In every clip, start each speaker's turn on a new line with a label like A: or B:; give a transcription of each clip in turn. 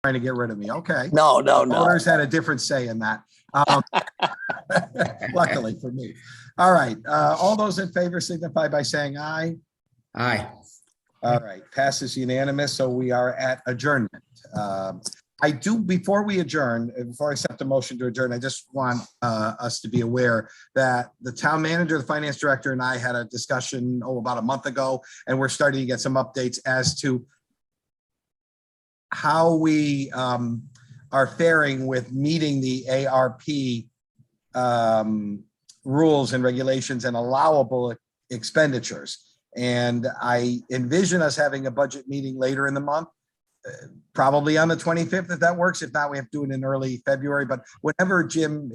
A: trying to get rid of me. Okay.
B: No.
A: Voters had a different say in that. Luckily for me. All right. All those in favor signify by saying aye.
C: Aye.
A: All right. Passes unanimous. So we are at adjournment. I do, before we adjourn, before I accept the motion to adjourn, I just want us to be aware that the town manager, the finance director, and I had a discussion, about a month ago, and we're starting to get some updates as to how we are faring with meeting the ARP rules and regulations and allowable expenditures. And I envision us having a budget meeting later in the month, probably on the 25th, if that works. If not, we have to do it in early February. But whenever Jim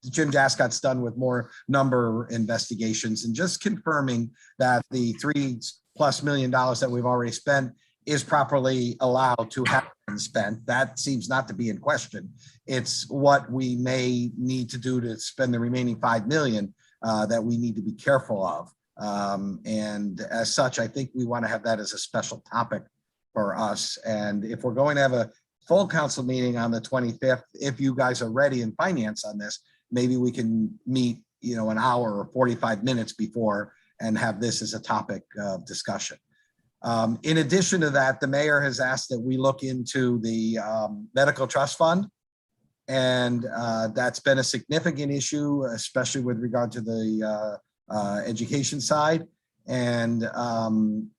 A: Jascott's done with more number investigations and just confirming that the $3+ million that we've already spent is properly allowed to have been spent, that seems not to be in question. It's what we may need to do to spend the remaining $5 million that we need to be careful of. And as such, I think we want to have that as a special topic for us. And if we're going to have a full council meeting on the 25th, if you guys are ready in finance on this, maybe we can meet, an hour or 45 minutes before and have this as a topic of discussion. In addition to that, the mayor has asked that we look into the medical trust fund. And that's been a significant issue, especially with regard to the education side, and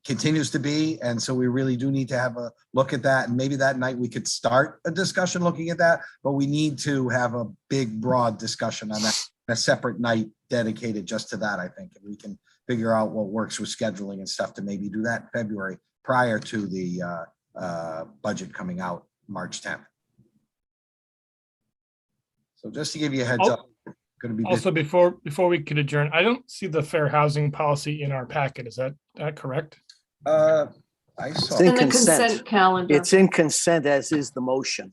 A: continues to be. And so we really do need to have a look at that. And maybe that night we could start a discussion looking at that, but we need to have a big, broad discussion on that, a separate night dedicated just to that, I think. And we can figure out what works with scheduling and stuff to maybe do that in February prior to the budget coming out March 10th. So just to give you a heads up. Going to be
D: also before we could adjourn, I don't see the fair housing policy in our packet. Is that correct?
A: I
B: It's
A: saw.
B: in
E: In the
B: consent.
E: consent calendar.
B: It's in consent, as is the motion.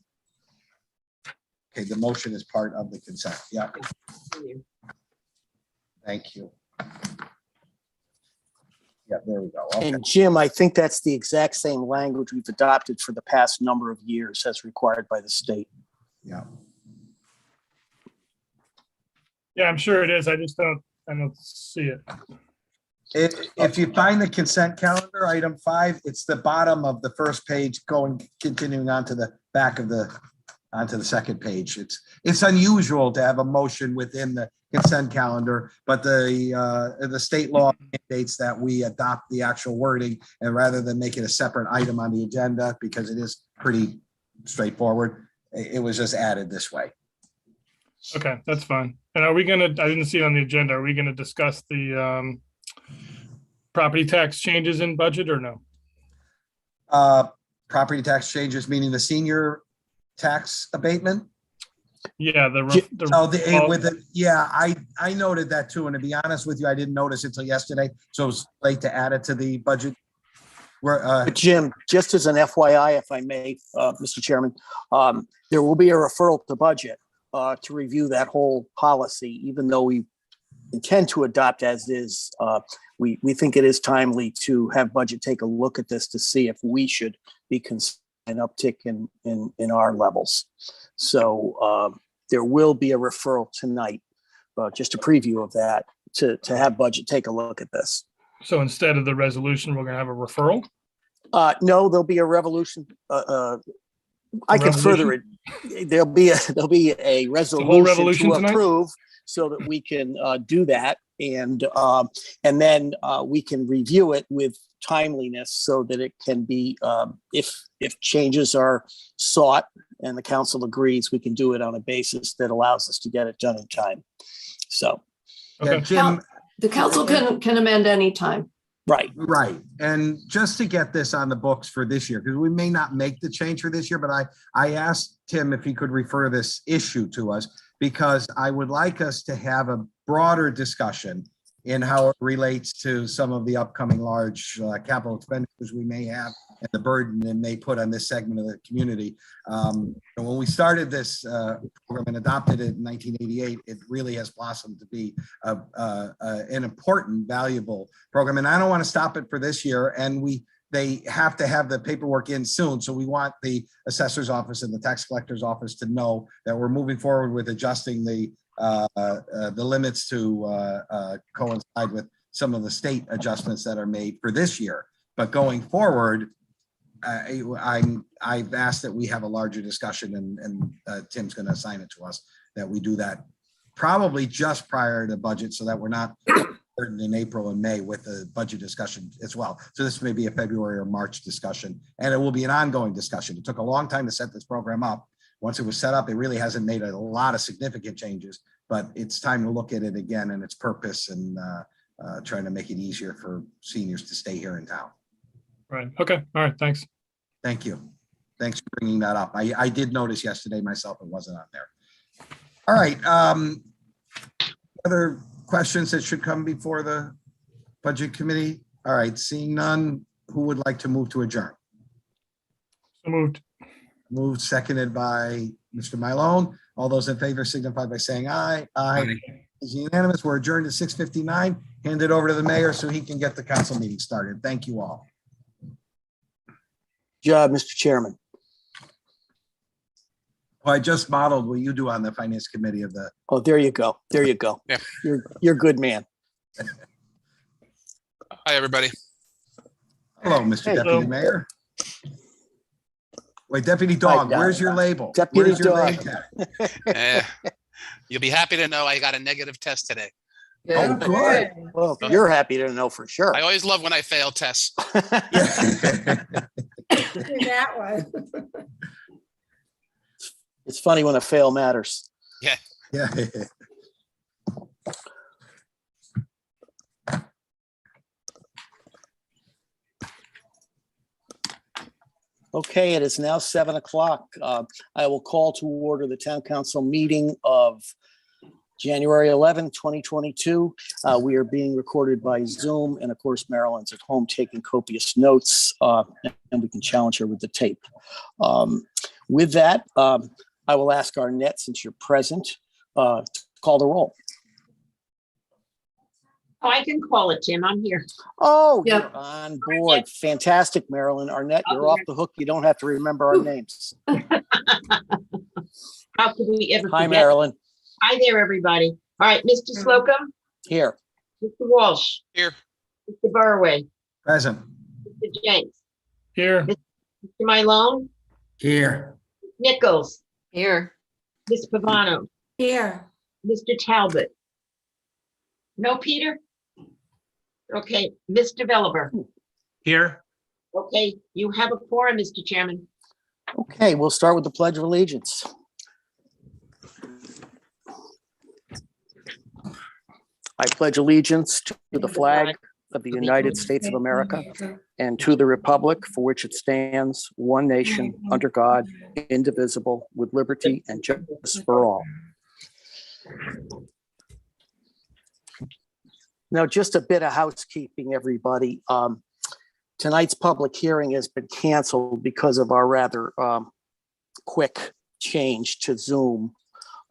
A: Okay, the motion is part of the consent. Yeah. Thank you. Yeah, there we go. Okay.
B: And Jim, I think that's the exact same language we've adopted for the past number of years as required by the state.
A: Yeah.
D: Yeah, I'm sure it is. I don't see it.
A: If you find the consent calendar, item 5, it's the bottom of the first page, continuing on to the back of onto the second page. It's unusual to have a motion within the consent calendar, but the state law mandates that we adopt the actual wording, and rather than make it a separate item on the agenda, because it is pretty straightforward, it was just added this way.
D: Okay, that's fine. And I didn't see it on the agenda. Are we gonna discuss the property tax changes in budget or no?
A: Property tax changes, meaning the senior tax abatement?
D: Yeah,
A: I noted that too. And to be honest with you, I didn't notice it until yesterday. So it was late to add it to the budget.
B: But Jim, just as an FYI, if I may, Mr. Chairman, there will be a referral to budget to review that whole policy, even though we intend to adopt as is. We think it is timely to have budget take a look at this to see if we should be considering an uptick in our levels. So there will be a referral tonight, just a preview of that, to have budget take a look at this.
D: So instead of the resolution, we're gonna have a referral?
B: No, there'll be a revolution. I can further it. There'll be a resolution to
D: tonight?
B: approve so that we can do that, and then we can review it with timeliness so that it can be, if changes are sought and the council agrees, we can do it on a basis that allows us to get it done in time. So,
D: Okay.
A: Jim.
E: The council can amend any time.
B: right.
A: Right. And just to get this on the books for this year, because we may not make the change for this year, but I asked Tim if he could refer this issue to us, because I would like us to have a broader discussion in how it relates to some of the upcoming large capital expenditures we may have and the burden it may put on this segment of the community. And when we started this program and adopted it in 1988, it really has blossomed to be an important, valuable program. And I don't want to stop it for this year. And we they have to have the paperwork in soon. So we want the assessor's office and the tax collector's office to know that we're moving forward with adjusting the limits to coincide with some of the state adjustments that are made for this year. But going forward, I've asked that we have a larger discussion, and Tim's going to assign it to us, that we do that probably just prior to budget, so that we're not burdened in April and May with the budget discussion as well. So this may be a February or March discussion, and it will be an ongoing discussion. It took a long time to set this program up. Once it was set up, it really hasn't made a lot of significant changes, but it's time to look at it again and its purpose, and trying to make it easier for seniors to stay here in town.
D: Right. Okay. All right. Thanks.
A: Thank you. Thanks for bringing that up. I did notice yesterday myself, it wasn't on there. All right. Other questions that should come before the budget committee? All right, seeing none, who would like to move to adjourn?
D: So moved.
A: Moved, seconded by Mr. Mylone. All those in favor signify by saying aye. Aye. Is unanimous. We're adjourned at 6:59. Hand it over to the mayor so he can get the council meeting started. Thank you all.
B: Good job, Mr. Chairman.
A: Well, I just modeled what you do on the finance committee of the.
B: Oh, there you go. There you go.
C: Yeah.
B: You're a good man.
C: Hi, everybody.
A: Hello, Mr.
B: Hey.
A: Deputy
D: Hello.
A: Mayor. Wait, Deputy Dog,
B: Hi,
A: where's your label?
B: Deputy
A: Where's your
B: Dog.
A: name tag?
C: Eh, you'll be happy to know I got a negative test today.
A: Oh, good.
B: Well, you're happy to know for sure.
C: I always love when I fail tests.
F: That one.
B: It's funny when a fail matters.
A: Yeah.
B: Okay, it is now 7 o'clock. I will call to order the town council meeting of January 11, 2022. We are being recorded by Zoom, and of course, Marilyn's at home taking copious notes, and we can challenge her with the tape. With that, I will ask Arnett, since you're present, to call the roll.
F: Oh, I can call it, Tim. I'm here.
B: Oh,
E: Yep.
B: you're on board. Fantastic, Marilyn. Arnett, you're off the hook. You don't have to remember our names.
F: How could we ever
B: Hi,
F: forget?
B: Marilyn.
F: Hi there, everybody. All right, Mr. Slocum,
B: Here.
F: Mr. Walsh,
C: Here,
F: Mr. Burway,
A: Present.
F: Mr. Jenks,
D: Here.
F: Mr. Mylone,
A: Here.
F: Nichols,
E: Here.
F: Ms. Pavano,
G: Here.
F: Mr. Talbot. No, Peter? Okay, Ms. Developer.
H: Here.
F: Okay, you have a quorum, Mr. Chairman.
B: Okay, we'll start with the Pledge of Allegiance. I pledge allegiance to the flag of the United States of America and to the republic for which it stands, one nation, under God, indivisible, with liberty and justice for all. Now, just a bit of housekeeping, everybody. Tonight's public hearing has been canceled because of our rather quick change to Zoom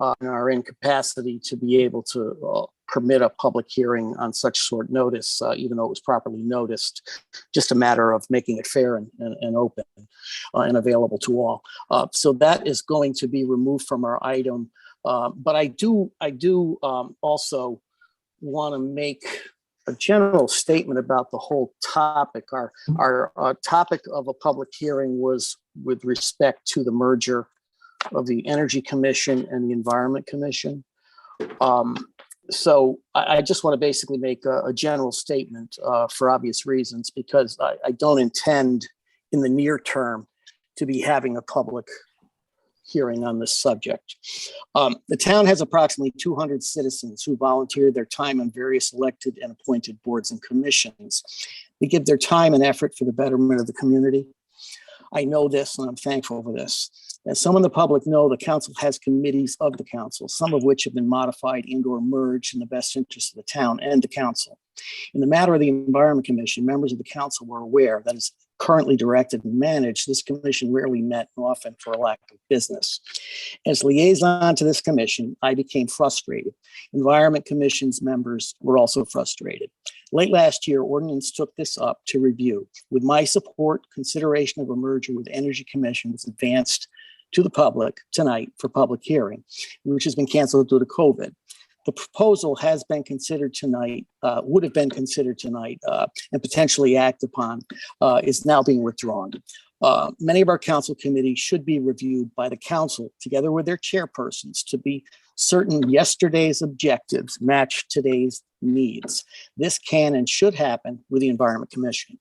B: and our incapacity to be able to permit a public hearing on such short notice, even though it was properly noticed. Just a matter of making it fair and open and available to all. So that is going to be removed from our item. But I do also want to make a general statement about the whole topic. Our topic of a public hearing was with respect to the merger of the Energy Commission and the Environment Commission. So I just want to basically make a general statement for obvious reasons, because I don't intend in the near term to be having a public hearing on this subject. The town has approximately 200 citizens who volunteer their time on various elected and appointed boards and commissions. They give their time and effort for the betterment of the community. I know this, and I'm thankful for this. As some in the public know, the council has committees of the council, some of which have been modified and/or merged in the best interest of the town and the council. In the matter of the Environment Commission, members of the council were aware that currently directed and managed, this commission rarely met, and often for a lack of business. As liaison to this commission, I became frustrated. Environment Commission's members were also frustrated. Late last year, Ordinance took this up to review. With my support, consideration of a merger with Energy Commission was advanced to the public tonight for public hearing, which has been canceled due to COVID. The proposal has been considered tonight, would have been considered tonight and potentially acted upon, is now being withdrawn. Many of our council committees should be reviewed by the council together with their chairpersons to be certain yesterday's objectives match today's needs. This can and should happen with the Environment Commission.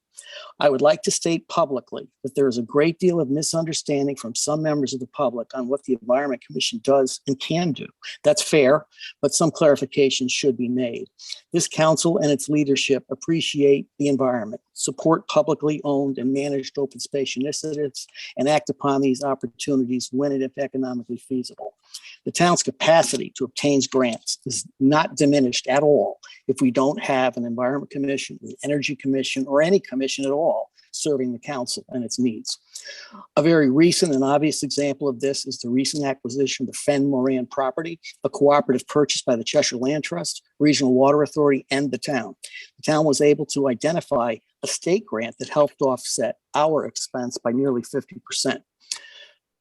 B: I would like to state publicly that there is a great deal of misunderstanding from some members of the public on what the Environment Commission does and can do. That's fair, but some clarification should be made. This council and its leadership appreciate the environment, support publicly owned and managed open space initiatives, and act upon these opportunities when and if economically feasible. The town's capacity to obtain grants is not diminished at all if we don't have an Environment Commission, an Energy Commission, or any commission at all serving the council and its needs. A very recent and obvious example of this is the recent acquisition of the Fen Moran property, a cooperative purchase by the Cheshire Land Trust, Regional Water Authority, and the town. The town was able to identify a state grant that helped offset our expense by nearly 50%.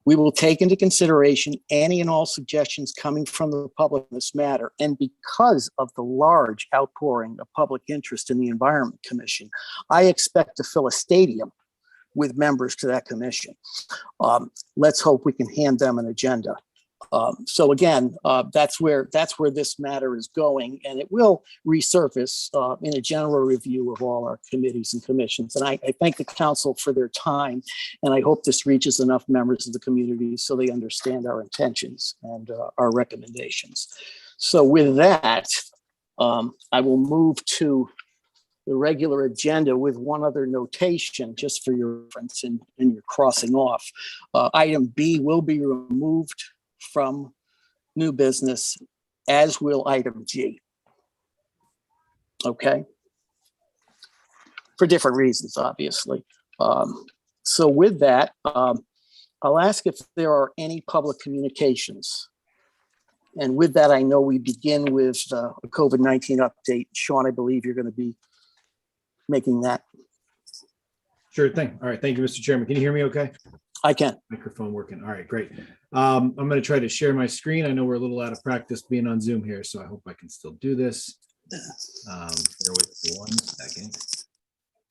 B: We will take into consideration any and all suggestions coming from the public in this matter. And because of the large outpouring of public interest in the Environment Commission, I expect to fill a stadium with members to that commission. Let's hope we can hand them an agenda. So again, that's where this matter is going, and it will resurface in a general review of all our committees and commissions. And I thank the council for their time, and I hope this reaches enough members of the community so they understand our intentions and our recommendations. So with that, I will move to the regular agenda with one other notation, just for your reference and your crossing off. Item B will be removed from new business, as will item G. Okay. For different reasons, obviously. So with that, I'll ask if there are any public communications. And with that, I know we begin with a COVID-19 update. Sean, I believe you're going to be making that.
G: Sure thing. All right. Thank you, Mr. Chairman. Can you hear me okay?
B: I can.
G: Microphone working. All right, great. I'm going to try to share my screen. I know we're a little out of practice being on Zoom here, so I hope I can still do this. Bear with me 1 second.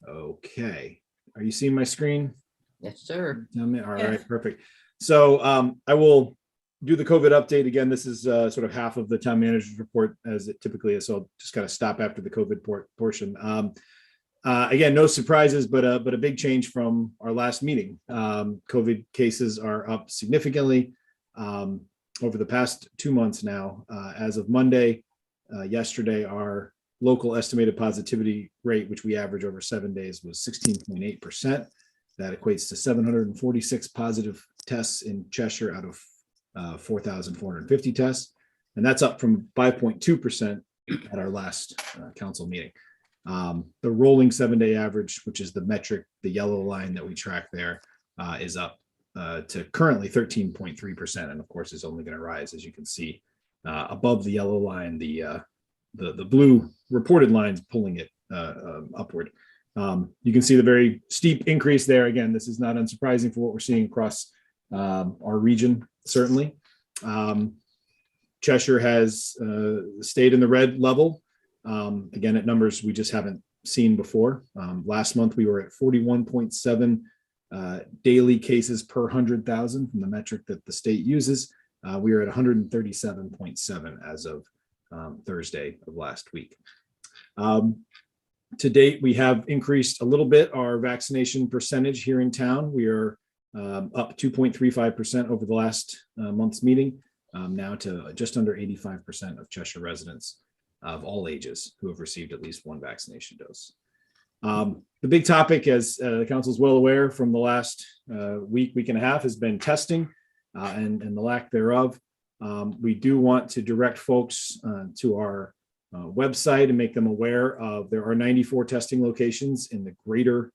G: Okay. Are you seeing my screen?
E: Yes, sir.
G: All right, perfect. So I will do the COVID update again. This is sort of half of the town manager's report as it typically is. So I'll just kind of stop after the COVID portion. Again, no surprises, but a big change from our last meeting. COVID cases are up significantly over the past 2 months now. As of Monday, yesterday, our local estimated positivity rate, which we average over 7 days, was 16.8%. That equates to 746 positive tests in Cheshire out of 4,450 tests. And that's up from 5.2% at our last council meeting. The rolling 7-day average, which is the metric, the yellow line that we track there, is up to currently 13.3%, and of course is only going to rise, as you can see above the yellow line. The blue reported lines pulling it upward. You can see the very steep increase there. Again, this is not unsurprising for what we're seeing across our region. Certainly, Cheshire has stayed in the red level. Again, at numbers we just haven't seen before. Last month, we were at 41.7 daily cases per 100,000 from the metric that the state uses. We are at 137.7 as of Thursday of last week. To date, we have increased a little bit our vaccination percentage here in town. We are up 2.35% over the last month's meeting, now to just under 85% of Cheshire residents of all ages who have received at least one vaccination dose. The big topic, as the council is well aware from the last week and a half, has been testing and the lack thereof. We do want to direct folks to our website and make them aware of there are 94 testing locations in the greater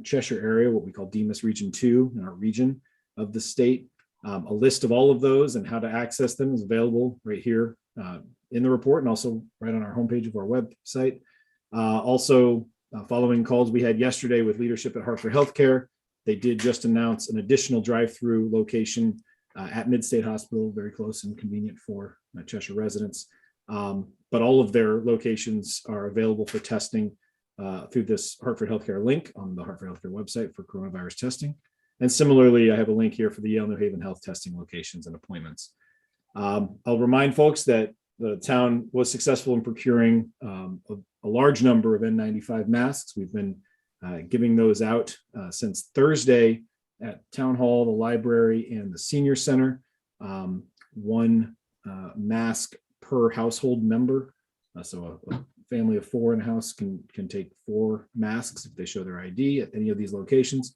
G: Cheshire area, what we call Demas Region 2 in our region of the state. A list of all of those and how to access them is available right here in the report and also right on our homepage of our website. Following calls we had yesterday with leadership at Hartford Healthcare, they did just announce an additional drive-through location at Mid-State Hospital, very close and convenient for Cheshire residents. But all of their locations are available for testing through this Hartford Healthcare link on the Hartford Healthcare website for coronavirus testing. And similarly, I have a link here for the Yale New Haven Health testing locations and appointments. I'll remind folks that the town was successful in procuring a large number of N95 masks. We've been giving those out since Thursday at Town Hall, the library, and the Senior Center. One mask per household member. So a family of 4 in a house can take 4 masks if they show their ID at any of these locations.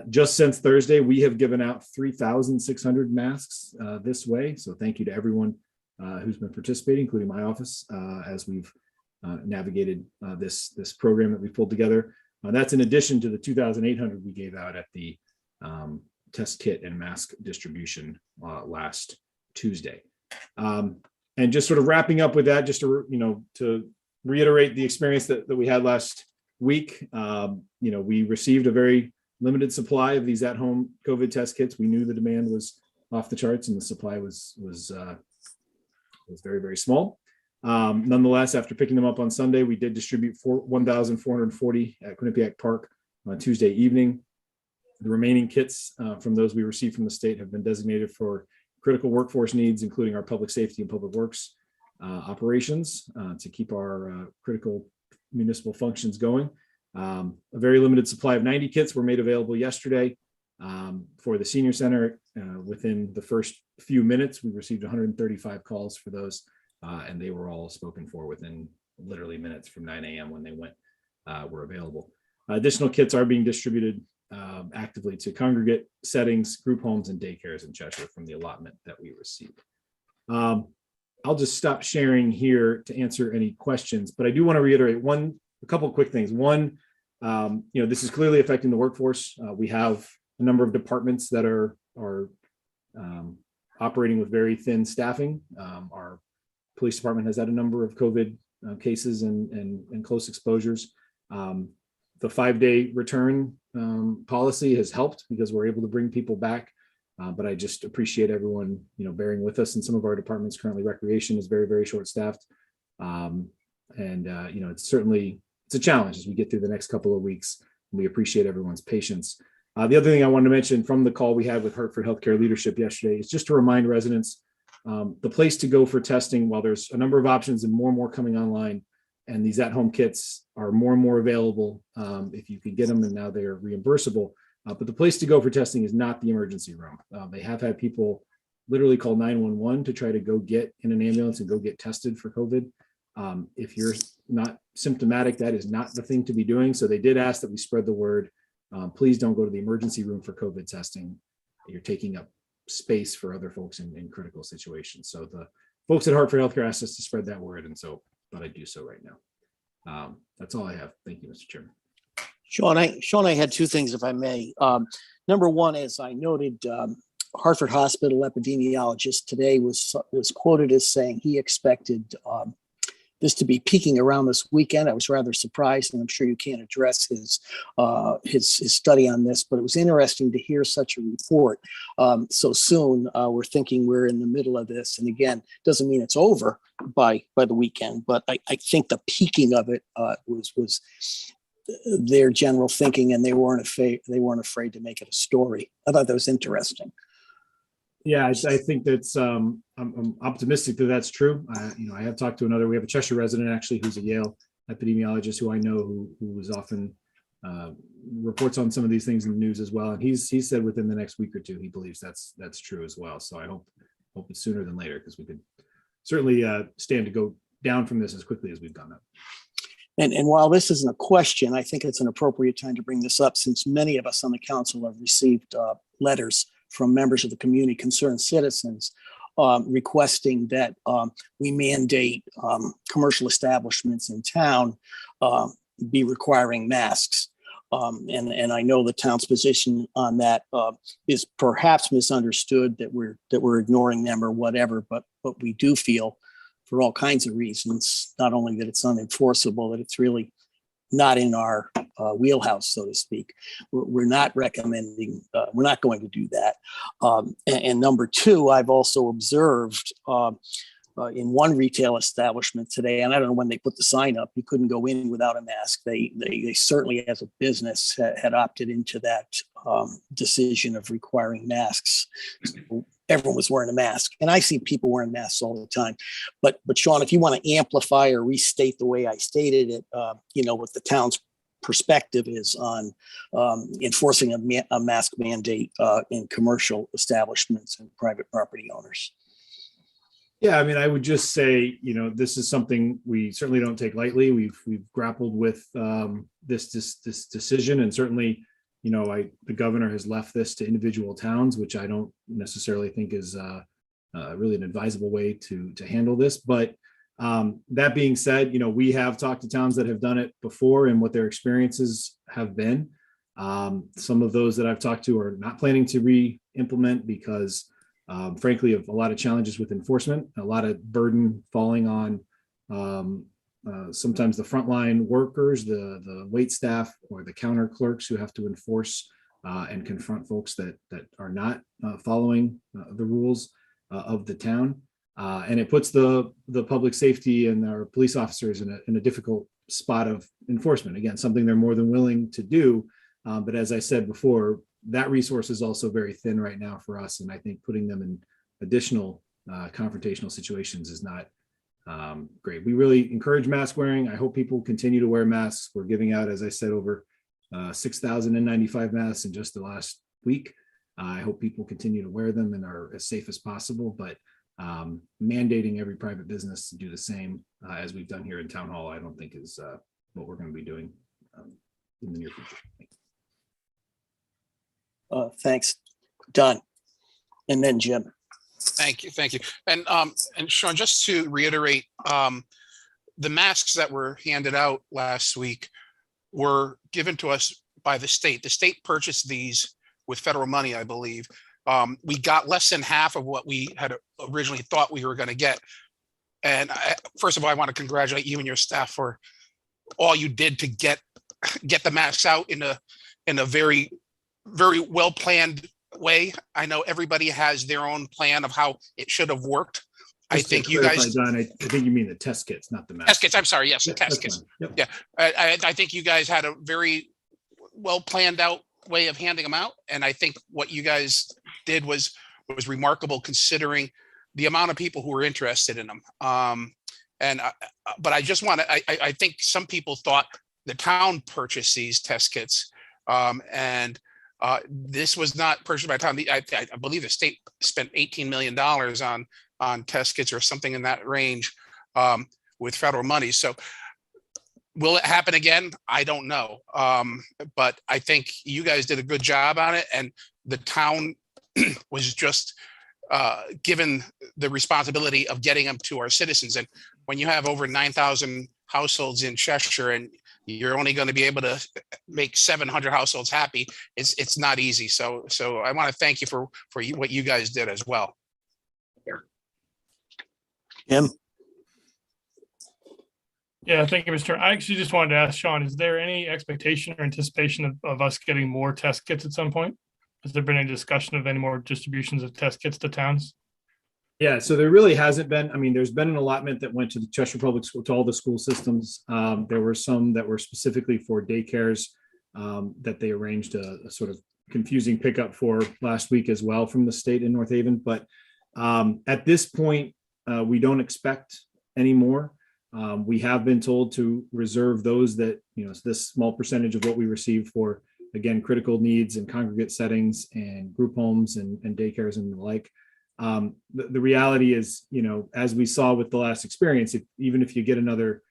G: Just since Thursday, we have given out 3,600 masks this way. So thank you to everyone who's been participating, including my office, as we've navigated this program that we pulled together. That's in addition to the 2,800 we gave out at the test kit and mask distribution last Tuesday. And just sort of wrapping up with that, just to reiterate the experience that we had last week. We received a very limited supply of these at-home COVID test kits. We knew the demand was off the charts and the supply was very, very small. Nonetheless, after picking them up on Sunday, we did distribute 1,440 at Quinnipiac Park on Tuesday evening. The remaining kits from those we received from the state have been designated for critical workforce needs, including our public safety and public works operations to keep our critical municipal functions going. A very limited supply of 90 kits were made available yesterday for the Senior Center. Within the first few minutes, we received 135 calls for those, and they were all spoken for within literally minutes from 9 a.m. when they were available. Additional kits are being distributed actively to congregate settings, group homes, and daycares in Cheshire from the allotment that we received. I'll just stop sharing here to answer any questions, but I do want to reiterate a couple of quick things. One, this is clearly affecting the workforce. We have a number of departments that are operating with very thin staffing. Our police department has had a number of COVID cases and close exposures. The 5-day return policy has helped because we're able to bring people back. But I just appreciate everyone, bearing with us. In some of our departments, currently Recreation is very, very short-staffed. It's a challenge as we get through the next couple of weeks. We appreciate everyone's patience. The other thing I wanted to mention from the call we had with Hartford Healthcare leadership yesterday is just to remind residents the place to go for testing. While there's a number of options and more coming online, and these at-home kits are more and more available if you could get them, and now they're reimbursable. But the place to go for testing is not the emergency room. They have had people literally call 911 to try to go get in an ambulance and go get tested for COVID. If you're not symptomatic, that is not the thing to be doing. So they did ask that we spread the word. Please don't go to the emergency room for COVID testing. You're taking up space for other folks in critical situations. So the folks at Hartford Healthcare asked us to spread that word, and so but I do so right now. That's all I have. Thank you, Mr. Chairman.
B: Sean, I had 2 things, if I may. Number one, as I noted, Hartford Hospital epidemiologist today was quoted as saying he expected this to be peaking around this weekend. I was rather surprised, and I'm sure you can't address his study on this, but it was interesting to hear such a report so soon. We're thinking we're in the middle of this, and again, doesn't mean it's over by the weekend, but I think the peaking of it was their general thinking, and they weren't afraid to make it a story. I thought that was interesting.
G: Yeah, I think that's I'm optimistic that that's true. I have talked to we have a Cheshire resident actually who's a Yale epidemiologist who I know who is often reports on some of these things in the news as well. And he said within the next week or two he believes that's true as well. So I hope it's sooner than later, because we could certainly stand to go down from this as quickly as we've gone up.
B: And while this isn't a question, I think it's an appropriate time to bring this up, since many of us on the council have received letters from members of the community, concerned citizens, requesting that we mandate commercial establishments in town be requiring masks. And I know the town's position on that is perhaps misunderstood, that we're ignoring them or whatever, but we do feel, for all kinds of reasons, not only that it's unenforceable, that it's really not in our wheelhouse, so to speak. We're not recommending, we're not going to do that. And number two, I've also observed in one retail establishment today, and I don't know when they put the sign up, you couldn't go in without a mask. They certainly, as a business, had opted into that decision of requiring masks. So everyone was wearing a mask, and I see people wearing masks all the time. But Sean, if you want to amplify or restate the way I stated it, what the town's perspective is on enforcing a mask mandate in commercial establishments and private property owners.
G: Yeah, I mean, I would just say, this is something we certainly don't take lightly. We've grappled with this decision, and certainly, the governor has left this to individual towns, which I don't necessarily think is really an advisable way to handle this. But that being said, we have talked to towns that have done it before and what their experiences have been. Some of those that I've talked to are not planning to re-implement because frankly, of a lot of challenges with enforcement, a lot of burden falling on sometimes the frontline workers, the wait staff, or the counter clerks who have to enforce and confront folks that are not following the rules of the town. And it puts the public safety and our police officers in a difficult spot of enforcement. Again, something they're more than willing to do. But as I said before, that resource is also very thin right now for us. And I think putting them in additional confrontational situations is not great. We really encourage mask wearing. I hope people continue to wear masks. We're giving out, as I said, over 6,095 masks in just the last week. I hope people continue to wear them and are as safe as possible, but mandating every private business to do the same as we've done here in Town Hall, I don't think is what we're going to be doing in the near future.
B: Thanks, Don. And then Jim.
C: Thank you. And Sean, just to reiterate, the masks that were handed out last week were given to us by the state. The state purchased these with federal money, I believe. We got less than half of what we had originally thought we were going to get. And first of all, I want to congratulate you and your staff for all you did to get the masks out in a very, very well-planned way. I know everybody has their own plan of how it should have worked. I think you guys,
G: John, I think you mean the test kits, not the masks.
C: Test kits. I'm sorry. Yes, the test kits.
G: Yep.
C: Yeah, I think you guys had a very well planned out way of handing them out, and I think what you guys did was remarkable considering the amount of people who were interested in them. But I just want to. I think some people thought the town purchased these test kits, and this was not purchased by town. I believe the state spent $18 million on test kits or something in that range with federal money. So will it happen again? I don't know. But I think you guys did a good job on it, and the town was just given the responsibility of getting them to our citizens. And when you have over 9,000 households in Cheshire and you're only going to be able to make 700 households happy, it's not easy. So I want to thank you for what you guys did as well.
B: Jim?
D: Yeah, thank you, Mr. I actually just wanted to ask Sean, is there any expectation or anticipation of us getting more test kits at some point? Has there been any discussion of any more distributions of test kits to towns?
G: Yeah, so there really hasn't been. I mean, there's been an allotment that went to the Cheshire Public School, to all the school systems. There were some that were specifically for daycares that they arranged a sort of confusing pickup for last week as well from the state in North Haven. But at this point, we don't expect any more. We have been told to reserve those that, this small percentage of what we receive for, again, critical needs and congregate settings and group homes and daycares and the like. The reality is, as we saw with the last experience, even if you get another,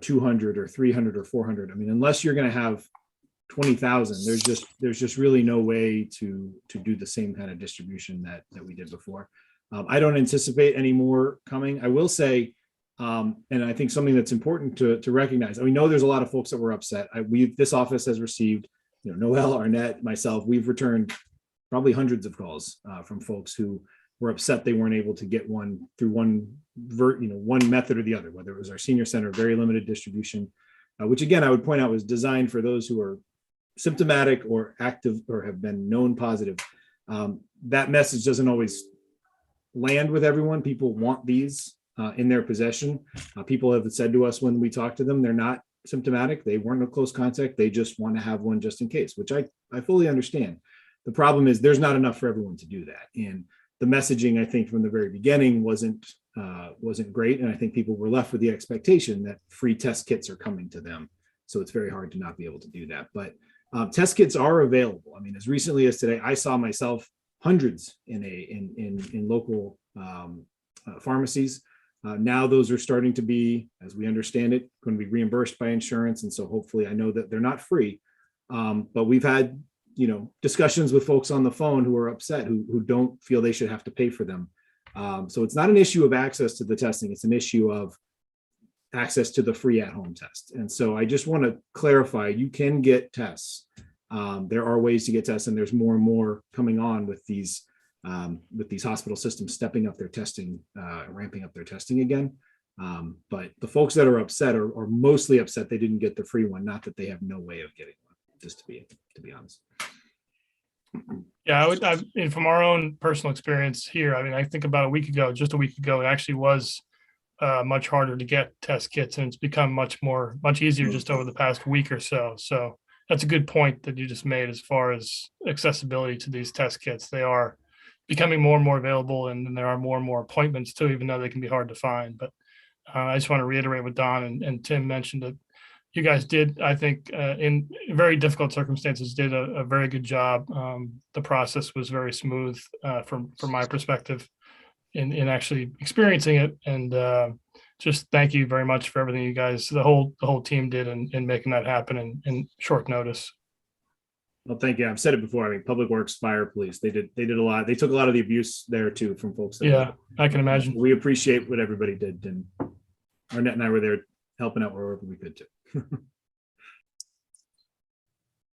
G: 200 or 300 or 400, I mean, unless you're going to have 20,000, there's just really no way to do the same kind of distribution that we did before. I don't anticipate any more coming. I will say, and I think something that's important to recognize, we know there's a lot of folks that were upset. This office has received Noel, Arnett, myself, we've returned probably hundreds of calls from folks who were upset they weren't able to get one through one method or the other, whether it was our senior center, very limited distribution, which again, I would point out was designed for those who are symptomatic or active or have been known positive. That message doesn't always land with everyone. People want these in their possession. People have said to us when we talk to them, they're not symptomatic. They weren't a close contact. They just want to have one just in case, which I fully understand. The problem is there's not enough for everyone to do that. And the messaging, I think, from the very beginning wasn't great. And I think people were left with the expectation that free test kits are coming to them. So it's very hard to not be able to do that. But test kits are available. I mean, as recently as today, I saw myself hundreds in local pharmacies. Now those are starting to be, as we understand it, going to be reimbursed by insurance. And so hopefully, I know that they're not free, but we've had discussions with folks on the phone who are upset, who don't feel they should have to pay for them. So it's not an issue of access to the testing. It's an issue of access to the free at-home test. And so I just want to clarify, you can get tests. There are ways to get tests, and there's more and more coming on with these hospital systems stepping up their testing, ramping up their testing again. But the folks that are upset are mostly upset they didn't get the free one, not that they have no way of getting one, just to be honest.
D: Yeah, and from our own personal experience here, I mean, I think about just a week ago, it actually was much harder to get test kits, and it's become much easier just over the past week or so. So that's a good point that you just made as far as accessibility to these test kits. They are becoming more and more available, and there are more and more appointments too, even though they can be hard to find. But I just want to reiterate what Don and Tim mentioned, that you guys did, I think, in very difficult circumstances, did a very good job. The process was very smooth from my perspective in actually experiencing it. And just thank you very much for everything you guys, the whole team did in making that happen in short notice.
G: Well, thank you. I've said it before. I mean, Public Works, Fire, Police, they did a lot. They took a lot of the abuse there too from folks.
D: I can imagine.
G: We appreciate what everybody did, and Arnett and I were there helping out wherever we could too.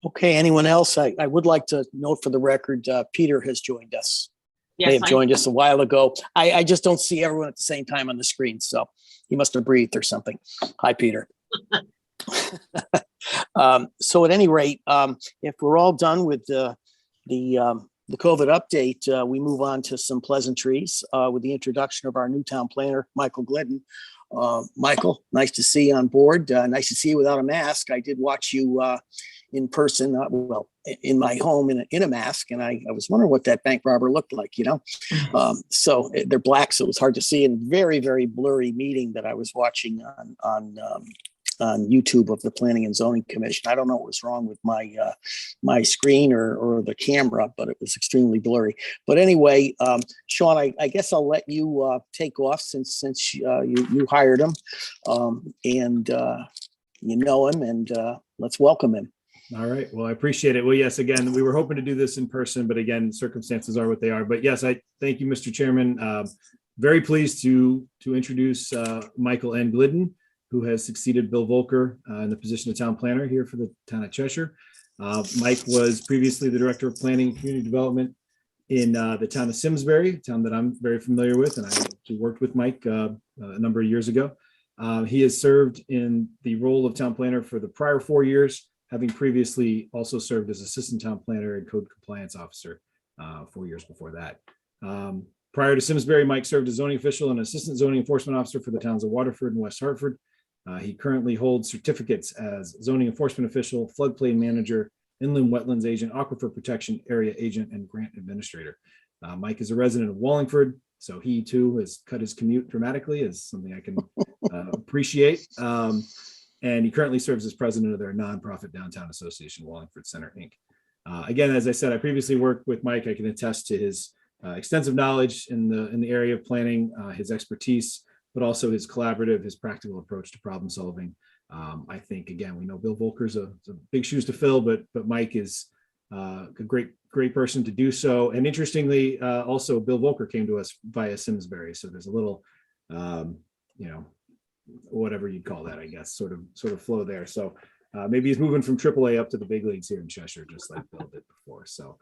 B: Okay, anyone else? I would like to note for the record, Peter has joined us.
F: Yes,
B: They have joined us a while ago. I just don't see everyone at the same time on the screen, so he must have breathed or something. Hi, Peter. So at any rate, if we're all done with the COVID update, we move on to some pleasantries with the introduction of our new town planner, Michael Glidden. Michael, nice to see you on board. Nice to see you without a mask. I did watch you in person, in my home in a mask, and I was wondering what that bank robber looked like, So they're black, so it was hard to see, and very, very blurry meeting that I was watching on YouTube of the Planning and Zoning Commission. I don't know what was wrong with my screen or the camera, but it was extremely blurry. But anyway, Sean, I guess I'll let you take off since you hired him, and you know him, and let's welcome him.
G: All right. Well, I appreciate it. Well, yes, again, we were hoping to do this in person, but again, circumstances are what they are. But yes, I thank you, Mr. Chairman. Very pleased to introduce Michael N. Glidden, who has succeeded Bill Volker in the position of town planner here for the town of Cheshire. Mike was previously the director of planning and community development in the town of Simsbury, a town that I'm very familiar with, and I actually worked with Mike a number of years ago. He has served in the role of town planner for the prior 4 years, having previously also served as assistant town planner and code compliance officer 4 years before that. Prior to Simsbury, Mike served as zoning official and assistant zoning enforcement officer for the towns of Waterford and West Hartford. He currently holds certificates as zoning enforcement official, floodplain manager, inland wetlands agent, aquifer protection area agent, and grant administrator. Mike is a resident of Wallingford, so he too has cut his commute dramatically, is something I can appreciate. And he currently serves as president of their nonprofit downtown association, Wallingford Center, Inc. Again, as I said, I previously worked with Mike. I can attest to his extensive knowledge in the area of planning, his expertise, but also his collaborative, his practical approach to problem solving. I think, again, we know Bill Volker's a big shoes to fill, but Mike is a great person to do so. And interestingly, also Bill Volker came to us via Simsbury. So there's a little, whatever you'd call that, I guess, sort of flow there. So maybe he's moving from AAA up to the big leagues here in Cheshire, just like Bill did before. So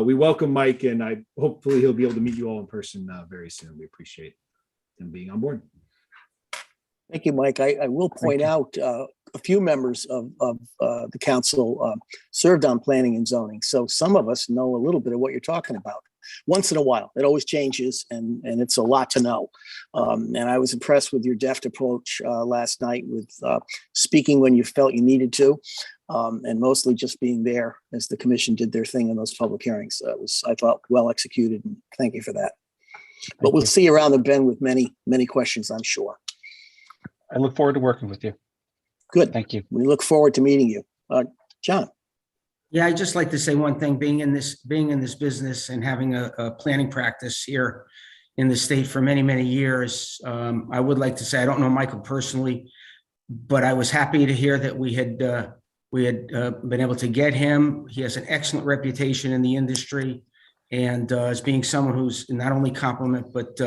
G: we welcome Mike, and hopefully he'll be able to meet you all in person very soon. We appreciate him being on board.
B: Thank you, Mike. I will point out a few members of the council served on planning and zoning. So some of us know a little bit of what you're talking about. Once in a while, it always changes, and it's a lot to know. And I was impressed with your deft approach last night with speaking when you felt you needed to, and mostly just being there as the commission did their thing in those public hearings. It was, I thought, well executed, and thank you for that. But we'll see you around the bend with many, many questions, I'm sure.
H: I look forward to working with you.
B: Good.
H: Thank you.
B: We look forward to meeting you. John.
I: Yeah, I'd just like to say one thing, being in this business and having a planning practice here in the state for many, many years. I would like to say, I don't know Michael personally, but I was happy to hear that we had been able to get him. He has an excellent reputation in the industry, and as being someone who's not only competent, but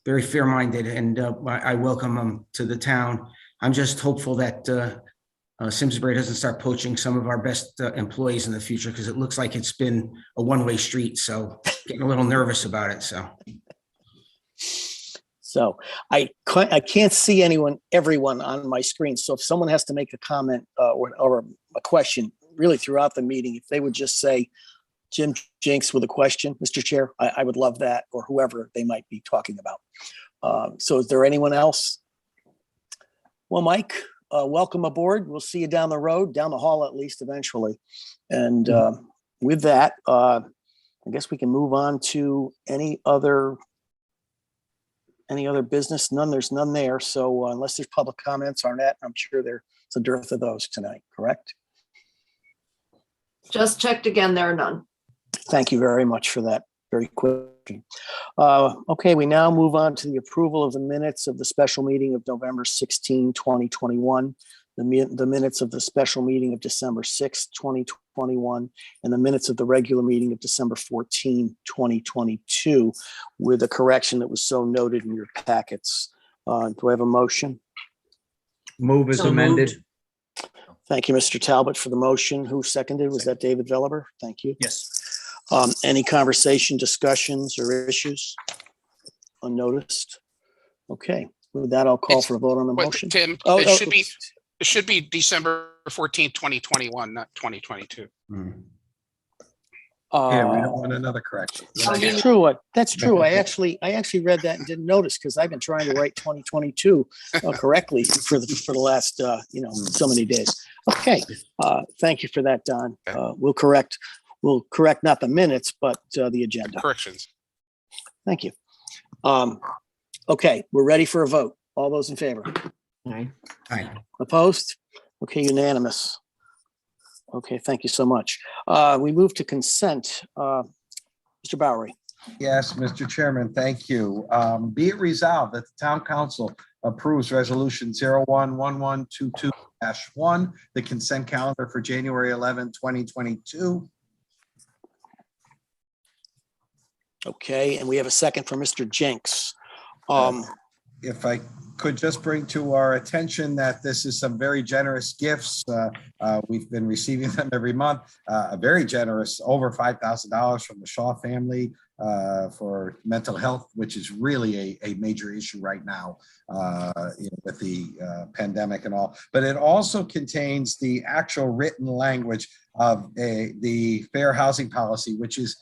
I: very fair-minded, and I welcome him to the town. I'm just hopeful that Simsbury doesn't start poaching some of our best employees in the future, because it looks like it's been a one-way street. So getting a little nervous about it.
B: So I can't see everyone on my screen. So if someone has to make a comment or a question really throughout the meeting, if they would just say Jim Jinks with a question, Mr. Chair, I would love that, or whoever they might be talking about. So is there anyone else? Well, Mike, welcome aboard. We'll see you down the road, down the hall at least eventually. And with that, I guess we can move on to any other business. There's none there. So unless there's public comments, Arnett, I'm sure there's a dearth of those tonight, correct?
E: Just checked again, there are none.
B: Thank you very much for that. Very quick. Okay, we now move on to the approval of the minutes of the special meeting of November 16, 2021, the minutes of the special meeting of December 6, 2021, and the minutes of the regular meeting of December 14, 2022, with a correction that was so noted in your packets. Do I have a motion?
A: Move as
E: So
A: amended.
E: moved.
B: Thank you, Mr. Talbot, for the motion. Who seconded? Was that David Veliver? Thank you.
A: Yes.
B: Any conversation, discussions, or issues unnoticed? Okay, with that, I'll call for a vote on the motion.
C: Tim,
B: Oh,
C: it should be December 14th, 2021, not 2022.
A: Yeah, we don't want another correction.
B: That's true. That's true. I actually read that and didn't notice, because I've been trying to write 2022 correctly for the last so many days. Okay, thank you for that, Don. We'll correct not the minutes, but the agenda.
C: Corrections.
B: Thank you. Okay, we're ready for a vote. All those in favor?
I: Aye.
B: Opposed? Okay, unanimous. Okay, thank you so much. We move to consent. Mr. Bowery.
A: Yes, Mr. Chairman, thank you. Be it resolved that the town council approves resolution 011122-1, the consent calendar for January 11, 2022.
B: Okay, and we have a second from Mr. Jenks.
A: If I could just bring to our attention that this is some very generous gifts. We've been receiving them every month. A very generous, over $5,000 from the Shaw family for mental health, which is really a major issue right now with the pandemic and all. But it also contains the actual written language of the fair housing policy, which is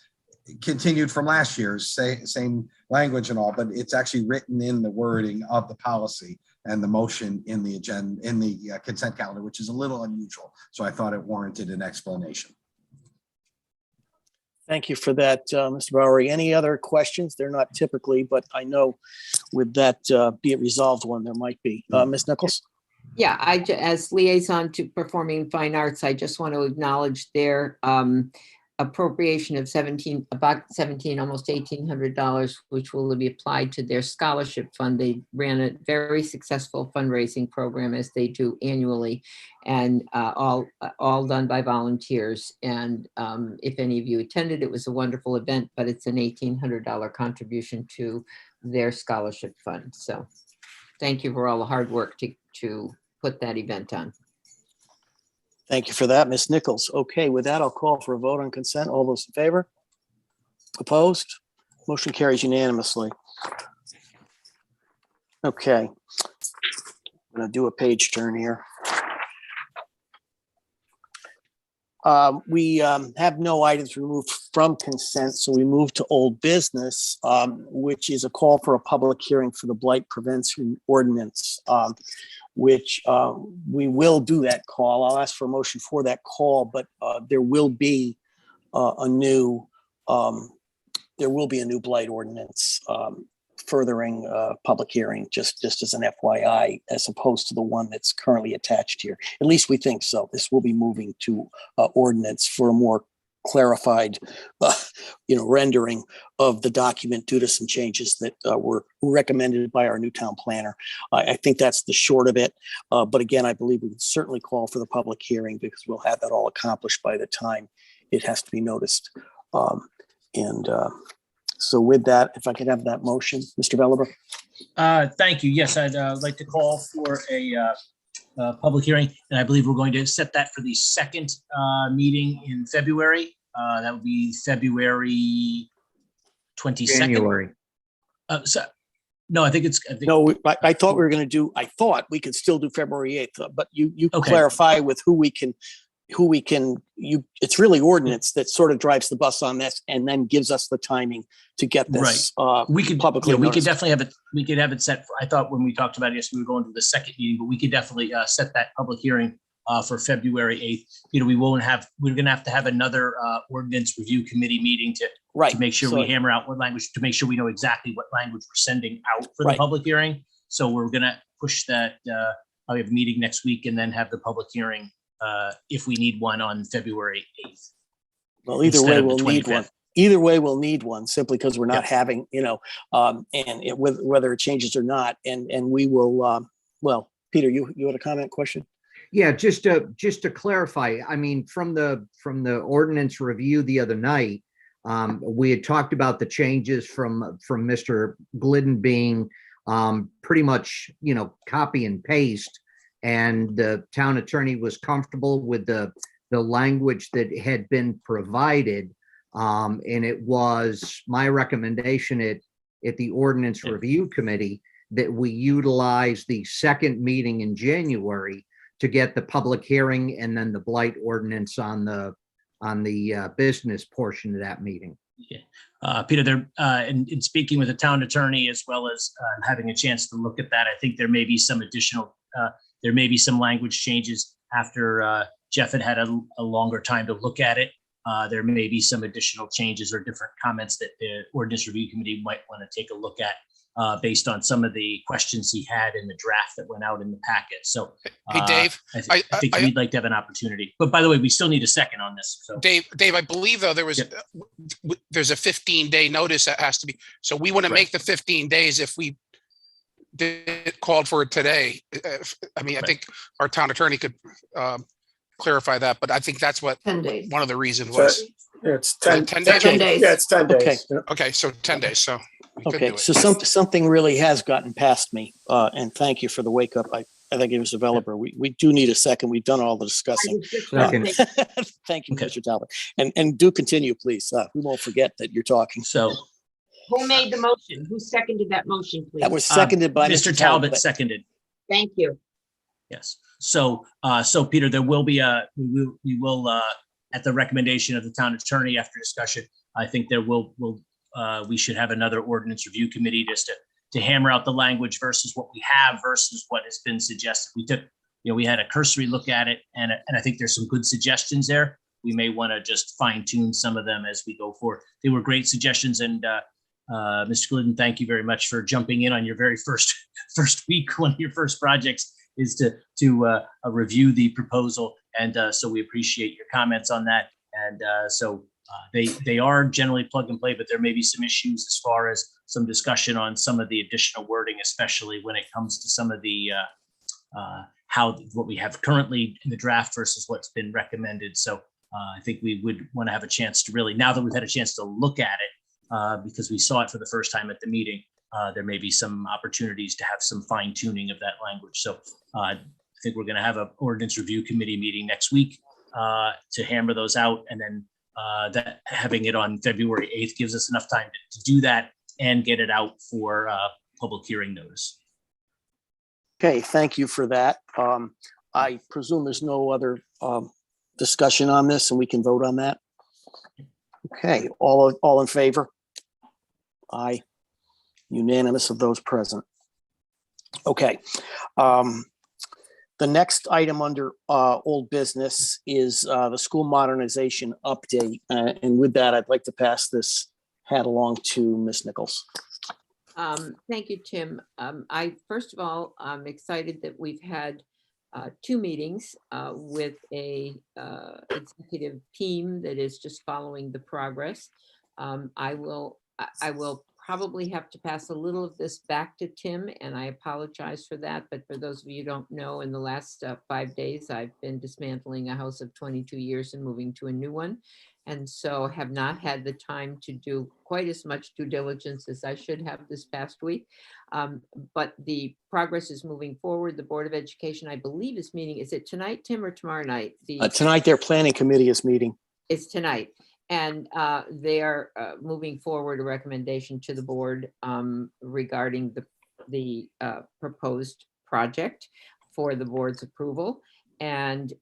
A: continued from last year's same language and all, but it's actually written in the wording of the policy and the motion in the agenda, in the consent calendar, which is a little unusual. So I thought it warranted an explanation.
B: Thank you for that, Mr. Bowery. Any other questions? They're not typically, but I know with that be it resolved one, there might be. Ms. Nichols?
J: Yeah, as liaison to performing fine arts, I just want to acknowledge their appropriation of about $1,700, almost $1,800, which will be applied to their scholarship fund. They ran a very successful fundraising program, as they do annually, and all done by volunteers. And if any of you attended, it was a wonderful event, but it's an $1,800 contribution to their scholarship fund. So thank you for all the hard work to put that event on.
B: Thank you for that, Ms. Nichols. Okay, with that, I'll call for a vote on consent. All those in favor? Opposed? Motion carries unanimously. Okay. I'm going to do a page turn here. We have no items removed from consent, so we move to old business, which is a call for a public hearing for the Blight Prevention Ordinance, which we will do that call. I'll ask for a motion for that call, but there will be a new Blight ordinance furthering public hearing, just as an FYI, as opposed to the one that's currently attached here. At least we think so. This will be moving to ordinance for a more clarified, rendering of the document due to some changes that were recommended by our new town planner. I think that's the short of it. But again, I believe we can certainly call for the public hearing because we'll have that all accomplished by the time it has to be noticed. So with that, if I could have that motion, Mr. Belliver.
K: Thank you. Yes, I'd like to call for a public hearing, and I believe we're going to set that for the second meeting in February. That would be February 22nd.
L: January.
K: No, I think
B: I thought we were going to do. I thought we could still do February 8th, but you
K: Okay.
B: clarify with who we can. It's really ordinance that sort of drives the bus on this, and then gives us the timing to get this
K: we could
B: publicly.
K: we could
B: noticed.
K: definitely have it. We could have it set. I thought when we talked about it, yes, we were going to the second meeting, but we could definitely set that public hearing for February 8th. We're going to have another ordinance review committee meeting to make sure we hammer out what language, to make sure we know exactly what language we're sending out for the public hearing. So we're going to push that. We have a meeting next week and then have the public hearing if we need one on February 8th.
B: Well, either way, we'll need one. Either way, we'll need one simply because we're not having, whether it changes or not. And we will, Peter, you had a comment, question?
L: Yeah, just to clarify, I mean, from the ordinance review the other night, we had talked about the changes from Mr. Glidden being pretty much, copy and paste. And the town attorney was comfortable with the language that had been provided. And it was my recommendation at the ordinance review committee that we utilize the second meeting in January to get the public hearing and then the blight ordinance on the business portion of that meeting.
K: Yeah. Peter, in speaking with the town attorney, as well as having a chance to look at that, I think there may be some additional, there may be some language changes after Jeff had a longer time to look at it. There may be some additional changes or different comments that the ordinance review committee might want to take a look at based on some of the questions he had in the draft that went out in the packet. So,
C: hey, Dave,
K: I think we'd like to have an opportunity. But by the way, we still need a second on this. So,
C: Dave, I believe though there's a 15-day notice that has to be. So we want to make the 15 days if we called for it today. I mean, I think our town attorney could clarify that, but I think that's what
E: 10 days.
C: one of the reasons was.
M: It's 10
C: days.
E: 10 days.
M: Yeah, it's 10 days.
B: Okay.
C: So 10 days. So we could
B: Okay,
C: do it.
B: so something really has gotten past me, and thank you for the wake up. I think it was developer. We do need a second. We've done all the discussing.
L: Second.
B: Thank you, Mr. Talbot. And do continue, please. We won't forget that you're talking.
K: So
F: Who made the motion? Who seconded that motion, please?
B: That was seconded by
K: Mr. Talbot seconded.
F: Thank you.
K: Yes. So Peter, there will be we will at the recommendation of the town attorney after discussion, I think we should have another ordinance review committee just to hammer out the language versus what we have versus what has been suggested. We had a cursory look at it and I think there's some good suggestions there. We may want to just fine tune some of them as we go forward. They were great suggestions, and Mr. Glidden, thank you very much for jumping in on your very first week. One of your first projects is to review the proposal, and so we appreciate your comments on that. And they are generally plug and play, but there may be some issues as far as some discussion on some of the additional wording, especially when it comes to some of the what we have currently in the draft versus what's been recommended. So I think we would want to have a chance to really, now that we've had a chance to look at it, because we saw it for the first time at the meeting, there may be some opportunities to have some fine tuning of that language. So think we're going to have an ordinance review committee meeting next week to hammer those out. And then that having it on February 8th gives us enough time to do that and get it out for public hearing notice.
B: Okay, thank you for that. I presume there's no other discussion on this and we can vote on that. Okay, all in favor? Aye. Unanimous of those present. Okay. The next item under old business is the school modernization update. And with that, I'd like to pass this hat along to Ms. Nichols.
J: Thank you, Tim. First of all, I'm excited that we've had 2 meetings with a executive team that is just following the progress. I will probably have to pass a little of this back to Tim, and I apologize for that. But for those of you who don't know, in the last 5 days, I've been dismantling a house of 22 years and moving to a new one. And so have not had the time to do quite as much due diligence as I should have this past week. But the progress is moving forward. The Board of Education, I believe, is meeting. Is it tonight, Tim, or tomorrow night?
B: Tonight, their planning committee is meeting.
J: It's tonight. And they are moving forward a recommendation to the board regarding the proposed project for the board's approval. And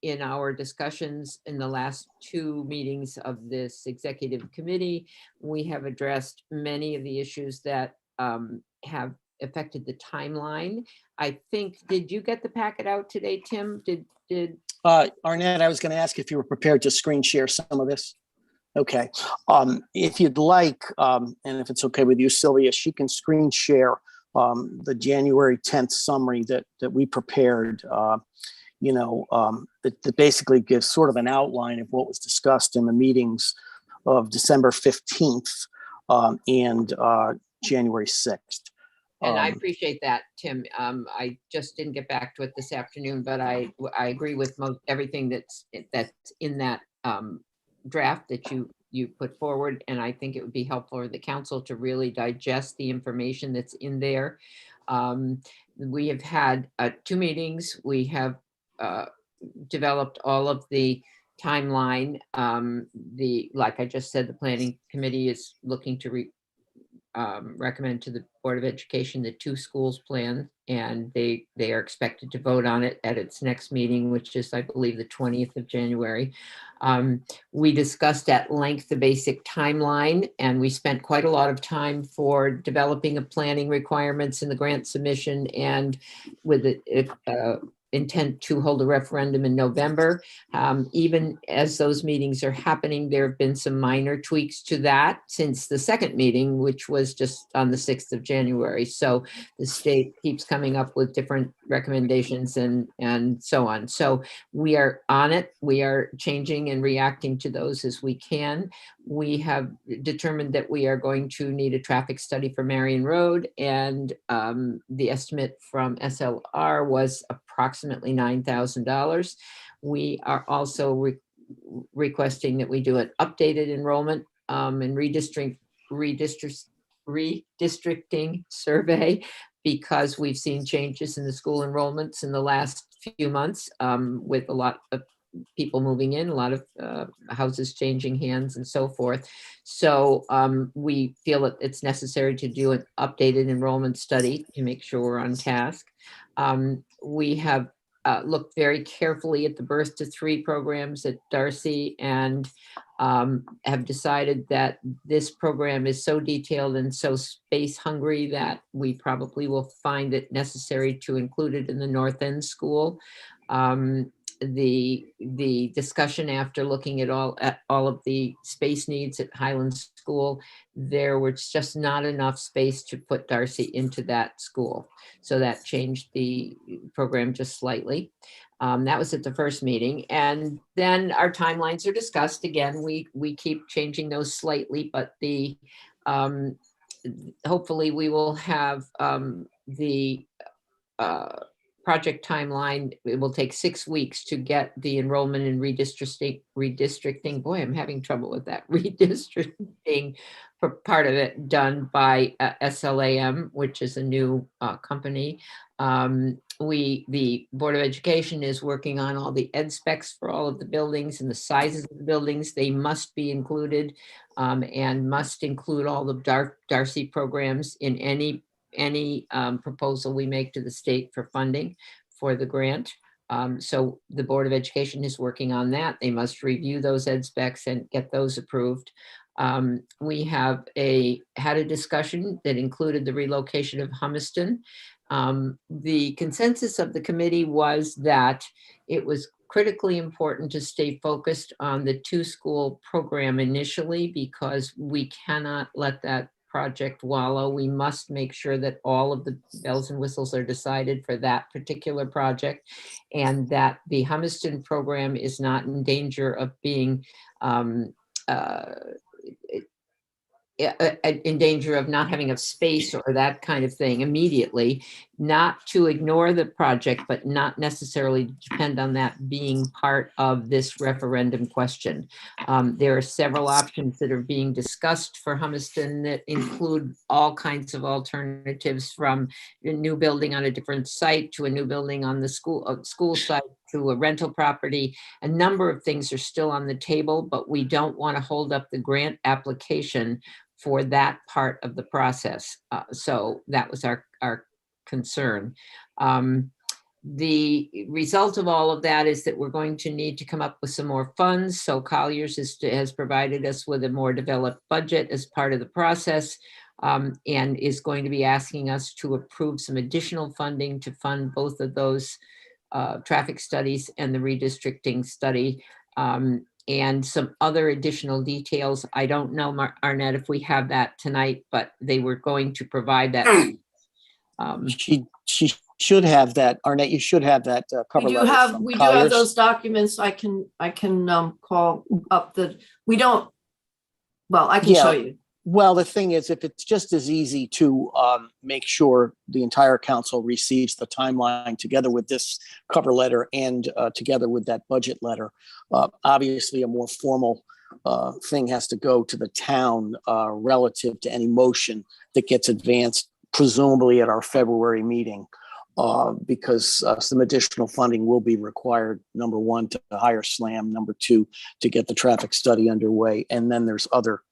J: in our discussions in the last 2 meetings of this executive committee, we have addressed many of the issues that have affected the timeline. I think, did you get the packet out today, Tim? Did
B: Arnett, I was going to ask if you were prepared to screen share some of this. Okay. If you'd like, and if it's okay with you, Sylvia, she can screen share the January 10th summary that we prepared. That basically gives sort of an outline of what was discussed in the meetings of December 15th and January 6th.
J: And I appreciate that, Tim. I just didn't get back to it this afternoon, but I agree with everything that's in that draft that you put forward. And I think it would be helpful for the council to really digest the information that's in there. We have had 2 meetings. We have developed all of the timeline. Like I just said, the planning committee is looking to recommend to the Board of Education the 2 schools plan, and they are expected to vote on it at its next meeting, which is, I believe, the 20th of January. We discussed at length the basic timeline, and we spent quite a lot of time for developing a planning requirements in the grant submission and with the intent to hold a referendum in November. Even as those meetings are happening, there have been some minor tweaks to that since the second meeting, which was just on the 6th of January. So the state keeps coming up with different recommendations and so on. So we are on it. We are changing and reacting to those as we can. We have determined that we are going to need a traffic study for Marion Road, and the estimate from SLR was approximately $9,000. We are also requesting that we do an updated enrollment and redistricting survey, because we've seen changes in the school enrollments in the last few months with a lot of people moving in, a lot of houses changing hands and so forth. So we feel that it's necessary to do an updated enrollment study to make sure we're on task. We have looked very carefully at the birth to 3 programs at Darcy, and have decided that this program is so detailed and so space hungry that we probably will find it necessary to include it in the North End School. The discussion after looking at all of the space needs at Highland School, there was just not enough space to put Darcy into that school. So that changed the program just slightly. That was at the first meeting. And then our timelines are discussed. Again, we keep changing those slightly, but hopefully we will have the project timeline, it will take 6 weeks to get the enrollment and redistricting. Boy, I'm having trouble with that. Redistricting for part of it done by SLAM, which is a new company. The Board of Education is working on all the ed specs for all of the buildings and the sizes of the buildings. They must be included and must include all the Darcy programs in any proposal we make to the state for funding for the grant. So the Board of Education is working on that. They must review those ed specs and get those approved. We have had a discussion that included the relocation of Hummuston. The consensus of the committee was that it was critically important to stay focused on the 2-school program initially, because we cannot let that project wallow. We must make sure that all of the bells and whistles are decided for that particular project, and that the Hummuston program is not in danger of being in danger of not having a space or that kind of thing immediately. Not to ignore the project, but not necessarily depend on that being part of this referendum question. There are several options that are being discussed for Hummuston that include all kinds of alternatives, from a new building on a different site to a new building on the school site to a rental property. A number of things are still on the table, but we don't want to hold up the grant application for that part of the process. So that was our concern. The result of all of that is that we're going to need to come up with some more funds. So Colliers has provided us with a more developed budget as part of the process, and is going to be asking us to approve some additional funding to fund both of those traffic studies and the redistricting study. And some other additional details. I don't know, Arnett, if we have that tonight, but they were going to provide that.
B: She should have that. Arnett, you should have that cover letter from
E: We do
B: Colliers.
E: have those documents. I can call up I can show you.
B: Well, the thing is, if it's just as easy to make sure the entire council receives the timeline together with this cover letter and together with that budget letter, obviously a more formal thing has to go to the town relative to any motion that gets advanced, presumably at our February meeting, because some additional funding will be required. Number one, to hire SLAM. Number two, to get the traffic study underway. And then there's other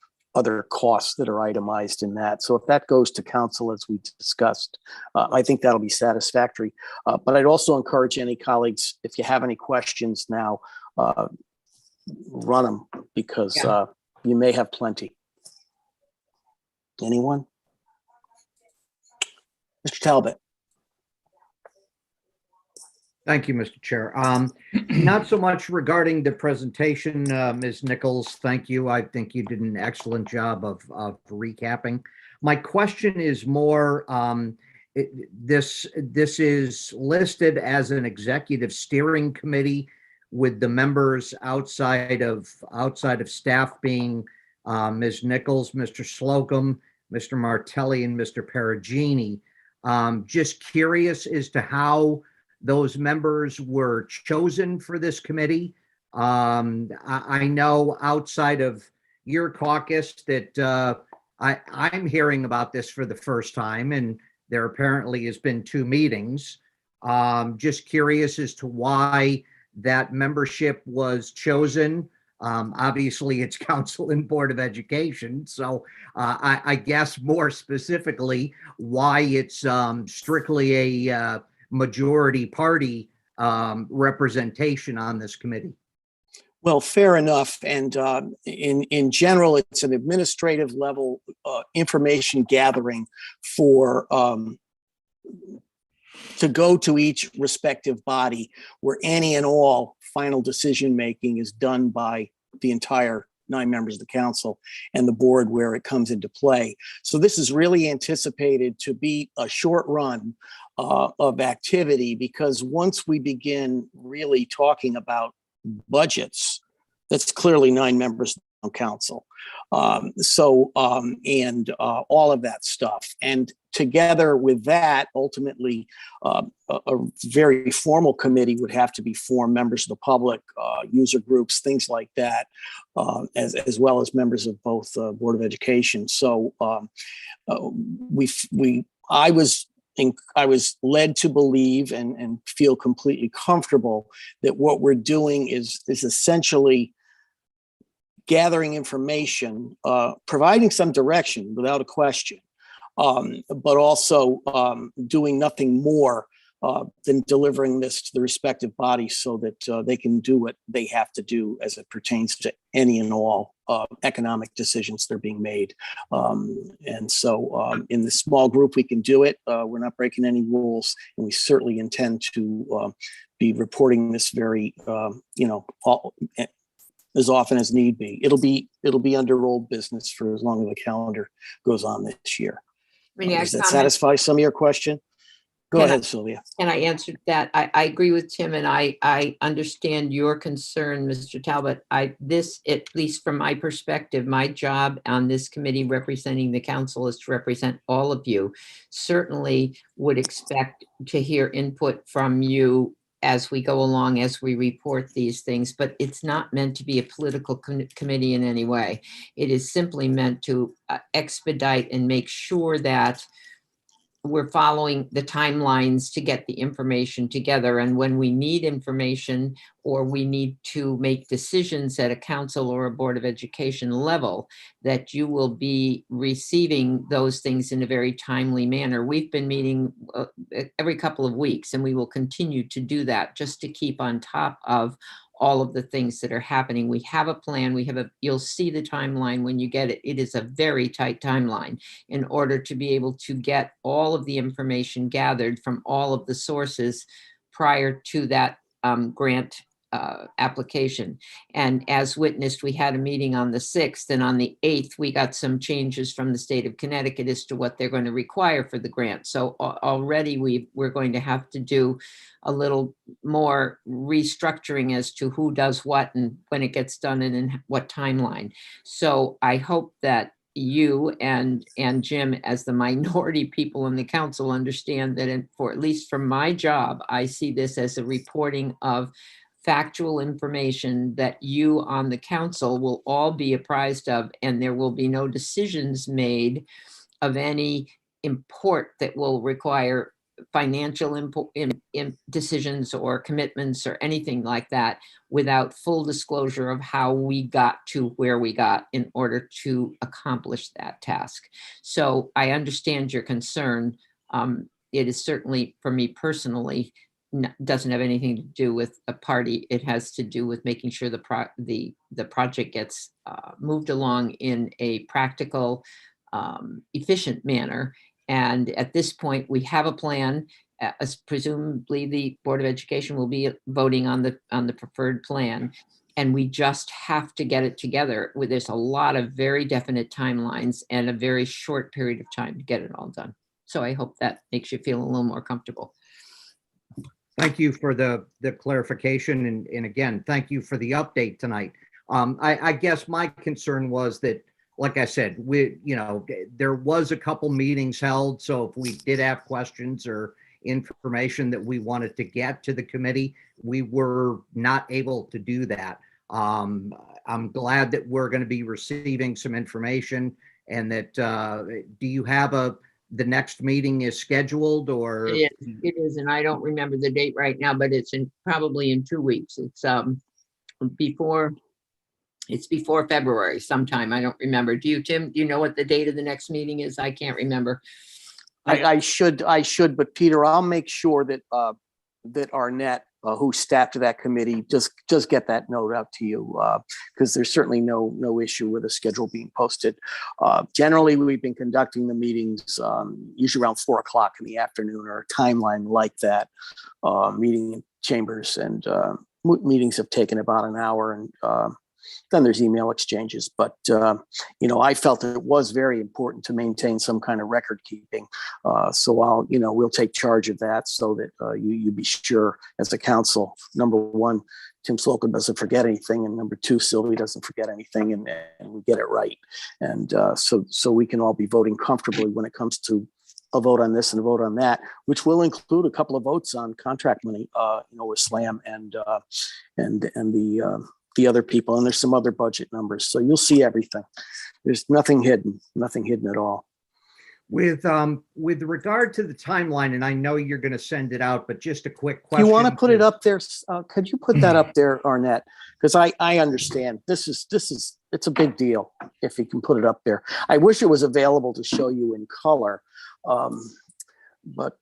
B: costs that are itemized in that. So if that goes to council, as we discussed, I think that'll be satisfactory. But I'd also encourage any colleagues, if you have any questions now, run them, because you may have plenty. Anyone? Mr. Talbot.
L: Thank you, Mr. Chair. Not so much regarding the presentation, Ms. Nichols. Thank you. I think you did an excellent job of recapping. My question is more, this is listed as an executive steering committee with the members outside of staff being Ms. Nichols, Mr. Slocum, Mr. Martelli, and Mr. Perugini. Just curious as to how those members were chosen for this committee. I know outside of your caucus that I'm hearing about this for the first time, and there apparently has been 2 meetings. Just curious as to why that membership was chosen. Obviously, it's Council and Board of Education. So I guess more specifically, why it's strictly a majority party representation on this committee.
B: Well, fair enough. And in general, it's an administrative level information gathering for to go to each respective body, where any and all final decision making is done by the entire 9 members of the council and the board where it comes into play. So this is really anticipated to be a short run of activity, because once we begin really talking about budgets, that's clearly 9 members of council. And all of that stuff. And together with that, ultimately, a very formal committee would have to be formed, members of the public, user groups, things like that, as well as members of both Board of Education. So I was led to believe and feel completely comfortable that what we're doing is essentially gathering information, providing some direction without a question, but also doing nothing more than delivering this to the respective bodies so that they can do what they have to do as it pertains to any and all economic decisions that are being made. And so in the small group, we can do it. We're not breaking any rules, and we certainly intend to be reporting this very, as often as need be. It'll be under old business for as long as the calendar goes on this year.
J: May I
B: Does that
J: comment?
B: satisfy some of your question? Go
J: Can
B: ahead, Sylvia.
J: And I answered that. I agree with Tim, and I understand your concern, Mr. Talbot. This, at least from my perspective, my job on this committee representing the council is to represent all of you. Certainly would expect to hear input from you as we go along, as we report these things, but it's not meant to be a political committee in any way. It is simply meant to expedite and make sure that we're following the timelines to get the information together. And when we need information or we need to make decisions at a council or a Board of Education level, that you will be receiving those things in a very timely manner. We've been meeting every couple of weeks, and we will continue to do that just to keep on top of all of the things that are happening. We have a plan. You'll see the timeline when you get it. It is a very tight timeline in order to be able to get all of the information gathered from all of the sources prior to that grant application. And as witnessed, we had a meeting on the 6th, and on the 8th, we got some changes from the state of Connecticut as to what they're going to require for the grant. So already we're going to have to do a little more restructuring as to who does what and when it gets done and in what timeline. So I hope that you and Jim, as the minority people in the council, understand that for at least from my job, I see this as a reporting of factual information that you on the council will all be apprised of, and there will be no decisions made of any import that will require financial decisions or commitments or anything like that without full disclosure of how we got to where we got in order to accomplish that task. So I understand your concern. It is certainly, for me personally, doesn't have anything to do with a party. It has to do with making sure the project gets moved along in a practical, efficient manner. And at this point, we have a plan. Presumably, the Board of Education will be voting on the preferred plan, and we just have to get it together. There's a lot of very definite timelines and a very short period of time to get it all done. So I hope that makes you feel a little more comfortable.
L: Thank you for the clarification. And again, thank you for the update tonight. I guess my concern was that, like I said, there was a couple meetings held. So if we did have questions or information that we wanted to get to the committee, we were not able to do that. I'm glad that we're going to be receiving some information, and that do you have the next meeting is scheduled, or?
J: It is, and I don't remember the date right now, but it's probably in 2 weeks. It's before February sometime. I don't remember. Do you, Tim? Do you know what the date of the next meeting is? I can't remember.
B: I should, but Peter, I'll make sure that Arnett, who staffed that committee, just get that note out to you, because there's certainly no issue with a schedule being posted. Generally, we've been conducting the meetings usually around 4 o'clock in the afternoon, or a timeline like that. Meeting in chambers, and meetings have taken about an hour, and then there's email exchanges. But I felt that it was very important to maintain some kind of record keeping. So we'll take charge of that, so that you be sure as a council, number one, Tim Slocum doesn't forget anything, and number two, Sylvie doesn't forget anything, and we get it right. And so we can all be voting comfortably when it comes to a vote on this and a vote on that, which will include a couple of votes on contract money, with SLAM and the other people. And there's some other budget numbers. So you'll see everything. There's nothing hidden at all.
L: With regard to the timeline, and I know you're going to send it out, but just a quick question.
B: You want to put it up there? Could you put that up there, Arnett? Because I understand it's a big deal if you can put it up there. I wish it was available to show you in color, but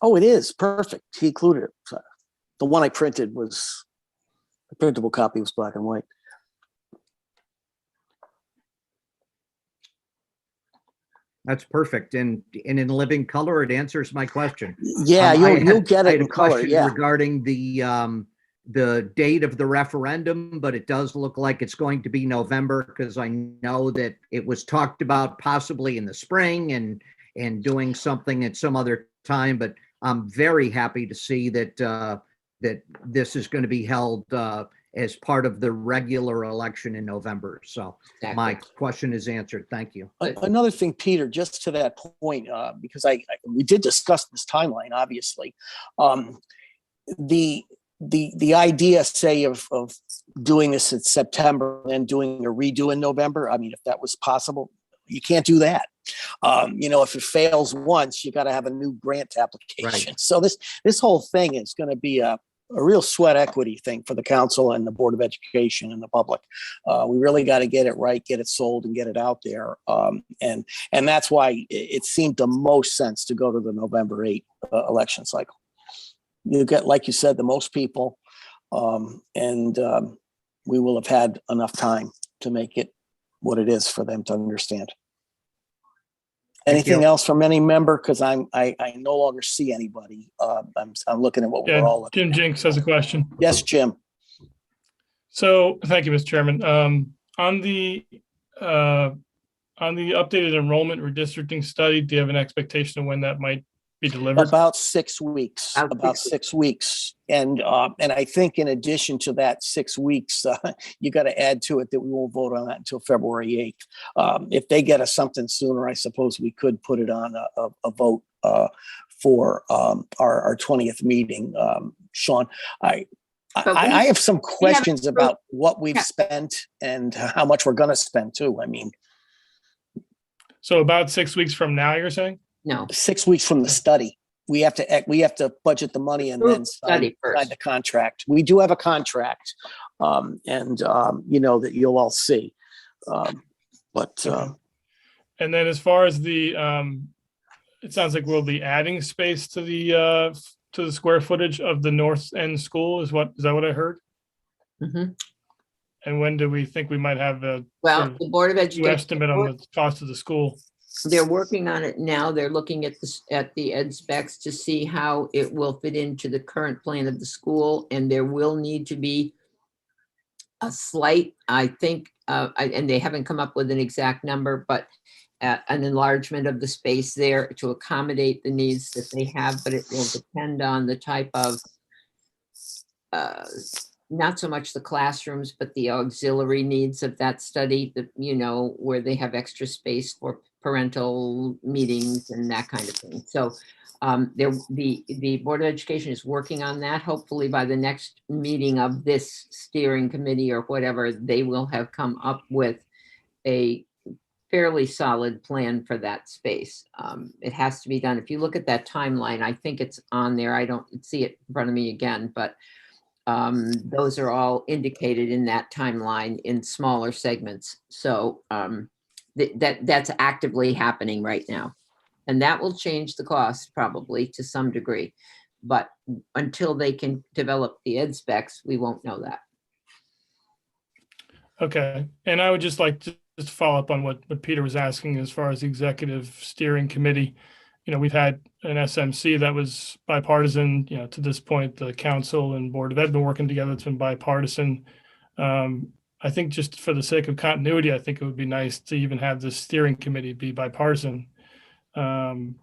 B: it is perfect. He included it. So the one I printed was the printable copy was black and white.
L: That's perfect. And in living color, it answers my question.
B: Yeah, you'll get it in color. Yeah.
L: Regarding the date of the referendum, but it does look like it's going to be November, because I know that it was talked about possibly in the spring and doing something at some other time. But I'm very happy to see that that this is going to be held as part of the regular election in November. So
J: Exactly.
L: my question is answered. Thank you.
B: Another thing, Peter, just to that point, because we did discuss this timeline, obviously. The idea, say, of doing this in September and doing a redo in November, I mean, if that was possible, you can't do that. If it fails once, you got to have a new grant application.
L: Right.
B: So this whole thing is going to be a real sweat equity thing for the council and the Board of Education and the public. We really got to get it right, get it sold, and get it out there. And that's why it seemed the most sense to go to the November 8 election cycle. You get, like you said, the most people, and we will have had enough time to make it what it is for them to understand. Anything else from any member? Because I no longer see anybody. I'm looking at what we're all looking
D: Jim
B: at.
D: Jinks has a question.
B: Yes, Jim.
D: So thank you, Mr. Chairman. On the updated enrollment redistricting study, do you have an expectation of when that might be delivered?
B: About 6 weeks. About 6 weeks. And I think in addition to that 6 weeks, you got to add to it that we won't vote on that until February 8th. If they get us something sooner, I suppose we could put it on a vote for our 20th meeting. Sean, I have some questions about what we've spent and how much we're going to spend too. I mean,
D: so about 6 weeks from now, you're saying?
J: No.
B: 6 weeks from the study. We have to budget the money and then sign the contract. We do have a contract, that you'll all see.
D: And then as far as the, it sounds like we'll be adding space to the square footage of the North End School. Is that what I heard?
J: Mm-hmm.
D: And when do we think we might have
J: the Board of Education
D: estimate on the cost of the school?
J: They're working on it now. They're looking at the ed specs to see how it will fit into the current plan of the school. And there will need to be a slight, I think, and they haven't come up with an exact number, but an enlargement of the space there to accommodate the needs that they have, but it will depend on the type of, not so much the classrooms, but the auxiliary needs of that study, where they have extra space for parental meetings and that kind of thing. So the Board of Education is working on that. Hopefully by the next meeting of this steering committee or whatever, they will have come up with a fairly solid plan for that space. It has to be done. If you look at that timeline, I think it's on there. I don't see it in front of me again, but those are all indicated in that timeline in smaller segments. So that's actively happening right now. And that will change the cost probably to some degree. But until they can develop the ed specs, we won't know that.
D: Okay. And I would just like to just follow up on what Peter was asking as far as the executive steering committee. We've had an SMC that was bipartisan, to this point, the council and Board of Ed been working together. It's been bipartisan. I think just for the sake of continuity, I think it would be nice to even have the steering committee be bipartisan. I'm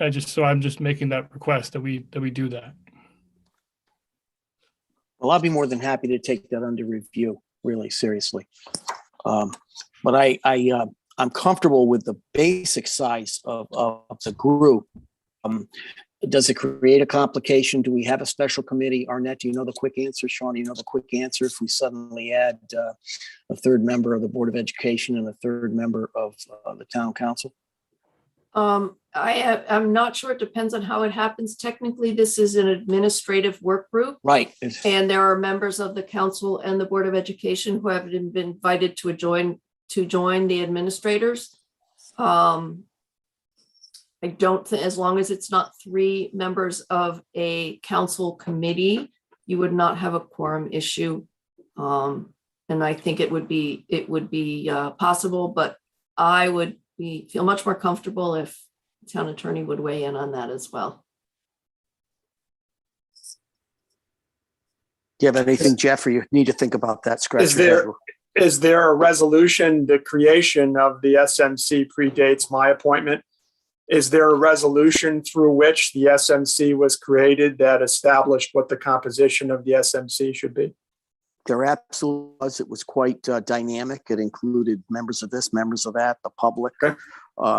D: just making that request that we do that.
B: Well, I'll be more than happy to take that under review, really seriously. But I I'm comfortable with the basic size of the group. Does it create a complication? Do we have a special committee? Arnett, do you know the quick answer? Sean, do you know the quick answer if we suddenly add a third member of the Board of Education and a third member of the Town Council?
E: I'm not sure. It depends on how it happens. Technically, this is an administrative work group.
B: Right.
E: And there are members of the council and the Board of Education who have been invited to join the administrators. I don't think, as long as it's not 3 members of a council committee, you would not have a quorum issue. And I think it would be possible, but I would feel much more comfortable if the town attorney would weigh in on that as well.
B: Do you have anything, Jeff, or you need to think about that?
M: Is there a resolution? The creation of the SMC predates my appointment. Is there a resolution through which the SMC was created that established what the composition of the SMC should be?
B: There absolutely was. It was quite dynamic. It included members of this, members of that, the public.
M: Okay.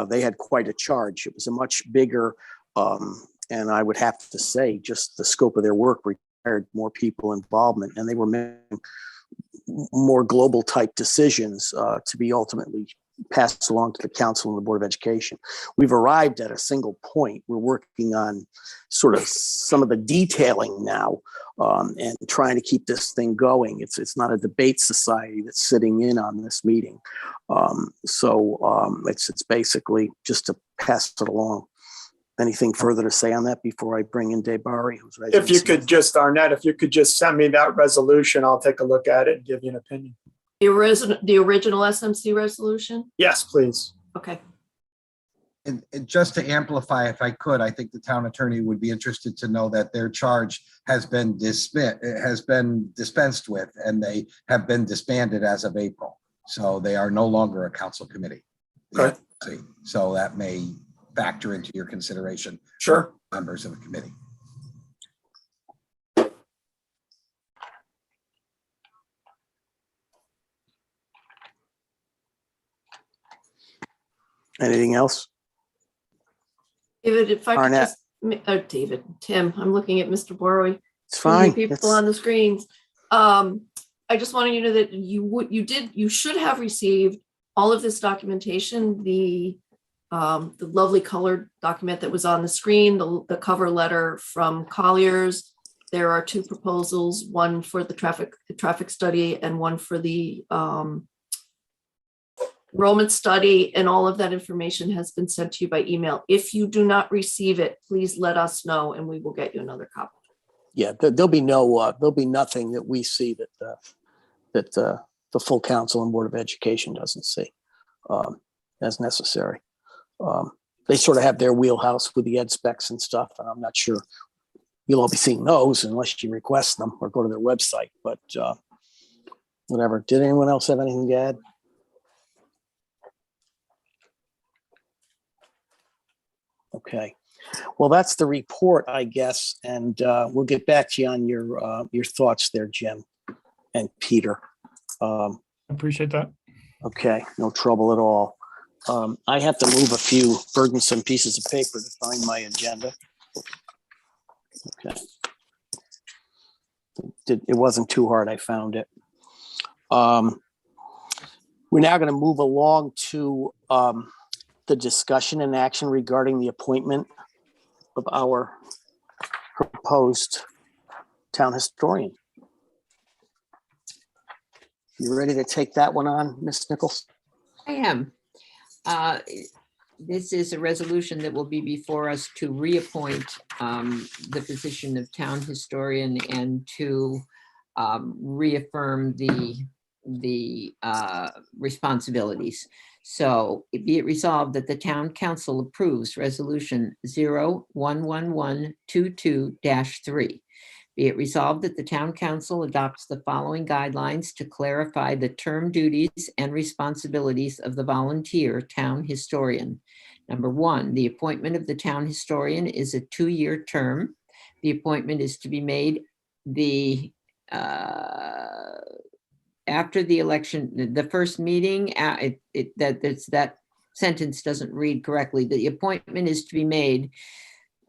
B: They had quite a charge. It was a much bigger, and I would have to say, just the scope of their work required more people involvement, and they were making more global type decisions to be ultimately passed along to the council and the Board of Education. We've arrived at a single point. We're working on sort of some of the detailing now and trying to keep this thing going. It's not a debate society that's sitting in on this meeting. It's basically just to pass it along. Anything further to say on that before I bring in Dave Barry, who's right?
M: If you could just, Arnett, if you could just send me that resolution, I'll take a look at it and give you an opinion.
E: The original SMC resolution?
M: Yes, please.
E: Okay.
A: And just to amplify, if I could, I think the town attorney would be interested to know that their charge has been dispensed with, and they have been disbanded as of April. So they are no longer a council committee.
M: Okay.
A: So that may factor into your consideration.
M: Sure.
A: Members of the committee.
B: Anything else?
E: David, if I could
B: Arnett.
E: Tim, I'm looking at Mr. Borrowy.
B: It's fine.
E: People on the screens. I just wanted you to know that you should have received all of this documentation, the lovely colored document that was on the screen, the cover letter from Collier's. There are 2 proposals, one for the traffic study and one for the enrollment study, and all of that information has been sent to you by email. If you do not receive it, please let us know and we will get you another copy.
B: Yeah, there'll be nothing that we see that the full council and Board of Education doesn't see as necessary. They sort of have their wheelhouse with the ed specs and stuff, and I'm not sure you'll all be seeing those unless you request them or go to their website, but whatever. Did anyone else have anything to add? Okay. Well, that's the report, I guess, and we'll get back to you on your thoughts there, Jim and Peter.
D: Appreciate that.
B: Okay, no trouble at all. I have to move a few burdensome pieces of paper to find my agenda. Okay. It wasn't too hard. I found it. We're now going to move along to the discussion and action regarding the appointment of our proposed town historian. You ready to take that one on, Ms. Nichols?
J: I am. This is a resolution that will be before us to reappoint the position of town historian and to reaffirm the responsibilities. So be it resolved that the town council approves resolution 0-11122-3. Be it resolved that the town council adopts the following guidelines to clarify the term duties and responsibilities of the volunteer town historian. Number 1, the appointment of the town historian is a 2-year term. The appointment is to be made after the election, the first meeting, that sentence doesn't read correctly. The appointment is to be made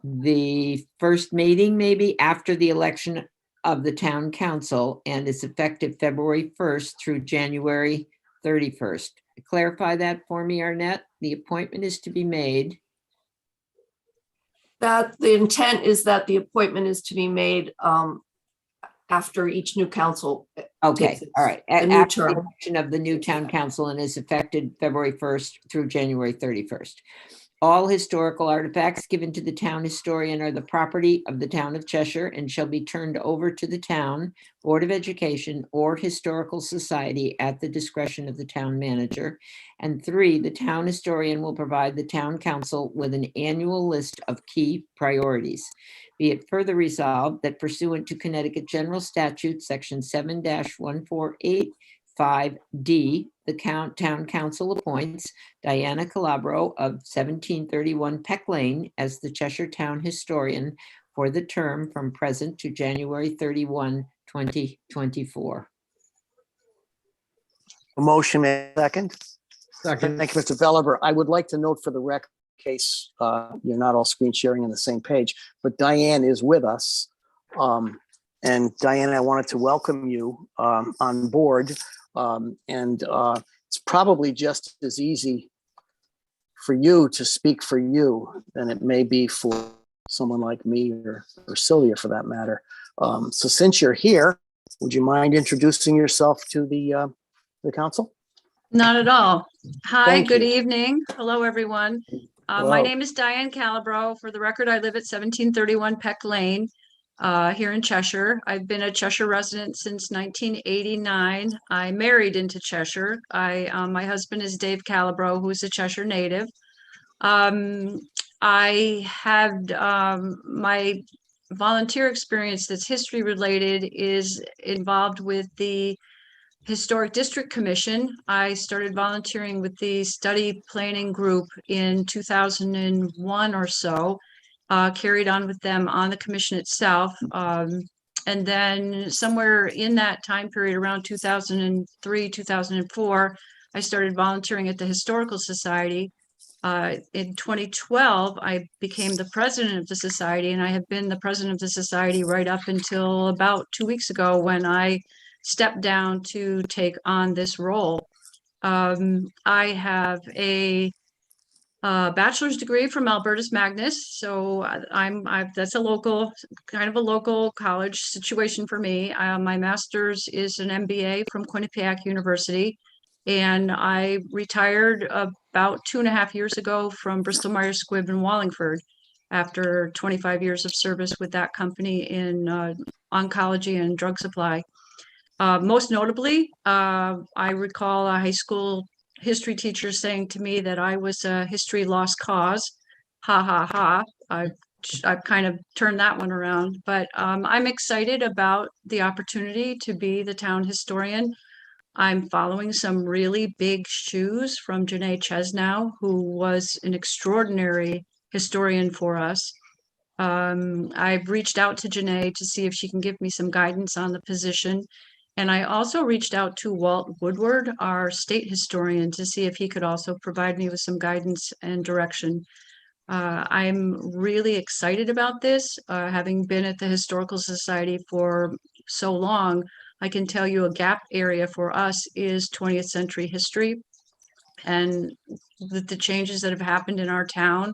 J: the first meeting, maybe after the election of the town council, and is effective February 1st through January 31st. Clarify that for me, Arnett. The appointment is to be made.
E: That the intent is that the appointment is to be made after each new council.
J: Okay,
E: takes its-
J: all right.
E: a new
J: After the
E: term.
J: election of the new town council and is effective February 1st through January 31st. All historical artifacts given to the town historian are the property of the town of Cheshire and shall be turned over to the town Board of Education or Historical Society at the discretion of the town manager. And 3, the town historian will provide the town council with an annual list of key priorities. Be it further resolved that pursuant to Connecticut General Statute, Section 7-1485D, the town council appoints Diana Calabro of 1731 Peck Lane as the Cheshire Town Historian for the term from present to January 31, 2024.
B: A motion made second.
I: Second.
B: Thank you, Mr. Belliver. I would like to note for the record, in case you're not all screen sharing on the same page, but Diane is with us. And Diane, I wanted to welcome you on board. It's probably just as easy for you to speak for you than it may be for someone like me or Sylvia for that matter. So since you're here, would you mind introducing yourself to the council?
N: Not at all. Hi,
B: Thank
N: good
B: you.
N: evening. Hello, everyone. My
B: Hello.
N: name is Diane Calabro. For the record, I live at 1731 Peck Lane here in Cheshire. I've been a Cheshire resident since 1989. I married into Cheshire. My husband is Dave Calabro, who is a Cheshire native. I had my volunteer experience that's history related is involved with the Historic District Commission. I started volunteering with the study planning group in 2001 or so, carried on with them on the commission itself. And then somewhere in that time period around 2003, 2004, I started volunteering at the Historical Society. In 2012, I became the president of the society, and I have been the president of the society right up until about 2 weeks ago when I stepped down to take on this role. I have a bachelor's degree from Albertus Magnus, so that's a local, kind of a local college situation for me. My master's is an MBA from Quinnipiac University, and I retired about 2.5 years ago from Bristol Myers Squibb in Wallingford after 25 years of service with that company in oncology and drug supply. Most notably, I recall a high school history teacher saying to me that I was a history lost cause. Ha ha ha. I've kind of turned that one around, but I'm excited about the opportunity to be the town historian. I'm following some really big shoes from Janae Chesnow, who was an extraordinary historian for us. I've reached out to Janae to see if she can give me some guidance on the position. And I also reached out to Walt Woodward, our state historian, to see if he could also provide me with some guidance and direction. I'm really excited about this. Having been at the Historical Society for so long, I can tell you a gap area for us is 20th century history. And the changes that have happened in our town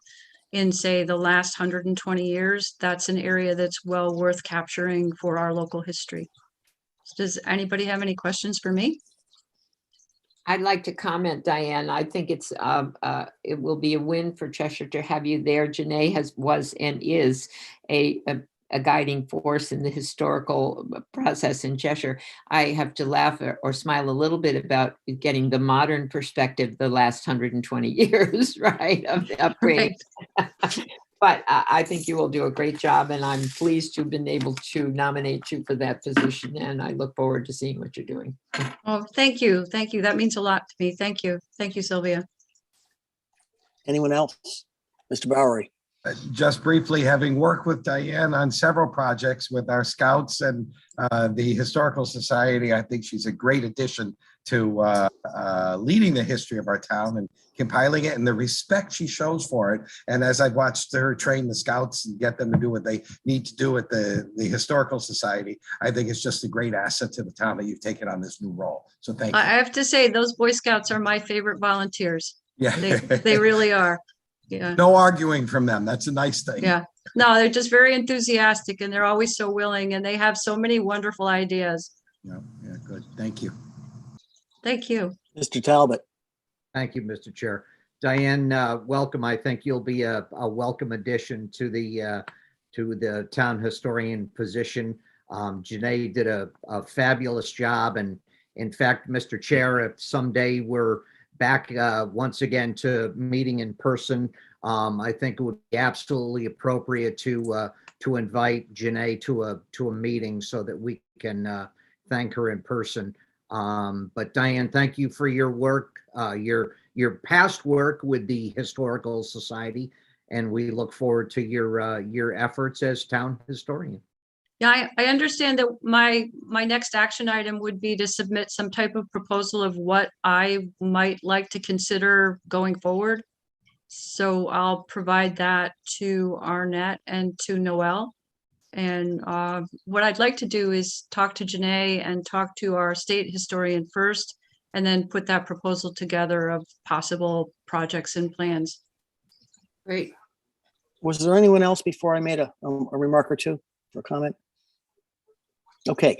N: in, say, the last 120 years, that's an area that's well worth capturing for our local history. Does anybody have any questions for me?
J: I'd like to comment, Diane. I think it will be a win for Cheshire to have you there. Janae was and is a guiding force in the historical process in Cheshire. I have to laugh or smile a little bit about getting the modern perspective the last 120 years, right, of the upgrade. Right. But I think you will do a great job, and I'm pleased to have been able to nominate you for that position, and I look forward to seeing what you're doing.
N: Oh, thank you. Thank you. That means a lot to me. Thank you. Thank you, Sylvia.
B: Anyone else? Mr. Bowery.
A: Just briefly, having worked with Diane on several projects with our scouts and the Historical Society, I think she's a great addition to leading the history of our town and compiling it, and the respect she shows for it. And as I've watched her train the scouts and get them to do what they need to do at the Historical Society, I think it's just a great asset to the town that you've taken on this new role. So thank you.
N: I have to say, those Boy Scouts are my favorite volunteers.
A: Yeah,
N: They really are. Yeah.
A: No arguing from them. That's a nice thing.
N: Yeah. No, they're just very enthusiastic and they're always so willing and they have so many wonderful ideas.
A: Yeah, good. Thank you.
N: Thank you.
B: Mr. Talbot.
L: Thank you, Mr. Chair. Diane, welcome. I think you'll be a welcome addition to the town historian position. Janae did a fabulous job. And in fact, Mr. Chair, if someday we're back once again to meeting in person, I think it would be absolutely appropriate to invite Janae to a meeting so that we can thank her in person. But Diane, thank you for your work, your past work with the Historical Society, and we look forward to your efforts as town historian.
N: Yeah, I understand that my next action item would be to submit some type of proposal of what I might like to consider going forward. So I'll provide that to Arnett and to Noel. And what I'd like to do is talk to Janae and talk to our state historian first, and then put that proposal together of possible projects and plans.
J: Great.
B: Was there anyone else before I made a remark or two or comment? Okay,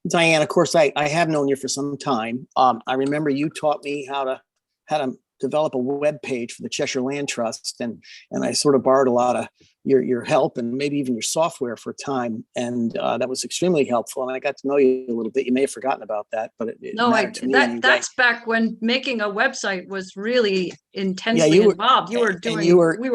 B: Diane, of course, I have known you for some time. I remember you taught me how to develop a web page for the Cheshire Land Trust, and I sort of borrowed a lot of your help and maybe even your software for a time, and that was extremely helpful. And I got to know you a little bit. You may have forgotten about that, but it
N: No,
B: mattered to me anyway.
N: that's back when making a website was really intensely involved. We were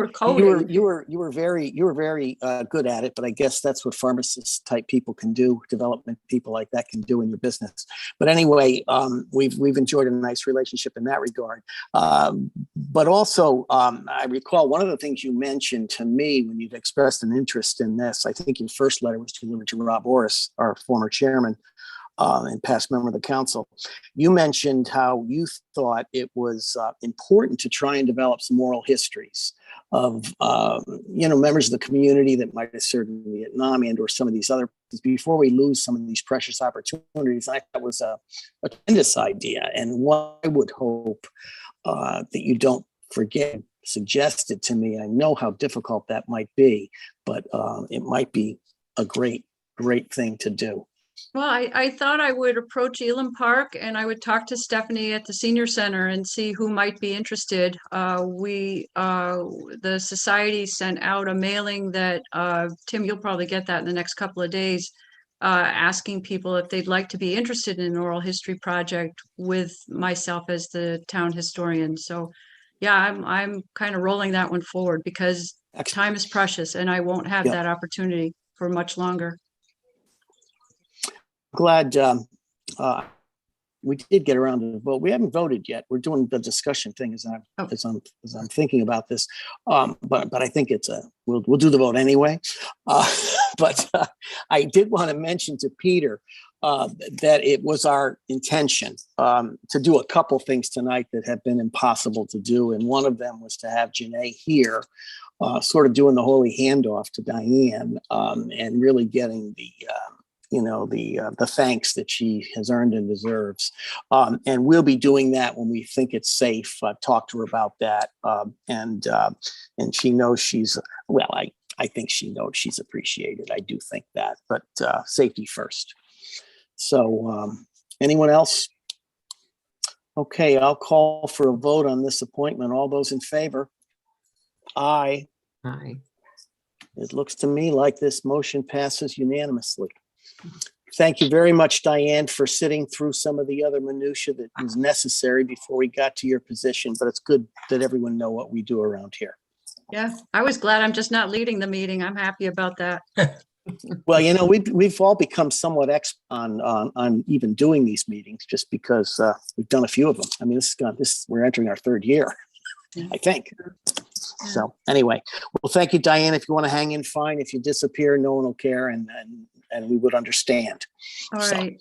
N: coding.
B: You were very good at it, but I guess that's what pharmacist type people can do, development people like that can do in your business. But anyway, we've enjoyed a nice relationship in that regard. But also, I recall one of the things you mentioned to me when you'd expressed an interest in this. I think your first letter was delivered to Rob Orris, our former chairman and past member of the council. You mentioned how you thought it was important to try and develop some oral histories of members of the community that might have served in Vietnam and or some of these other places before we lose some of these precious opportunities. I thought it was a tremendous idea, and one I would hope that you don't forget suggested to me. I know how difficult that might be, but it might be a great thing to do.
N: Well, I thought I would approach Elam Park and I would talk to Stephanie at the senior center and see who might be interested. The society sent out a mailing that, Tim, you'll probably get that in the next couple of days, asking people if they'd like to be interested in an oral history project with myself as the town historian. So yeah, I'm kind of rolling that one forward because time is precious and I won't have that opportunity for much longer.
B: Glad we did get around to the vote. We haven't voted yet. We're doing the discussion thing as I'm thinking about this. But I think we'll do the vote anyway. But I did want to mention to Peter that it was our intention to do a couple things tonight that have been impossible to do. And one of them was to have Janae here, sort of doing the holy handoff to Diane and really getting the thanks that she has earned and deserves. And we'll be doing that when we think it's safe. I've talked to her about that. And she knows I think she knows she's appreciated. I do think that, but safety first. So anyone else? Okay, I'll call for a vote on this appointment. All those in favor? Aye.
J: Aye.
B: It looks to me like this motion passes unanimously. Thank you very much, Diane, for sitting through some of the other minutia that was necessary before we got to your position, but it's good that everyone know what we do around here.
N: Yeah, I was glad I'm just not leading the meeting. I'm happy about that.
B: Well, we've all become somewhat expert on even doing these meetings just because we've done a few of them. I mean, we're entering our third year, I think. So anyway, well, thank you, Diane. If you want to hang in, fine. If you disappear, no one will care, and we would understand.
N: All
B: So,
N: right.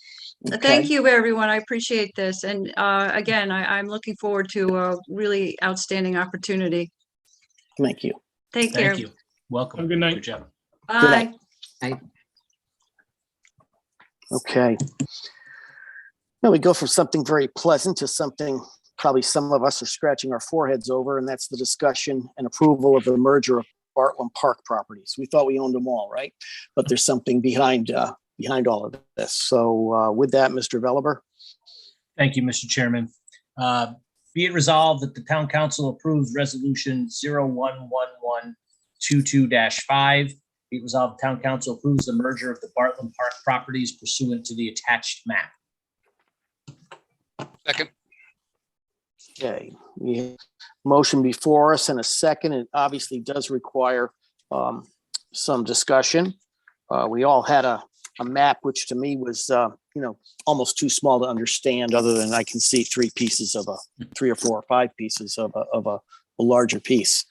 B: okay.
N: Thank you, everyone. I appreciate this. And again, I'm looking forward to a really outstanding opportunity.
B: Thank you.
N: Take care.
K: Thank you. Welcome.
D: Have a good night.
K: Good job.
N: Bye.
B: Okay. Now we go from something very pleasant to something probably some of us are scratching our foreheads over, and that's the discussion and approval of the merger of Bartland Park properties. We thought we owned them all, right? But there's something behind all of this. So with that, Mr. Veliber.
K: Thank you, Mr. Chairman. Be it resolved that the town council approves resolution 011122-5. Be it resolved, the town council approves the merger of the Bartland Park properties pursuant to the attached map.
C: Second.
B: Okay, we have a motion before us and a second. It obviously does require some discussion. We all had a map, which to me was, almost too small to understand, other than I can see three or four or five pieces of a larger piece.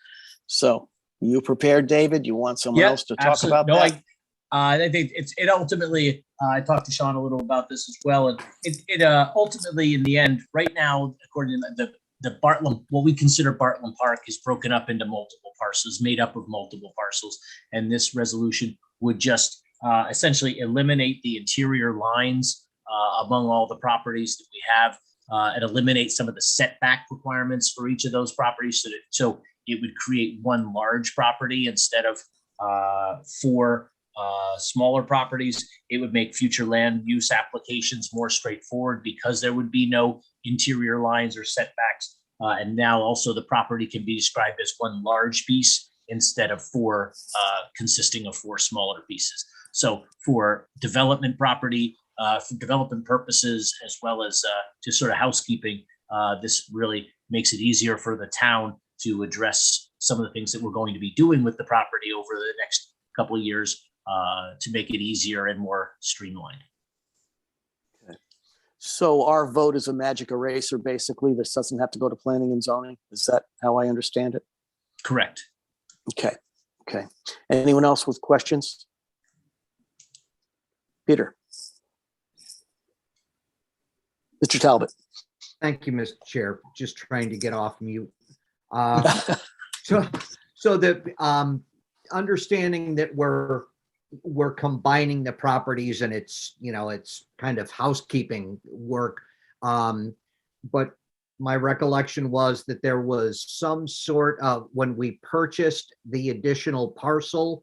B: So you prepared, David? You want someone else to talk about that?
K: I think it ultimately, I talked to Sean a little about this as well. And it ultimately, in the end, right now, according to the Bartland, what we consider Bartland Park is broken up into multiple parcels, made up of multiple parcels. And this resolution would just essentially eliminate the interior lines among all the properties that we have and eliminate some of the setback requirements for each of those properties. So it would create one large property instead of four smaller properties. It would make future land use applications more straightforward because there would be no interior lines or setbacks. And now also the property can be described as one large piece instead of four consisting of four smaller pieces. So for development property, for development purposes, as well as just sort of housekeeping, this really makes it easier for the town to address some of the things that we're going to be doing with the property over the next couple of years to make it easier and more streamlined.
B: Okay. So our vote is a magic eraser, basically. This doesn't have to go to planning and zoning. Is that how I understand it?
K: Correct.
B: Okay. Okay. Anyone else with questions? Peter. Mr. Talbot.
L: Thank you, Mr. Chair. Just trying to get off mute. So the understanding that we're combining the properties and it's kind of housekeeping work. But my recollection was that there was some sort of, when we purchased the additional parcel,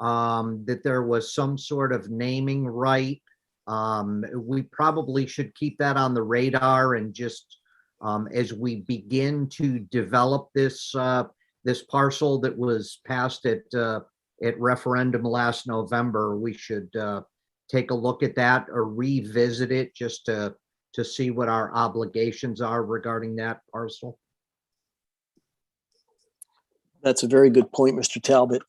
L: that there was some sort of naming right. We probably should keep that on the radar and just as we begin to develop this this parcel that was passed at referendum last November, we should take a look at that or revisit it just to see what our obligations are regarding that parcel.
B: That's a very good point, Mr. Talbot.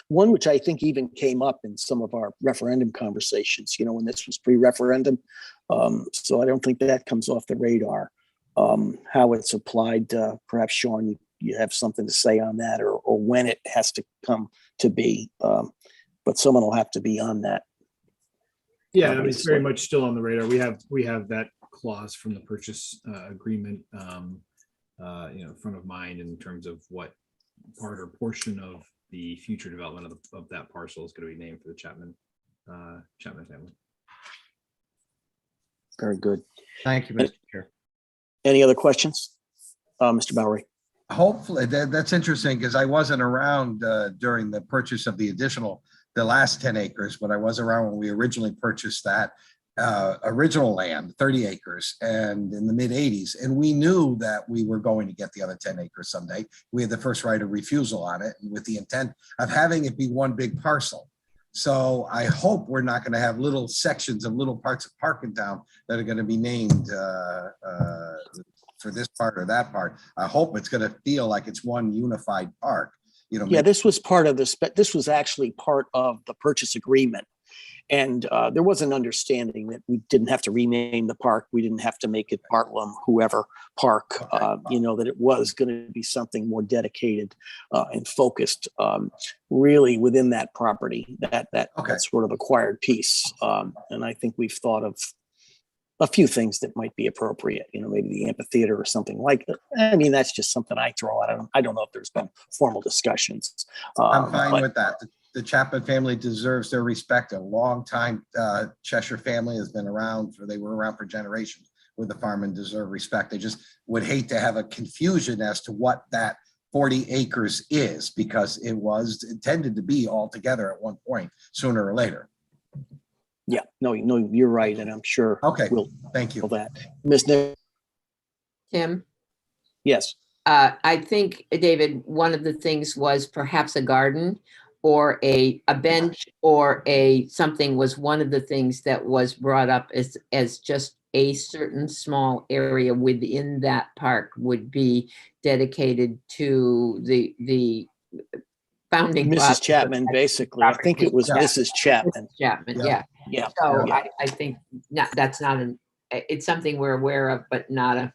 B: One which I think even came up in some of our referendum conversations, when this was pre-referendum. So I don't think that comes off the radar. How it's applied, perhaps Sean, you have something to say on that, or when it has to come to be. But someone will have to be on that.
G: Yeah, I mean, it's very much still on the radar. We have that clause from the purchase agreement, front of mind in terms of what part or portion of the future development of that parcel is going to be named for the Chapman family.
B: Very good.
L: Thank you, Mr. Chair.
B: Any other questions, Mr. Bowery?
A: Hopefully that's interesting, because I wasn't around during the purchase of the last 10 acres, but I was around when we originally purchased that original land, 30 acres, and in the mid 80s. And we knew that we were going to get the other 10 acres someday. We had the first right of refusal on it, and with the intent of having it be one big parcel. So I hope we're not going to have little sections of little parts of Parkintown that are going to be named for this part or that part. I hope it's going to feel like it's one unified park.
B: Yeah, this was part of this, but this was actually part of the purchase agreement. And there was an understanding that we didn't have to rename the park. We didn't have to make it Bartland, whoever park, that it was going to be something more dedicated and focused really within that property, that sort of acquired piece. And I think we've thought of a few things that might be appropriate, maybe the amphitheater or something like that. I mean, that's just something I throw out. I don't know if there's been formal discussions.
A: I'm fine with that. The Chapman family deserves their respect. A long time Cheshire family has been around, they were around for generations with the farm and deserve respect. They just would hate to have a confusion as to what that 40 acres is, because it was intended to be all together at one point, sooner or later.
B: Yeah, no, you're right. And I'm sure.
A: Okay,
B: we'll
A: thank you.
B: That. Ms. Nick.
J: Tim?
B: Yes.
J: I think, David, one of the things was perhaps a garden or a bench or something was one of the things that was brought up as just a certain small area within that park would be dedicated to the founding.
B: Mrs. Chapman, basically. I think it was Mrs. Chapman.
J: Mrs. Chapman, yeah. So I think that's not it's something we're aware of, but not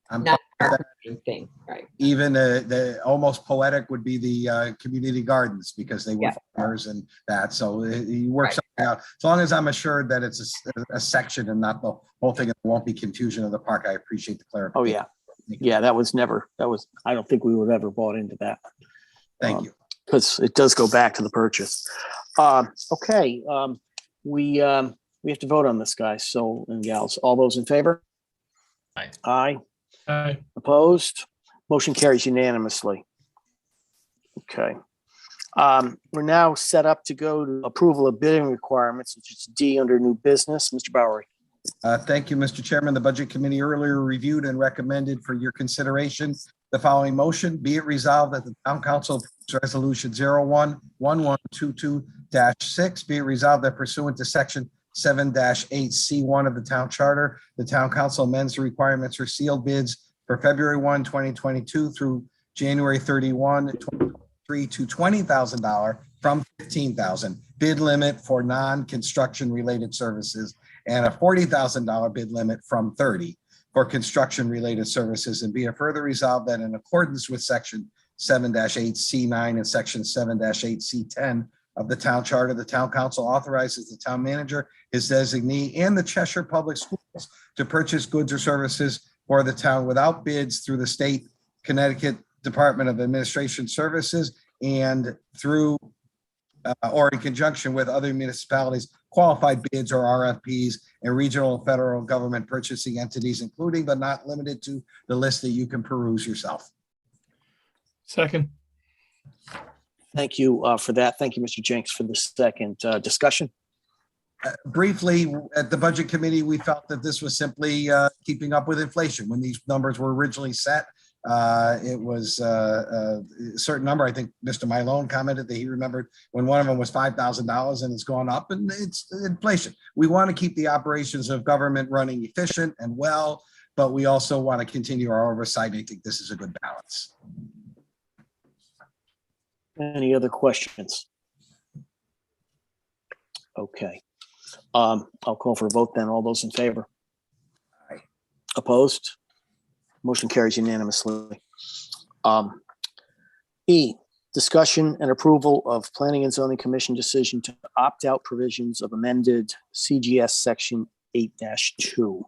J: our thing, right?
A: Even the almost poetic would be the community gardens, because they were farmers and that. So you work something out. As long as I'm assured that it's a section and not the whole thing, it won't be confusion of the park. I appreciate the clarification.
B: Oh yeah. Yeah, I don't think we would have ever bought into that.
A: Thank you.
B: Because it does go back to the purchase. Okay. We have to vote on this, guys. So, and gals, all those in favor?
K: Aye.
B: Aye.
D: Aye.
B: Opposed? Motion carries unanimously. Okay. We're now set up to go to approval of bidding requirements, which is D under new business. Mr. Bowery.
A: Thank you, Mr. Chairman. The Budget Committee earlier reviewed and recommended for your consideration the following motion. Be it resolved that the Town Council approves Resolution 01-1122-6. Be it resolved that pursuant to Section 7-8C1 of the Town Charter, the Town Council amends the requirements for sealed bids for February 1, 2022 through January 31, 2023 to $20,000 from $15,000 bid limit for non-construction related services, and a $40,000 bid limit from $30,000 for construction related services. And be it further resolved that in accordance with Section 7-8C9 and Section 7-8C10 of the Town Charter, the Town Council authorizes the town manager, his designee, and the Cheshire Public Schools to purchase goods or services for the town without bids through the state Connecticut Department of Administration Services and through or in conjunction with other municipalities, qualified bids or RFPs, and regional and federal government purchasing entities, including but not limited to the list that you can peruse yourself.
D: Second.
B: Thank you for that. Thank you, Mr. Jenks, for the second discussion.
A: Briefly, at the Budget Committee, we felt that this was simply keeping up with inflation. When these numbers were originally set, it was a certain number. I think Mr. Milone commented that he remembered when one of them was $5,000 and it's gone up, and it's inflation. We want to keep the operations of government running efficient and well, but we also want to continue our oversight. I think this is a good balance.
B: Any other questions? Okay. I'll call for a vote then. All those in favor?
A: Aye.
B: Opposed? Motion carries unanimously. E, discussion and approval of Planning and Zoning Commission decision to opt out provisions of amended CGS Section 8-2.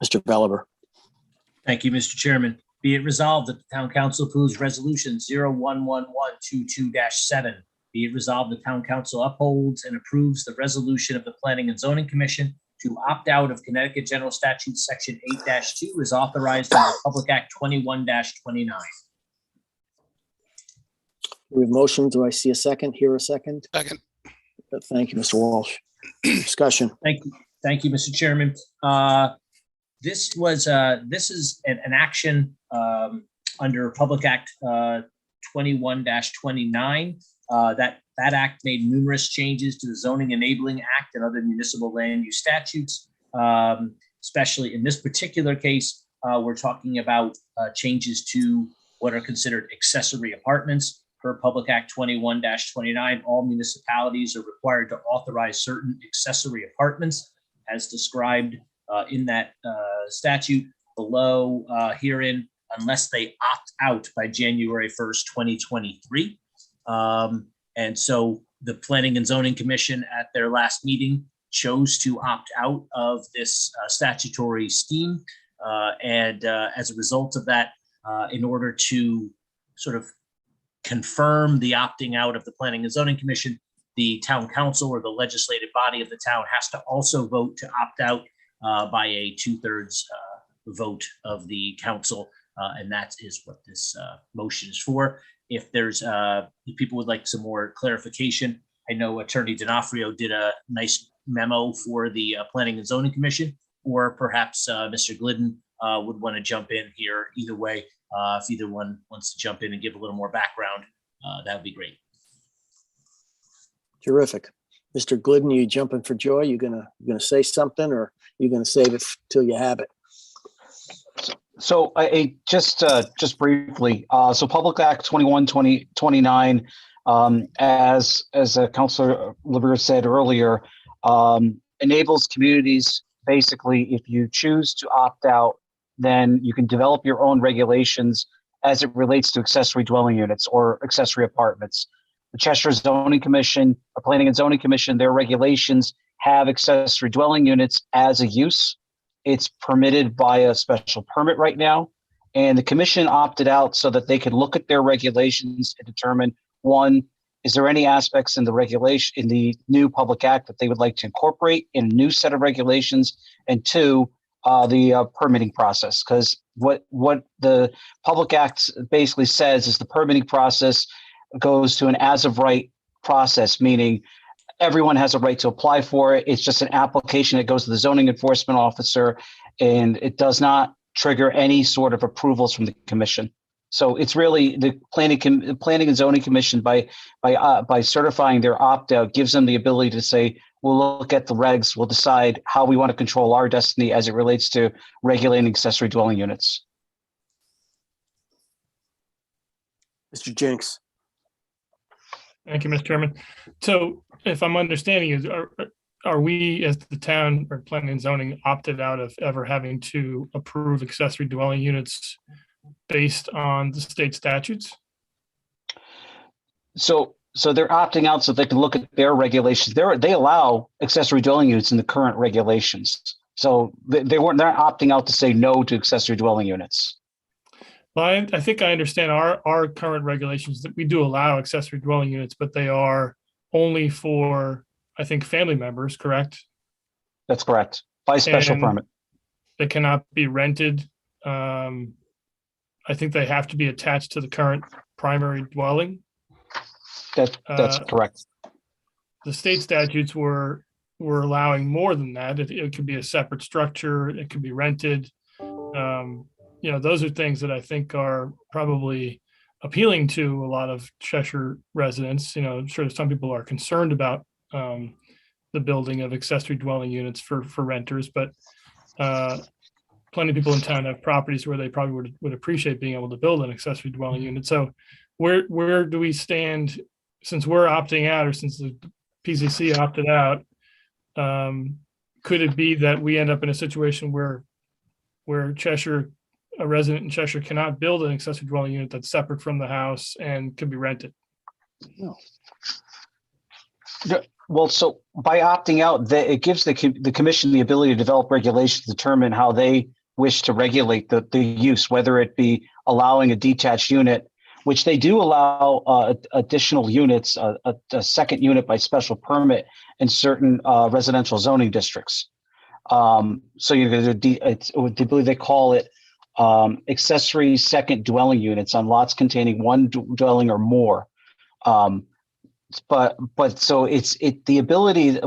B: Mr. Belliver.
K: Thank you, Mr. Chairman. Be it resolved that the Town Council approves Resolution 011122-7. Be it resolved the Town Council upholds and approves the resolution of the Planning and Zoning Commission to opt out of Connecticut General Statute Section 8-2 is authorized under Public Act 21-29.
B: We have motion. Do I see a second? Hear a second?
C: Second.
B: Thank you, Mr. Walsh. Discussion.
K: Thank you, Mr. Chairman. This is an action under Public Act 21-29. That act made numerous changes to the Zoning Enabling Act and other municipal land use statutes. Especially in this particular case, we're talking about changes to what are considered accessory apartments. per Public Act 21-29, all municipalities are required to authorize certain accessory apartments as described in that statute below herein, unless they opt out by January 1st, 2023. And so the Planning and Zoning Commission at their last meeting chose to opt out of this statutory scheme. And as a result of that, in order to sort of confirm the opting out of the Planning and Zoning Commission, the town council or the legislative body of the town has to also vote to opt out by a 2/3 vote of the council. And that is what this motion is for. If there's, if people would like some more clarification, I know Attorney D'Onofrio did a nice memo for the Planning and Zoning Commission, or perhaps Mr. Glidden would want to jump in here. Either way, if either one wants to jump in and give a little more background, that would be great.
B: Terrific. Mr. Glidden, you jumping for joy? You gonna say something, or you gonna save it till you have it?
H: So just briefly, so Public Act 21-29, as Councilor LaRue said earlier, enables communities, basically, if you choose to opt out, then you can develop your own regulations as it relates to accessory dwelling units or accessory apartments. The Cheshire Zoning Commission, or Planning and Zoning Commission, their regulations have accessory dwelling units as a use. It's permitted by a special permit right now. And the commission opted out so that they could look at their regulations and determine, one, is there any aspects in the regulation, in the new Public Act that they would like to incorporate in a new set of regulations? And two, the permitting process. Because what the Public Act basically says is the permitting process goes to an as of right process, meaning everyone has a right to apply for it. It's just an application that goes to the zoning enforcement officer, and it does not trigger any sort of approvals from the commission. So it's really the Planning and Zoning Commission by certifying their opt-out gives them the ability to say, we'll look at the regs, we'll decide how we want to control our destiny as it relates to regulating accessory dwelling units.
B: Mr. Jenks.
D: Thank you, Mr. Chairman. So if I'm understanding you, are we as the town or planning and zoning opted out of ever having to approve accessory dwelling units based on the state statutes?
H: So they're opting out so they can look at their regulations. They allow accessory dwelling units in the current regulations. So they're not opting out to say no to accessory dwelling units.
D: Well, I think I understand our current regulations that we do allow accessory dwelling units, but they are only for, I think, family members, correct?
H: That's correct. By special permit.
D: They cannot be rented. I think they have to be attached to the current primary dwelling.
H: That's correct.
D: The state statutes were allowing more than that. It could be a separate structure. It could be rented. Those are things that I think are probably appealing to a lot of Cheshire residents. I'm sure some people are concerned about the building of accessory dwelling units for renters, but plenty of people in town have properties where they probably would appreciate being able to build an accessory dwelling unit. So where do we stand since we're opting out, or since the PCC opted out? Could it be that we end up in a situation where Cheshire, a resident in Cheshire, cannot build an accessory dwelling unit that's separate from the house and can be rented?
H: No. Well, so by opting out, it gives the commission the ability to develop regulations, determine how they wish to regulate the use, whether it be allowing a detached unit, which they do allow additional units, a second unit by special permit in certain residential zoning districts. So you're going to believe they call it accessory second dwelling units on lots containing one dwelling or more. But so it's the ability,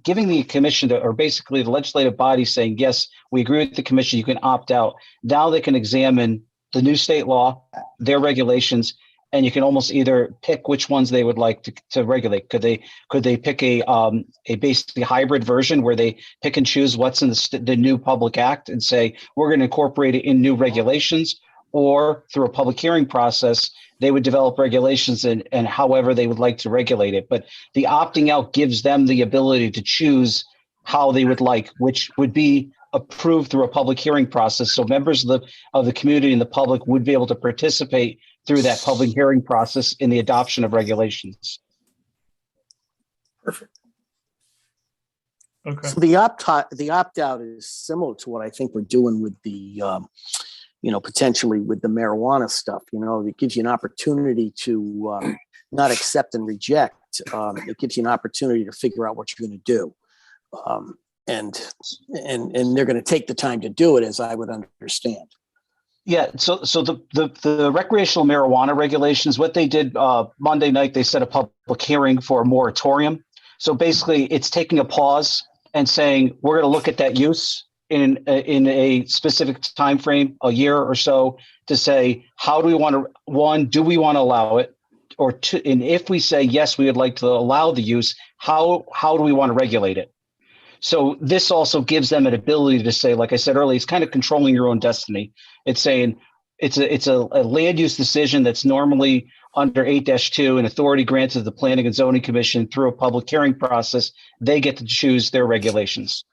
H: giving the commission or basically the legislative body saying, yes, we agree with the commission, you can opt out. Now they can examine the new state law, their regulations, and you can almost either pick which ones they would like to regulate. Could they pick a basically hybrid version where they pick and choose what's in the new Public Act and say, we're going to incorporate it in new regulations? or through a public hearing process, they would develop regulations and however they would like to regulate it. But the opting out gives them the ability to choose how they would like, which would be approved through a public hearing process. So members of the community and the public would be able to participate through that public hearing process in the adoption of regulations.
M: Perfect.
D: Okay.
B: So the opt-out is similar to what I think we're doing with the, potentially with the marijuana stuff. It gives you an opportunity to not accept and reject. It gives you an opportunity to figure out what you're going to do. And they're going to take the time to do it, as I would understand.
H: Yeah, so the recreational marijuana regulations, what they did Monday night, they set a public hearing for a moratorium. So basically, it's taking a pause and saying we're going to look at that use in a specific time frame, a year or so, to say how do we want to, one, do we want to allow it, or two, and if we say yes, we would like to allow the use, how do we want to regulate it? So this also gives them an ability to say, like I said earlier, it's kind of controlling your own destiny. It's saying it's a land use decision that's normally under 8-2, an authority granted to the Planning and Zoning Commission through a public hearing process. They get to choose their regulations.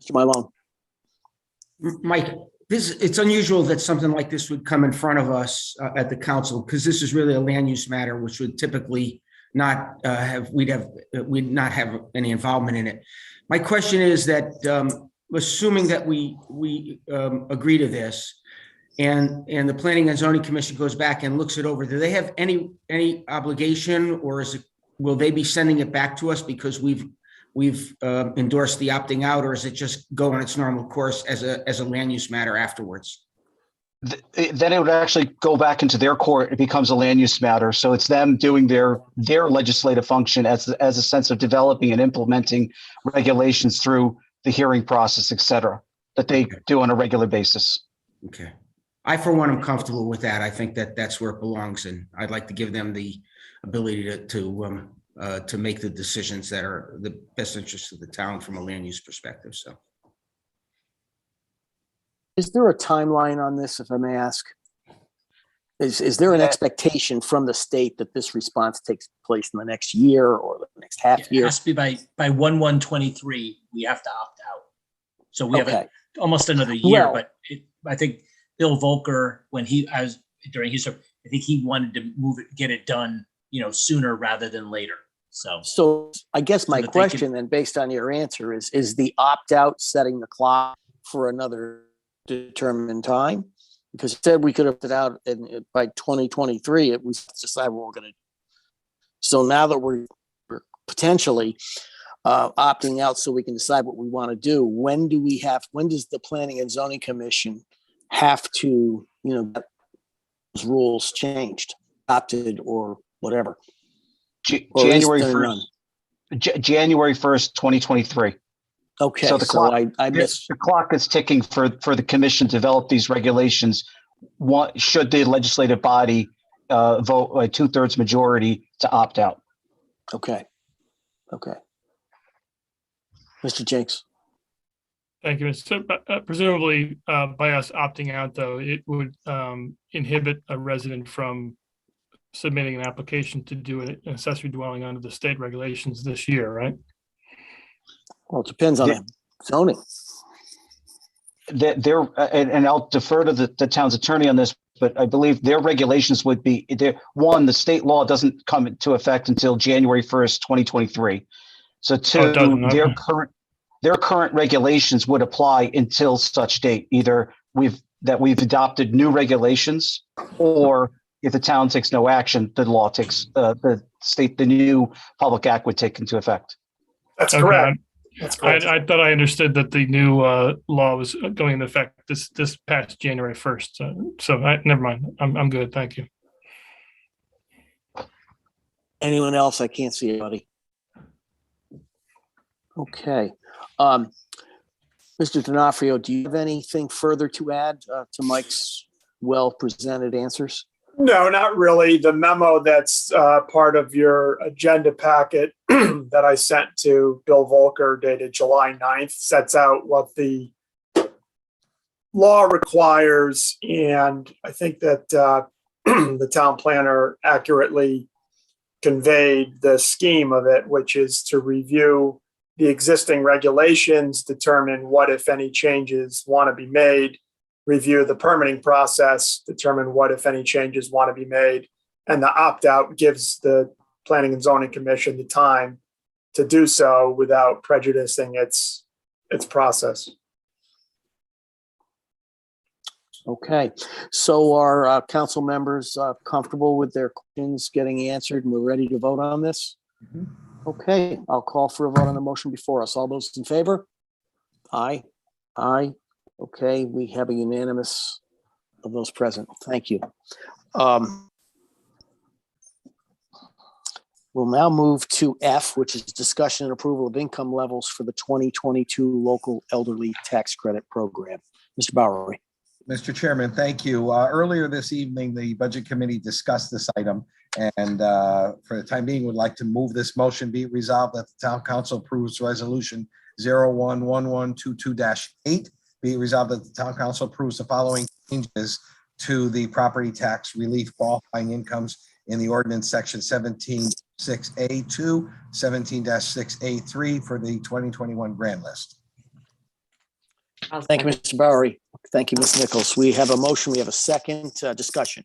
B: Mr. Malone.
I: Mike, it's unusual that something like this would come in front of us at the council, because this is really a land use matter, which would typically not we'd not have any involvement in it. My question is that assuming that we agree to this, and the Planning and Zoning Commission goes back and looks it over, do they have any obligation, or will they be sending it back to us because we've endorsed the opting out, or is it just go on its normal course as a land use matter afterwards?
H: Then it would actually go back into their court. It becomes a land use matter. So it's them doing their legislative function as a sense of developing and implementing regulations through the hearing process, et cetera, that they do on a regular basis.
I: Okay. I, for one, am comfortable with that. I think that that's where it belongs, and I'd like to give them the ability to make the decisions that are the best interest of the town from a land use perspective. So.
B: Is there a timeline on this, if I may ask? Is there an expectation from the state that this response takes place in the next year or the next half year?
K: It has to be by 1/1/23. We have to opt out. So we have almost another year. But I think Bill Volker, when during his, I think he wanted to get it done, sooner rather than later.
B: So I guess my question then, based on your answer, is the opt out setting the clock for another determined time? Because it said we could have it out by 2023. We decide what we're going to do. So now that we're potentially opting out, so we can decide what we want to do, when does the Planning and Zoning Commission have to, get those rules changed, adopted, or whatever?
H: January 1st, January 1st, 2023.
B: Okay,
H: so the clock,
B: the
H: clock is ticking for the commission to develop these regulations. Should the legislative body vote by 2/3 majority to opt out?
B: Okay. Mr. Jenks.
D: Thank you. So, presumably, by us opting out, though, it would inhibit a resident from submitting an application to do an accessory dwelling under the state regulations this year, right?
B: Well, it depends on the zoning.
H: And I'll defer to the town's attorney on this, but I believe their regulations would be one, the state law doesn't come into effect until January 1st, 2023. So two, their current regulations would apply until such date. Either we've adopted new regulations, or if the town takes no action, the law takes the new public act would take into effect.
M: That's correct. That's correct.
D: I thought I understood that the new law was going into effect this past January 1st. So never mind. I'm good. Thank you.
B: Anyone else? I can't see anybody. Okay. Mr. D'Onofrio, do you have anything further to add to Mike's well-presented answers?
M: No, not really. The memo that's part of your agenda packet that I sent to Bill Volker dated July 9th sets out what the law requires, and I think that the town planner accurately conveyed the scheme of it, which is to review the existing regulations, determine what, if any, changes want to be made, review the permitting process, determine what, if any, changes want to be made, and the opt-out gives the Planning and Zoning Commission the time to do so without prejudicing its process.
B: Okay, so are council members comfortable with their questions getting answered and we're ready to vote on this? Okay, I'll call for a vote on the motion before us. All those in favor? Aye. Aye. Okay, we have a unanimous of those present. Thank you. We'll now move to F, which is discussion and approval of income levels for the 2022 local elderly tax credit program. Mr. Bowery.
A: Mr. Chairman, thank you. Earlier this evening, the Budget Committee discussed this item, and for the time being, would like to move this motion be resolved that the Town Council approves Resolution 011122-8. Be resolved that the Town Council approves the following changes to the property tax relief qualifying incomes in the ordinance section 17-6A2, 17-6A3 for the 2021 grand list.
B: Thank you, Mr. Bowery. Thank you, Ms. Nichols. We have a motion. We have a second discussion.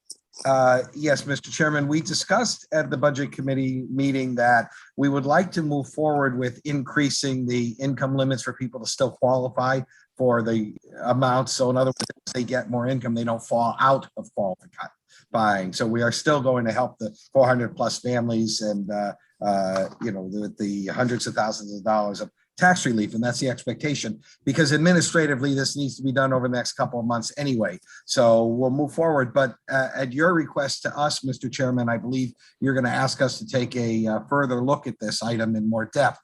A: Yes, Mr. Chairman, we discussed at the Budget Committee meeting that we would like to move forward with increasing the income limits for people to still qualify for the amounts. So in other words, if they get more income, they don't fall out of qualifying. So we are still going to help the 400 plus families and, the hundreds of thousands of dollars of tax relief. And that's the expectation, because administratively, this needs to be done over the next couple of months anyway. So we'll move forward. But at your request to us, Mr. Chairman, I believe you're going to ask us to take a further look at this item in more depth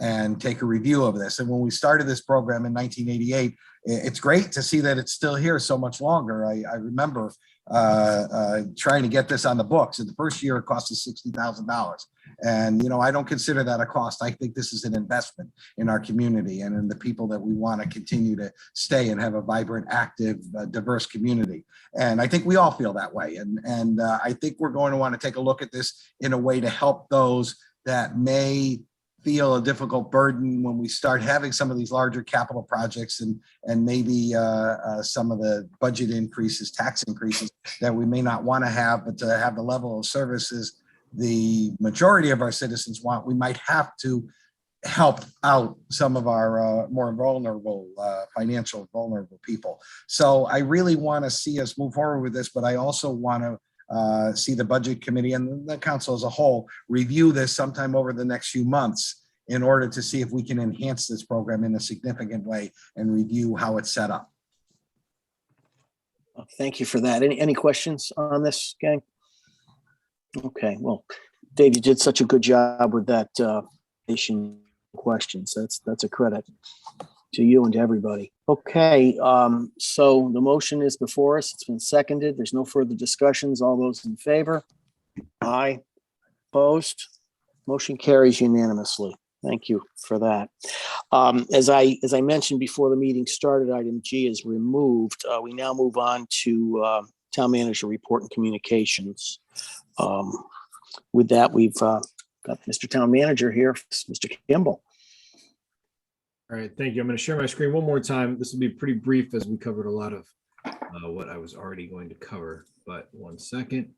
A: and take a review of this. And when we started this program in 1988, it's great to see that it's still here so much longer. I remember trying to get this on the books. In the first year, it cost us $60,000. And, I don't consider that a cost. I think this is an investment in our community and in the people that we want to continue to stay and have a vibrant, active, diverse community. And I think we all feel that way. And I think we're going to want to take a look at this in a way to help those that may feel a difficult burden when we start having some of these larger capital projects and maybe some of the budget increases, tax increases that we may not want to have, but to have the level of services the majority of our citizens want. We might have to help out some of our more vulnerable, financial vulnerable people. So I really want to see us move forward with this, but I also want to see the Budget Committee and the council as a whole review this sometime over the next few months in order to see if we can enhance this program in a significant way and review how it's set up.
B: Thank you for that. Any questions on this, gang? Okay, well, Dave, you did such a good job with that questions. That's a credit to you and to everybody. Okay, so the motion is before us. It's been seconded. There's no further discussions. All those in favor? Aye. Opposed? Motion carries unanimously. Thank you for that. As I mentioned before the meeting started, item G is removed. We now move on to Town Manager Report and Communications. With that, we've got Mr. Town Manager here, Mr. Kimball.
G: All right, thank you. I'm going to share my screen one more time. This will be pretty brief as we covered a lot of what I was already going to cover, but one second.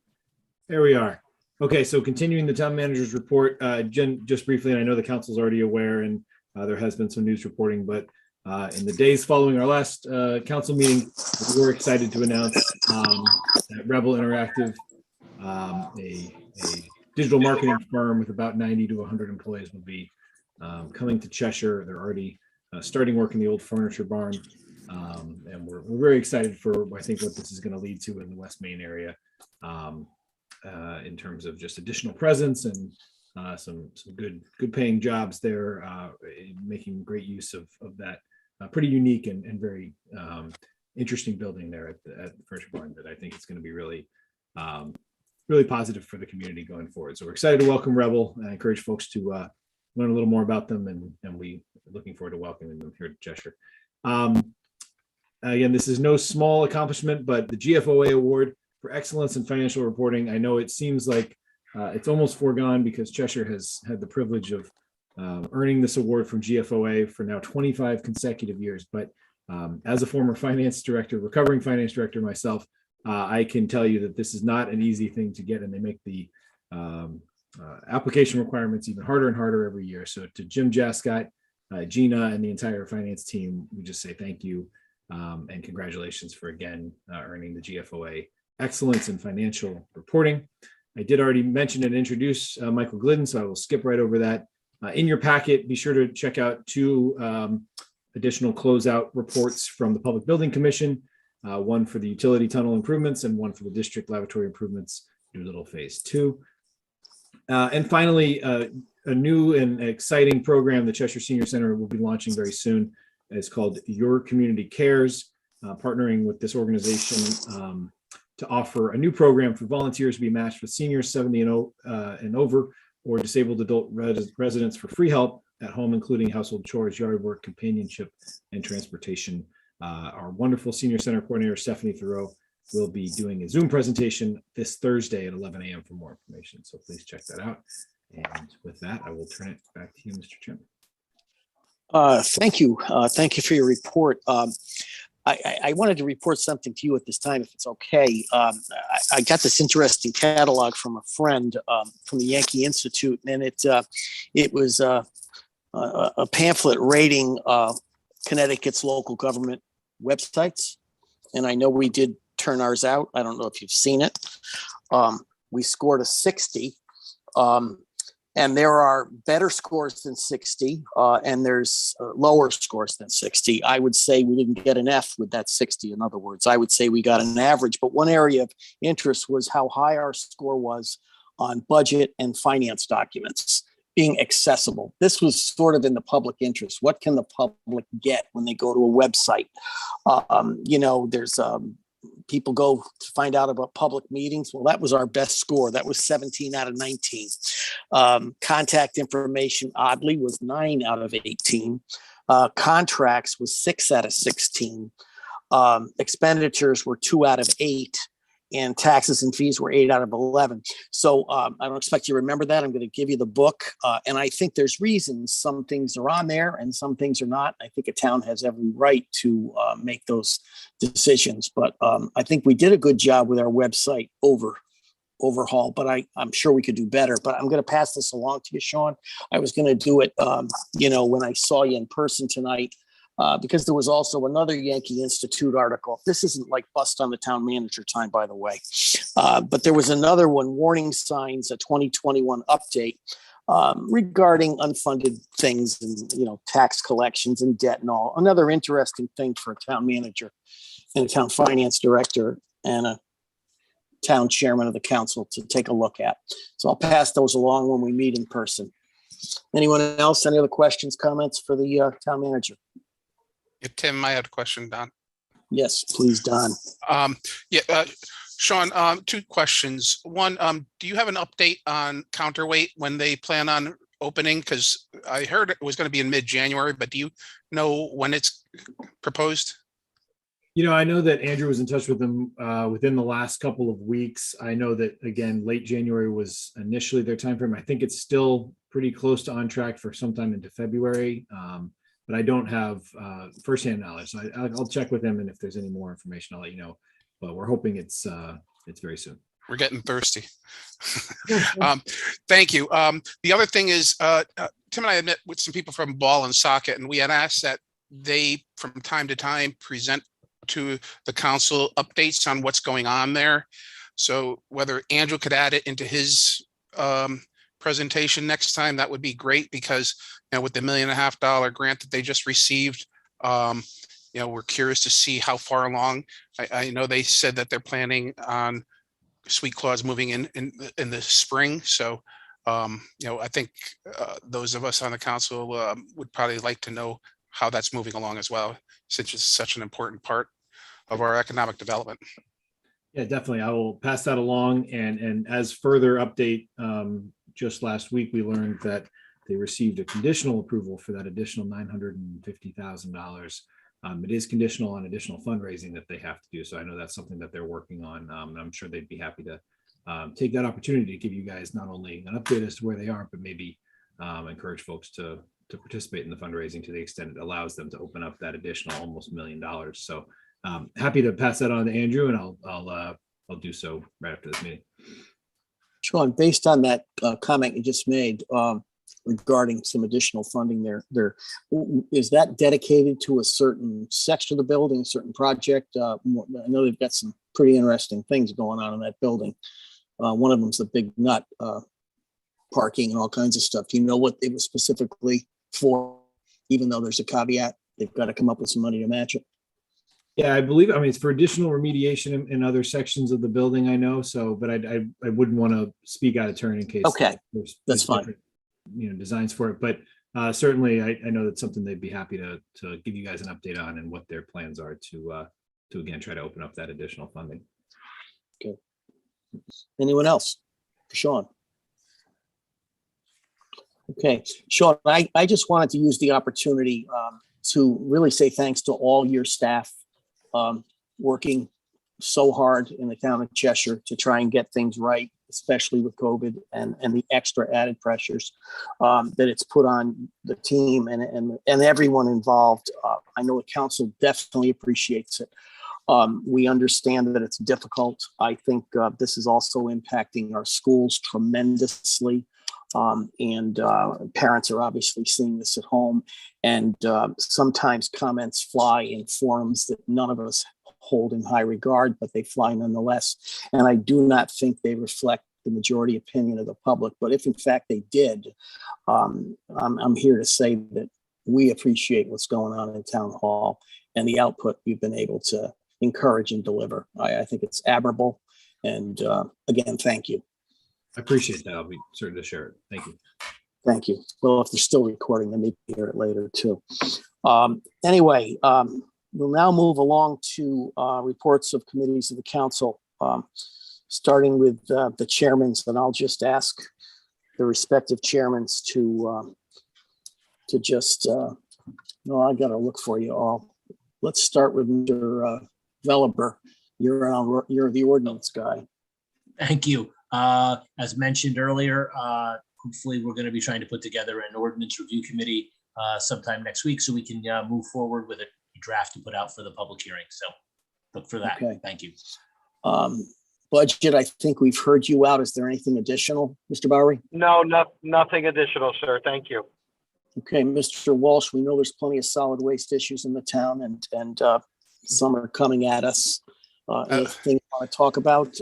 G: There we are. Okay, so continuing the town manager's report, Jen, just briefly, and I know the council's already aware and there has been some news reporting, but in the days following our last council meeting, we were excited to announce that Rebel Interactive, a digital marketing firm with about 90 to 100 employees, will be coming to Cheshire. They're already starting work in the old furniture barn, and we're very excited for, I think, what this is going to lead to in the West Main area. In terms of just additional presence and some good paying jobs there, making great use of that pretty unique and very interesting building there at the Furniture Barn that I think is going to be really positive for the community going forward. So we're excited to welcome Rebel. I encourage folks to learn a little more about them, and we are looking forward to welcoming them here to Cheshire. again, this is no small accomplishment, but the GFOA Award for Excellence in Financial Reporting. I know it seems like it's almost foregone because Cheshire has had the privilege of earning this award from GFOA for now 25 consecutive years. But as a former finance director, recovering finance director myself, I can tell you that this is not an easy thing to get, and they make the application requirements even harder and harder every year. So to Jim Jascott, Gina, and the entire finance team, we just say thank you and congratulations for again earning the GFOA Excellence in Financial Reporting. I did already mention and introduce Michael Glidden, so I will skip right over that. In your packet, be sure to check out 2 additional closeout reports from the Public Building Commission, one for the utility tunnel improvements and one for the district lavatory improvements, Doolittle Phase 2. And finally, a new and exciting program the Cheshire Senior Center will be launching very soon. It's called Your Community Cares, partnering with this organization to offer a new program for volunteers to be matched with seniors 70 and over, or disabled adult residents for free help at home, including household chores, yard work, companionship, and transportation. Our wonderful Senior Center Coordinator, Stephanie Thoreau, will be doing a Zoom presentation this Thursday at 11 a.m. for more information. So please check that out. And with that, I will turn it back to you, Mr. Chairman.
B: Thank you. Thank you for your report. I wanted to report something to you at this time, if it's okay. I got this interesting catalog from a friend from the Yankee Institute, and it was a pamphlet rating Connecticut's local government websites. And I know we did turn ours out. I don't know if you've seen it. We scored a 60. And there are better scores than 60, and there's lower scores than 60. I would say we didn't get an F with that 60. In other words, I would say we got an average. But one area of interest was how high our score was on budget and finance documents being accessible. This was sort of in the public interest. What can the public get when they go to a website? There's people go to find out about public meetings. Well, that was our best score. That was 17 out of 19. Contact information, oddly, was 9 out of 18. Contracts was 6 out of 16. Expenditures were 2 out of 8. And taxes and fees were 8 out of 11. So I don't expect you to remember that. I'm going to give you the book. And I think there's reasons some things are on there and some things are not. I think a town has every right to make those decisions. But I think we did a good job with our website overhaul, but I'm sure we could do better. But I'm going to pass this along to you, Sean. I was going to do it, when I saw you in person tonight. Because there was also another Yankee Institute article. This isn't like bust on the town manager time, by the way. But there was another one, Warning Signs, a 2021 update regarding unfunded things and, tax collections and debt and all. Another interesting thing for a town manager and a town finance director and a town chairman of the council to take a look at. So I'll pass those along when we meet in person. Anyone else? Any other questions, comments for the town manager?
C: Tim, I had a question, Don.
B: Yes, please, Don.
C: Sean, 2 questions. One, do you have an update on Counterweight when they plan on opening? Because I heard it was going to be in mid-January, but do you know when it's proposed?
G: I know that Andrew was in touch with them within the last couple of weeks. I know that, again, late January was initially their timeframe. I think it's still pretty close to on track for sometime into February. But I don't have firsthand knowledge. So I'll check with them, and if there's any more information, I'll let you know. But we're hoping it's very soon.
C: We're getting thirsty. Thank you. The other thing is, Tim and I had met with some people from Ball and Socket, and we had asked that they, from time to time, present to the council updates on what's going on there. So whether Andrew could add it into his presentation next time, that would be great, because with the $1.5 million grant that they just received, we're curious to see how far along. I know they said that they're planning on Sweet Claws moving in the spring. So I think those of us on the council would probably like to know how that's moving along as well, since it's such an important part of our economic development.
G: Yeah, definitely. I will pass that along. And as further update, just last week, we learned that they received a conditional approval for that additional $950,000 It is conditional on additional fundraising that they have to do. So I know that's something that they're working on. And I'm sure they'd be happy to take that opportunity to give you guys not only an update as to where they are, but maybe encourage folks to participate in the fundraising to the extent it allows them to open up that additional almost $1 million. So happy to pass that on to Andrew, and I'll do so right after this meeting.
B: Sean, based on that comment you just made regarding some additional funding there, is that dedicated to a certain section of the building, a certain project? I know they've got some pretty interesting things going on in that building. One of them's the big nut parking and all kinds of stuff. Do you know what it was specifically for? Even though there's a caveat, they've got to come up with some money to match it.
G: Yeah, I believe, I mean, it's for additional remediation in other sections of the building, I know. So, but I wouldn't want to speak out of turn in case.
B: Okay,
G: there's
B: that's fine.
G: Designs for it, but certainly I know that's something they'd be happy to give you guys an update on and what their plans are to again, try to open up that additional funding.
B: Okay. Anyone else? For Sean. Okay, Sean, I just wanted to use the opportunity to really say thanks to all your staff working so hard in the town of Cheshire to try and get things right, especially with COVID and the extra added pressures that it's put on the team and everyone involved. I know the council definitely appreciates it. We understand that it's difficult. I think this is also impacting our schools tremendously. And parents are obviously seeing this at home, and sometimes comments fly in forums that none of us hold in high regard, but they fly nonetheless. And I do not think they reflect the majority opinion of the public. But if in fact they did, I'm here to say that we appreciate what's going on in town hall and the output you've been able to encourage and deliver. I think it's admirable. And again, thank you.
G: I appreciate that. I'll be certain to share it. Thank you.
B: Thank you. Well, if they're still recording, then maybe hear it later too. Anyway, we'll now move along to reports of committees of the council, starting with the chairmans, and I'll just ask the respective chairmans to just, no, I got to look for you all. Let's start with Mr. Veliber. You're the ordinance guy.
K: Thank you. As mentioned earlier, hopefully we're going to be trying to put together an ordinance review committee sometime next week so we can move forward with a draft to put out for the public hearing. So look for that.
B: Okay.
K: Thank you.
B: Budget, I think we've heard you out. Is there anything additional, Mr. Bowery?
O: No, nothing additional, sir. Thank you.
B: Okay, Mr. Walsh, we know there's plenty of solid waste issues in the town and some are coming at us. Anything you want to talk about?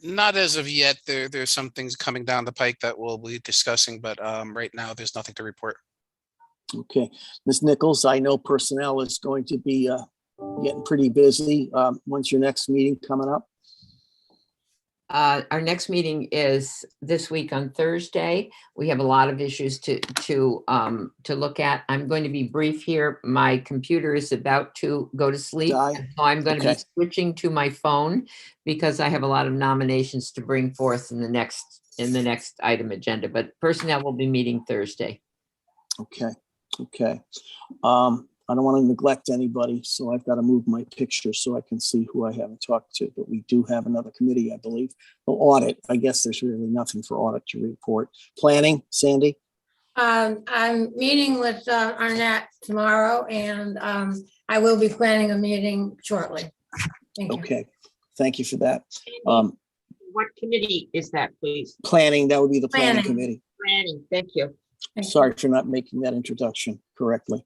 C: Not as of yet. There's some things coming down the pike that we'll be discussing, but right now there's nothing to report.
B: Okay, Ms. Nichols, I know personnel is going to be getting pretty busy. When's your next meeting coming up?
J: Our next meeting is this week on Thursday. We have a lot of issues to look at. I'm going to be brief here. My computer is about to go to sleep. So I'm going to be switching to my phone because I have a lot of nominations to bring forth in the next item agenda, but personnel will be meeting Thursday.
B: Okay. I don't want to neglect anybody, so I've got to move my picture so I can see who I haven't talked to, but we do have another committee, I believe. Well, audit, I guess there's really nothing for audit to report. Planning, Sandy?
P: I'm meeting with Arnett tomorrow, and I will be planning a meeting shortly. Thank you.
B: Okay, thank you for that.
F: What committee is that, please?
B: Planning, that would be the planning committee.
F: Planning, thank you.
B: Sorry for not making that introduction correctly.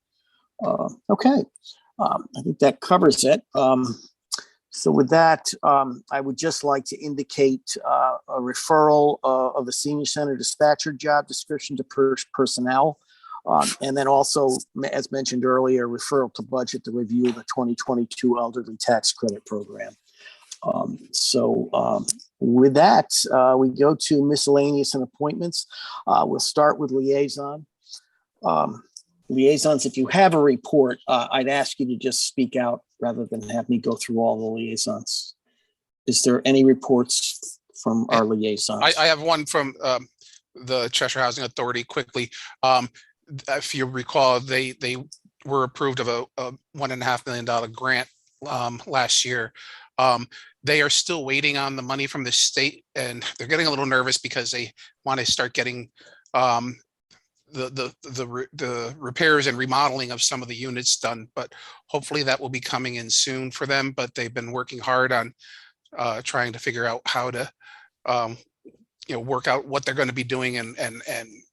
B: Okay, I think that covers it. So with that, I would just like to indicate a referral of the senior center dispatcher job description to personnel. And then also, as mentioned earlier, referral to budget to review the 2022 elderly tax credit program. With that, we go to miscellaneous and appointments. We'll start with liaison. Liaisons, if you have a report, I'd ask you to just speak out rather than have me go through all the liaisons. Is there any reports from our liaisons?
C: I have one from the Cheshire Housing Authority quickly. If you recall, they were approved of a $1.5 million grant last year. They are still waiting on the money from the state, and they're getting a little nervous because they want to start getting the repairs and remodeling of some of the units done. But hopefully that will be coming in soon for them. But they've been working hard on trying to figure out how to work out what they're going to be doing and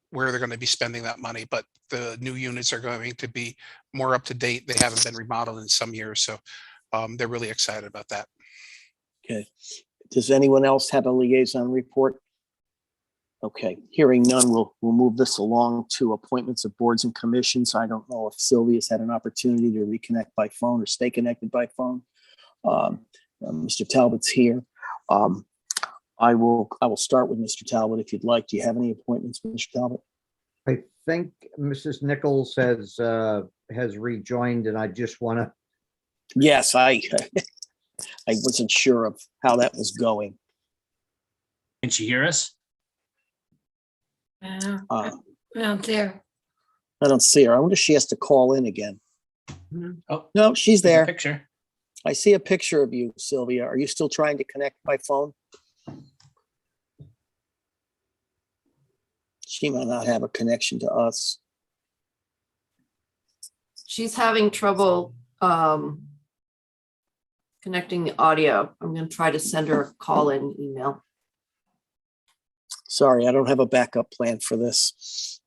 C: where they're going to be spending that money. But the new units are going to be more up to date. They haven't been remodeled in some years, so they're really excited about that.
B: Okay. Does anyone else have a liaison report? Okay, hearing none, we'll move this along to appointments of boards and commissions. I don't know if Sylvia's had an opportunity to reconnect by phone or stay connected by phone. Mr. Talbot's here. I will start with Mr. Talbot if you'd like. Do you have any appointments, Mr. Talbot?
L: I think Mrs. Nichols has rejoined, and I just want to.
B: Yes, I wasn't sure of how that was going.
K: Can she hear us?
P: Out there.
B: I don't see her. I wonder if she has to call in again.
K: Oh,
B: no, she's there.
K: Picture.
B: I see a picture of you, Sylvia. Are you still trying to connect by phone? She might not have a connection to us.
E: She's having trouble connecting the audio. I'm going to try to send her a call-in email.
B: Sorry, I don't have a backup plan for this.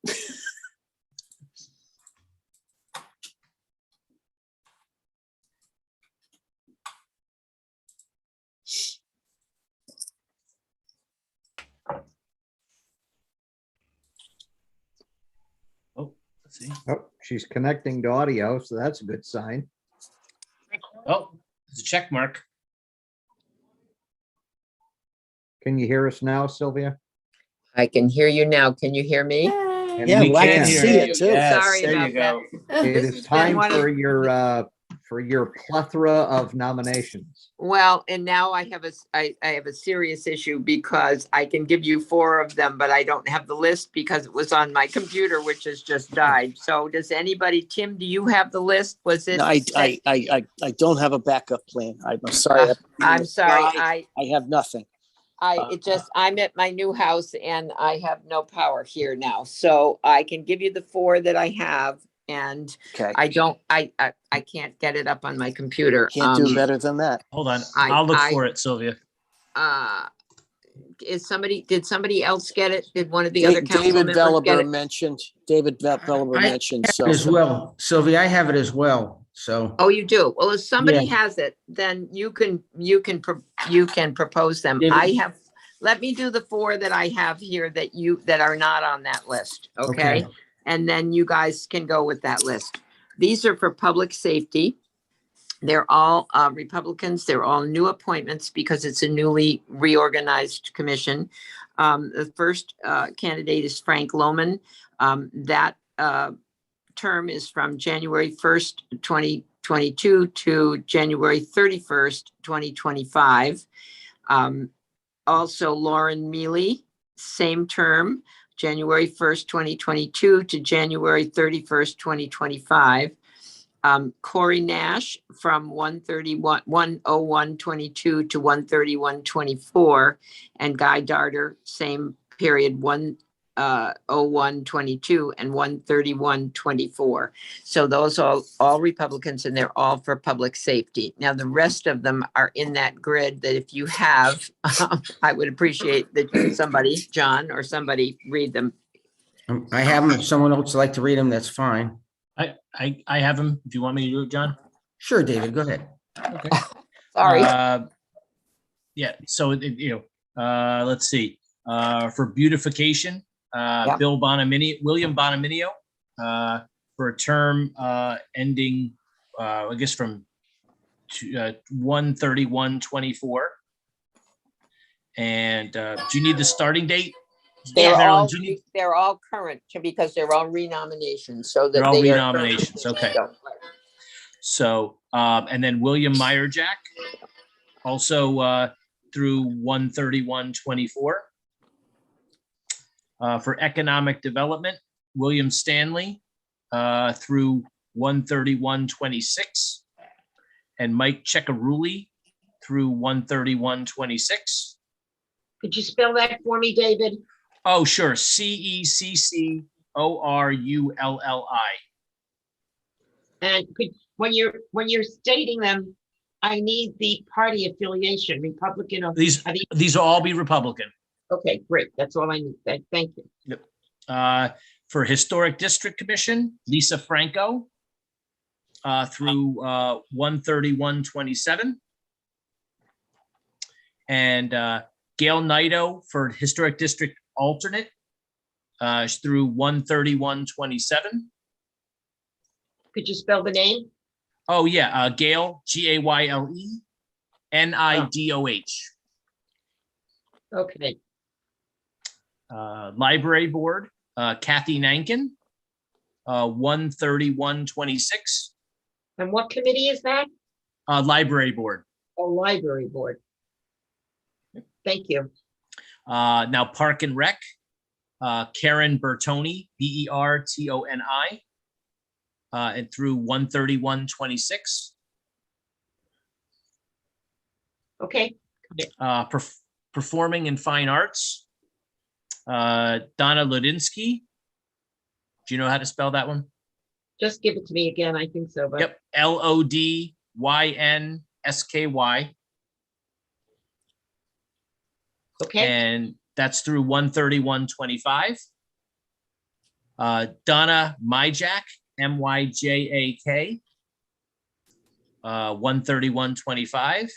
K: Oh, let's see.
L: Oh, she's connecting to audio, so that's a good sign.
K: Oh, there's a check mark.
L: Can you hear us now, Sylvia?
J: I can hear you now. Can you hear me?
L: And
B: Yeah,
L: we
B: well, I
L: can.
B: can see it too.
K: Yes,
J: Sorry
K: there you
J: about
K: go.
L: It is time for your plethora of nominations.
J: Well, and now I have a serious issue because I can give you 4 of them, but I don't have the list because it was on my computer, which has just died. So does anybody, Tim, do you have the list? Was it?
B: No, I don't have a backup plan. I'm sorry.
J: I'm sorry.
B: I have nothing.
J: I'm at my new house and I have no power here now. So I can give you the 4 that I have, and
B: Okay.
J: I can't get it up on my computer.
B: Can't do better than that.
K: Hold on. I'll look for it, Sylvia.
J: Did somebody else get it? Did one of the other council
B: David
J: members get it?
B: mentioned. David Velaber mentioned.
I: I have it as well, Sylvia, I have it as well. So.
J: Oh, you do? Well, if somebody
I: Yeah.
J: has it, then you can propose them.
I: David?
J: Let me do the 4 that I have here that are not on that list. Okay. And then you guys can go with that list. These are for public safety. They're all Republicans. They're all new appointments because it's a newly reorganized commission. The first candidate is Frank Lohman. That term is from January 1st, 2022 to January 31st, 2025. Also Lauren Mealy, same term, January 1st, 2022 to January 31st, 2025. Corey Nash from 1/01/22 to 1/31/24, and Guy Darter, same period, 1/01/22 and 1/31/24. So those are all Republicans, and they're all for public safety. Now, the rest of them are in that grid that if you have, I would appreciate that somebody, John or somebody, read them.
I: I have them. If someone else would like to read them, that's fine.
K: I have them. If you want me to do it, John.
I: Sure, David, go ahead.
K: Okay.
J: Sorry.
K: Yeah. So let's see. For beautification, William Bonaminio, for a term ending, I guess from 1/31/24. And do you need the starting date?
J: They're
K: Marilyn,
J: all current because they're all renominations. So that
K: they're all
J: they are
K: renominations.
J: current.
K: Okay. So, and then William Meyerjack, also through 1/31/24. For economic development, William Stanley through 131.26, and Mike Ceccarulli through 131.26.
F: Could you spell that for me, David?
K: Oh, sure. CECCORULLI.
F: And when you're stating them, I need the party affiliation, Republican or.
K: These will all be Republican.
F: Okay, great. That's all I need. Thank you.
K: Yep. For Historic District Commission, Lisa Franco through 131.27. And Gail Naito for Historic District Alternate through 131.27.
F: Could you spell the name?
K: Oh, yeah. Gail, GAYLE NIDOH.
F: Okay.
K: Library Board, Kathy Nankin, 131.26.
F: And what committee is that?
K: Library Board.
F: Oh, Library Board. Thank you.
K: Now Park and Rec, Karen Bertoni, BERTONI, and through 131.26.
F: Okay.
K: Performing and Fine Arts, Donna Ludinsky. Do you know how to spell that one?
F: Just give it to me again. I think so. But.
K: Yep. LODYNSKY.
F: Okay.
K: And that's through 131.25. Donna Myjak, MYJAK, 131.25.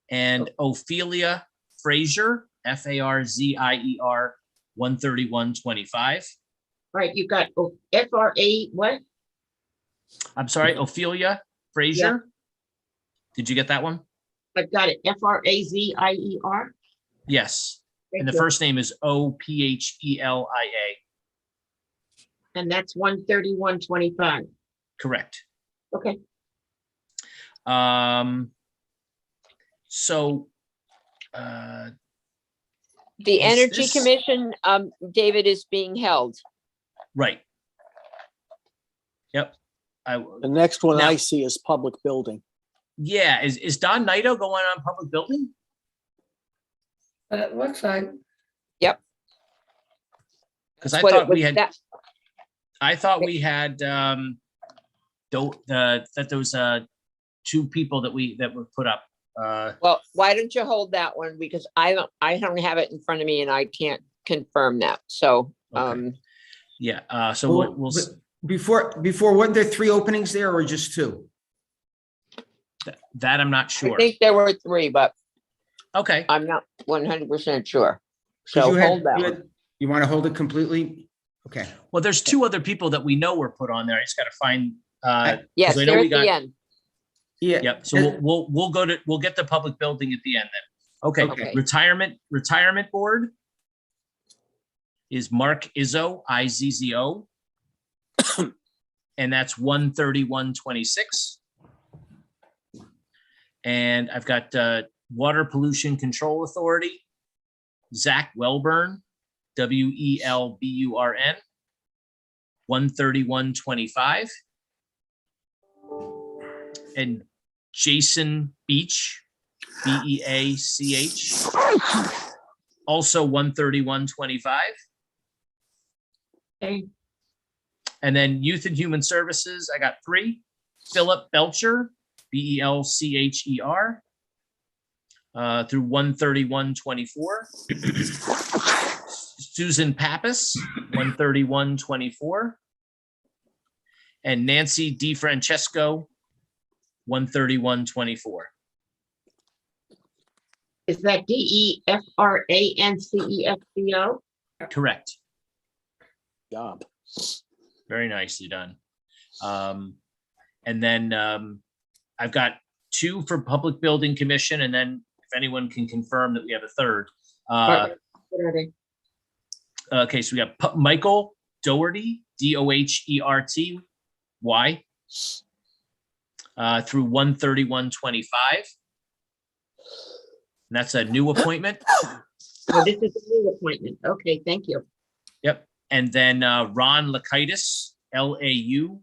K: And Ophelia Frazier, FARZIER, 131.25.
F: Right, you got FRA what?
K: I'm sorry, Ophelia Frazier.
F: Yeah.
K: Did you get that one?
F: I've got it. FRAZIER.
K: Yes.
F: Thank
K: And the
F: you.
K: first name is OPHELIA.
F: And that's 131.25.
K: Correct.
F: Okay.
K: So
J: The
K: Is
J: Energy
K: this-
J: Commission, David, is being held.
K: right. Yep.
B: The next one
K: Now-
B: I see is public building.
K: Yeah, is Don Naito going on public building?
P: But it looks like,
J: Yep.
K: Because
J: That's
K: I
J: what it
K: thought we
J: was-
K: had,
J: that-
K: I thought we had that there was two people that were put up.
J: Well, why don't you hold that one? Because I don't have it in front of me and I can't confirm that. So,
K: Okay. Yeah. So
I: Well,
K: we'll
I: but Before, weren't there 3 openings there or just 2?
K: that I'm not
J: I
K: sure.
J: think there were 3, but
K: Okay.
J: I'm not 100% sure.
I: 'Cause
J: So
I: you had-
J: hold that one.
I: You want to hold it completely? Okay.
K: Well, there's 2 other people that we know were put on there. I just got to find.
J: Yes,
K: I know
J: they're
K: we
J: at
K: got-
J: the end.
I: Yeah.
K: Yep. So we'll get the public building at the end then. Okay.
J: Okay.
K: Retirement board is Mark Izzo, IZZO. And that's 131.26. And I've got Water Pollution Control Authority, Zach Welburn, WELBURN, 131.25. And Jason Beach, BEACH, also 131.25.
F: Okay.
K: And then Youth and Human Services, I got 3. Philip Belcher, BELCHER, through 131.24. Susan Pappas, 131.24. And Nancy DiFrancesco, 131.24.
F: Is that DEFRANCEFCO?
K: Correct.
B: Job.
K: Very nicely done. And then I've got 2 for Public Building Commission, and then if anyone can confirm that we have a third.
F: What are they?
K: Okay, so we got Michael Doherty, DOHERTY, through 131.25. And that's a new appointment.
F: Oh, this is a new appointment. Okay, thank you.
K: Yep. And then Ron Lakaitis, LAUKAITIS,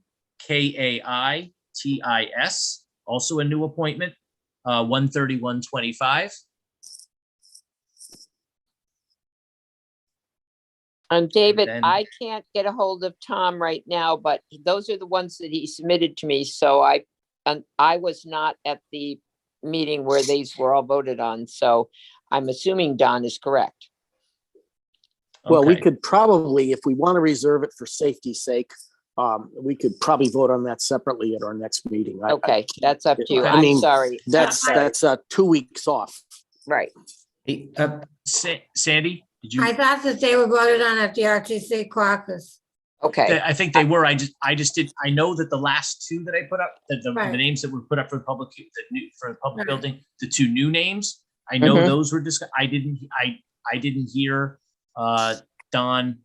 K: KAITIS, also a new appointment, 13125.
J: David,
K: then-
J: I can't get a hold of Tom right now, but those are the ones that he submitted to me. So I was not at the meeting where these were all voted on. So I'm assuming Don is correct.
B: Well, we
K: Okay.
B: could probably, if we want to reserve it for safety's sake, we could probably vote on that separately at our next meeting.
J: Okay, that's up to you.
B: I
J: I'm
B: mean,
J: sorry.
B: That's 2 weeks off.
J: Right.
K: Sandy, did you?
P: I thought that they were voted on at the RTC caucus.
J: Okay.
K: I think they were. I just did. I know that the last two that I put up, the
P: Right.
K: names that were put up for the public, for the public
P: Right.
K: building, the two new names. I know
J: Mhm.
K: those were discussed. I didn't hear Don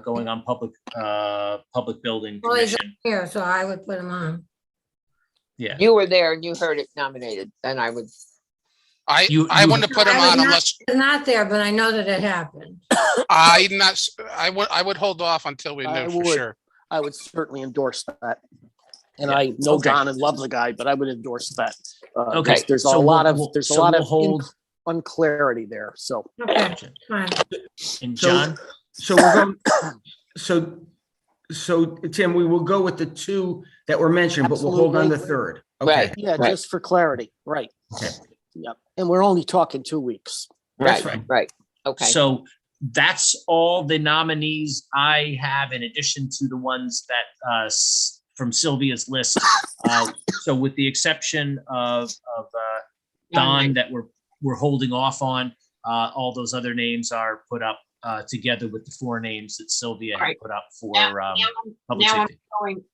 K: going on public building
P: Well, he's
K: commission.
P: here, so I would put him on.
K: Yeah.
J: You were there and you heard it nominated, then I would.
C: I
K: You-
C: wouldn't have put him
P: I was
C: on
P: not-
C: unless,
P: I was not there, but I know that it happened.
C: I would hold off until we
B: I
C: knew for
B: would.
C: sure.
B: I would certainly endorse that. And
K: Yeah.
B: I know
K: Okay.
B: Don and love the guy, but I would endorse that.
K: Okay.
B: There's
K: So
B: a lot of,
K: we'll-
B: there's a
K: so
B: lot
K: we'll
B: of
K: hold-
B: unclarity there, so.
P: Okay, fine.
K: And
I: So-
K: John,
I: So we're going, so Tim, we will go with the two that were mentioned, but we'll hold on the
B: Absolutely.
I: third. Okay.
J: Right.
B: Yeah,
J: Right.
B: just for clarity, right.
I: Okay.
B: Yep, and we're only talking 2 weeks.
I: That's
J: Right,
I: fine.
J: right. Okay.
K: so that's all the nominees I have in addition to the ones that from Sylvia's list. So with the exception of Don that we're holding off on, all those other names are put up together with the four names that Sylvia had
F: Right.
K: put up for public
F: Now
K: safety.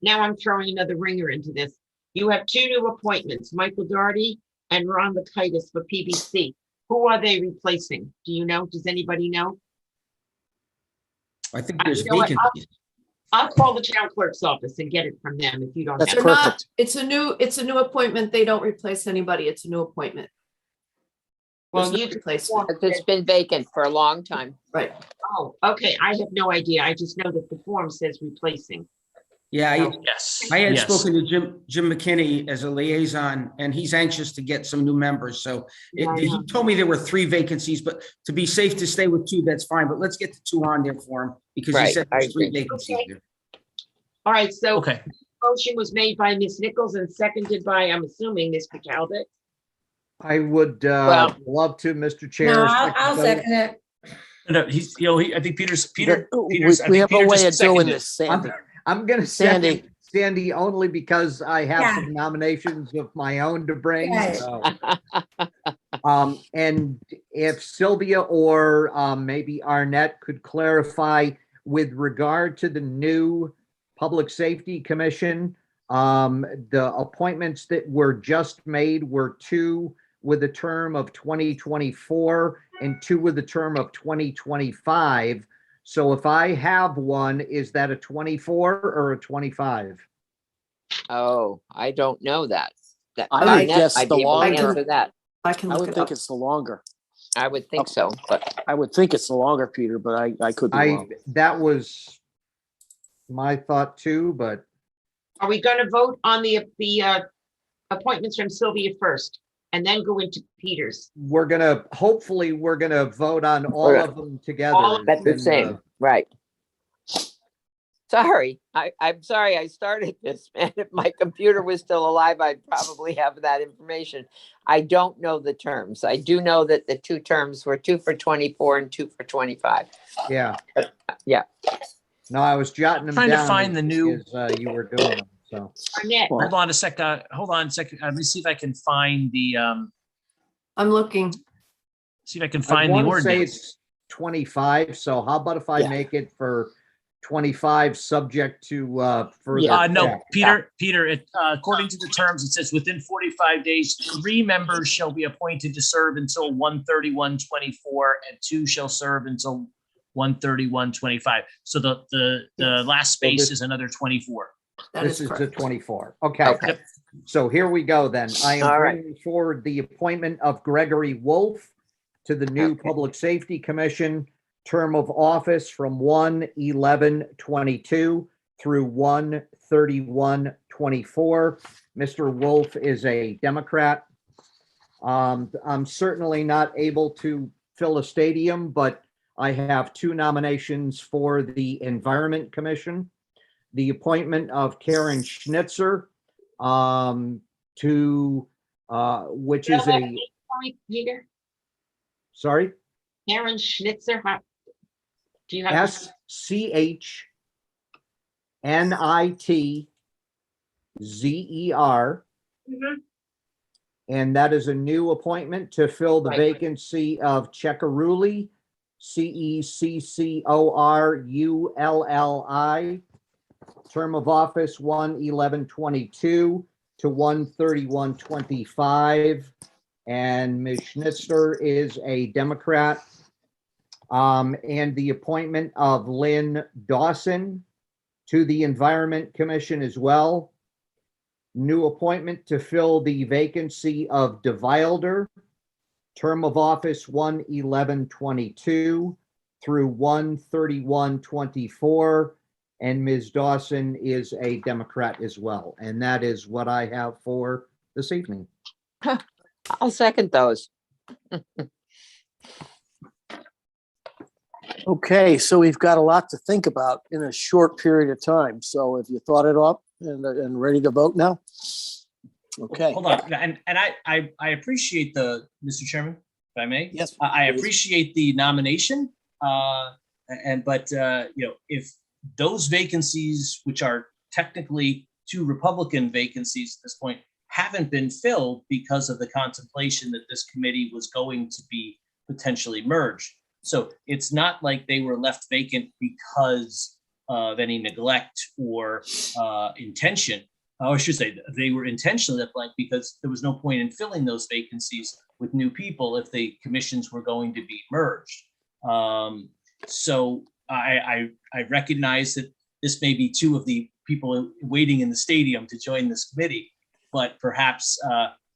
F: I'm throwing another ringer into this. You have two new appointments, Michael Doherty and Ron Lakaitis for PBC. Who are they replacing? Do you know? Does anybody know?
I: I think there's
F: You know what?
I: vacancies.
F: I'll call the town clerk's office and get it from them if you don't
B: That's
F: have it.
E: They're not,
B: perfect.
E: it's a new appointment. They don't replace anybody. It's a new appointment.
F: Well,
E: There's no
F: you
E: replacement.
J: It's been vacant for a long time.
E: Right.
F: Oh, okay. I have no idea. I just know that the form says replacing.
I: Yeah,
K: Yes.
I: I had
K: yes.
I: spoken to Jim McKinney as a liaison, and he's anxious to get some new members. So he told me there were 3 vacancies, but to be safe to stay with 2, that's fine. But let's get the 2 on there for him because he
J: Right,
I: said
J: I
I: there's 3
J: agree.
I: vacancies
F: Okay.
I: there.
F: All right, so
K: Okay.
F: motion was made by Ms. Nichols and seconded by, I'm assuming, Mr. Talbot.
L: I would
J: Well-
L: love to, Mr. Chair.
P: No, I'll second it.
K: No, he's, I think Peters,
B: We
K: I
B: we
K: think
B: have a
K: Peter
B: way
K: just
B: of doing
K: seconded.
B: this, Sandy.
L: I'm gonna
B: Sandy.
L: second Sandy only because I have
P: Yeah.
L: some nominations of my own to bring.
P: Right.
L: So. And if Sylvia or maybe Arnett could clarify with regard to the new Public Safety Commission, the appointments that were just made were 2 with a term of 2024 and 2 with a term of 2025. So if I have one, is that a 24 or a 25?
J: Oh, I don't know that.
B: I would
J: Arnett
B: guess
J: might
B: the
J: be able to
B: longer-
J: answer that.
E: I can
B: I
E: look
B: would
E: it
B: think
E: up.
B: it's the longer.
J: I would think so, but
B: I would think it's the longer, Peter, but I could be wrong.
L: That was my thought too, but
F: Are we going to vote on the appointments from Sylvia first and then go into Peters?
L: hopefully we're gonna vote on all of them together.
F: All
J: that's the
L: and,
J: same, right? Sorry, I'm sorry I started this, man. If my computer was still alive, I'd probably have that information. I don't know the terms. I do know that the 2 terms were 2 for 24 and 2 for 25.
L: Yeah.
J: Yeah.
L: No, I was jotting them
K: Trying to
L: down
K: find the new-
L: as you were doing them, so.
F: Arnett,
K: Hold on a sec. Hold on a second. Let me see if I can find the,
E: I'm looking.
K: see if I can
L: I
K: find the
L: want to say
K: ordinance.
L: it's 25, so how about if I
B: Yeah.
L: make it for 25, subject to further.
B: Yeah.
K: No,
L: check?
K: Peter, according to the terms, it says within 45 days, 3 members shall be appointed to serve until 1/31/24 and 2 shall serve until 1/31/25. So the last space is another 24.
E: That
L: This
E: is
L: is the
E: correct.
L: 24. Okay.
J: Okay.
L: So here we go then. I am
J: All right.
L: bringing forward the appointment of Gregory Wolf to the new
J: Okay.
L: Public Safety Commission, term of office from 1/11/22 through 1/31/24. Mr. Wolf is a Democrat. I'm certainly not able to fill a stadium, but I have 2 nominations for the Environment Commission. The appointment of Karen Schnitzer to which is a
F: Peter,
L: sorry,
F: Karen Schnitzer. Do you have
L: SCHNITZER, and that is a new appointment to fill the vacancy of Checkarulli, CECCORULLI, term of office 1/11/22 to 1/31/25, and Ms. Schnitzer is a Democrat. And the appointment of Lynn Dawson to the Environment Commission as well. New appointment to fill the vacancy of DeVilder, term of office 1/11/22 through 1/31/24. And Ms. Dawson is a Democrat as well. And that is what I have for this evening.
J: I'll second those.
B: Okay, so we've got a lot to think about in a short period of time. So have you thought it up and ready to vote now? Okay.
K: Hold on, and I appreciate Mr. Chairman, if I may.
B: Yes.
K: I appreciate the nomination, but if those vacancies, which are technically 2 Republican vacancies at this point, haven't been filled because of the contemplation that this committee was going to be potentially merged. So it's not like they were left vacant because of any neglect or intention. I should say they were intentionally left blank because there was no point in filling those vacancies with new people if the commissions were going to be merged. So I recognize that this may be 2 of the people waiting in the stadium to join this committee, but perhaps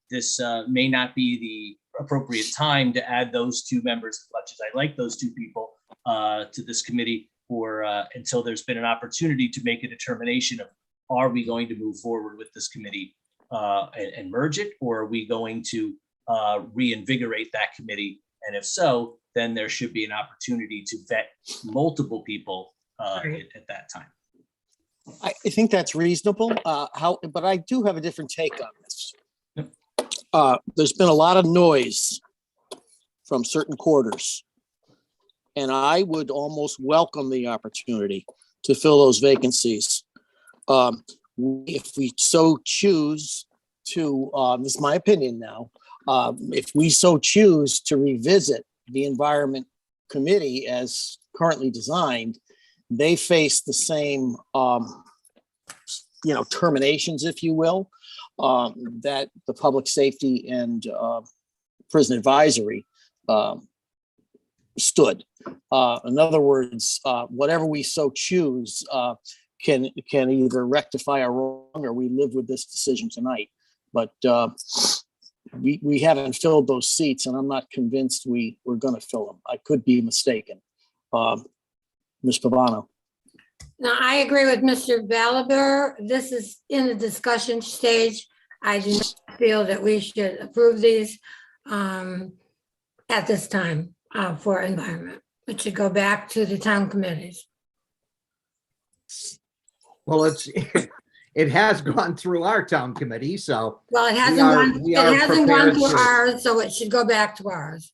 K: this may not be the appropriate time to add those 2 members, as much as I like those 2 people to this committee, or until there's been an opportunity to make a determination of, are we going to move forward with this committee and merge it, or are we going to reinvigorate that committee? And if so, then there should be an opportunity to vet multiple people at that time.
B: I think that's reasonable. But I do have a different take on this. There's been a lot of noise from certain quarters, and I would almost welcome the opportunity to fill those vacancies. If we so choose to, this is my opinion now, if we so choose to revisit the Environment Committee as currently designed, they face the same, terminations, if you will, that the Public Safety and Prison Advisory stood. In other words, whatever we so choose can either rectify a wrong or we live with this decision tonight. But we haven't filled those seats, and I'm not convinced we're going to fill them. I could be mistaken. Ms. Pavano.
P: Now, I agree with Mr. Balaber. This is in the discussion stage. I do not feel that we should approve these at this time for environment. It should go back to the town committees.
L: Well, it has gone through our town committee, so.
P: Well, it hasn't gone through ours, so it should go back to ours.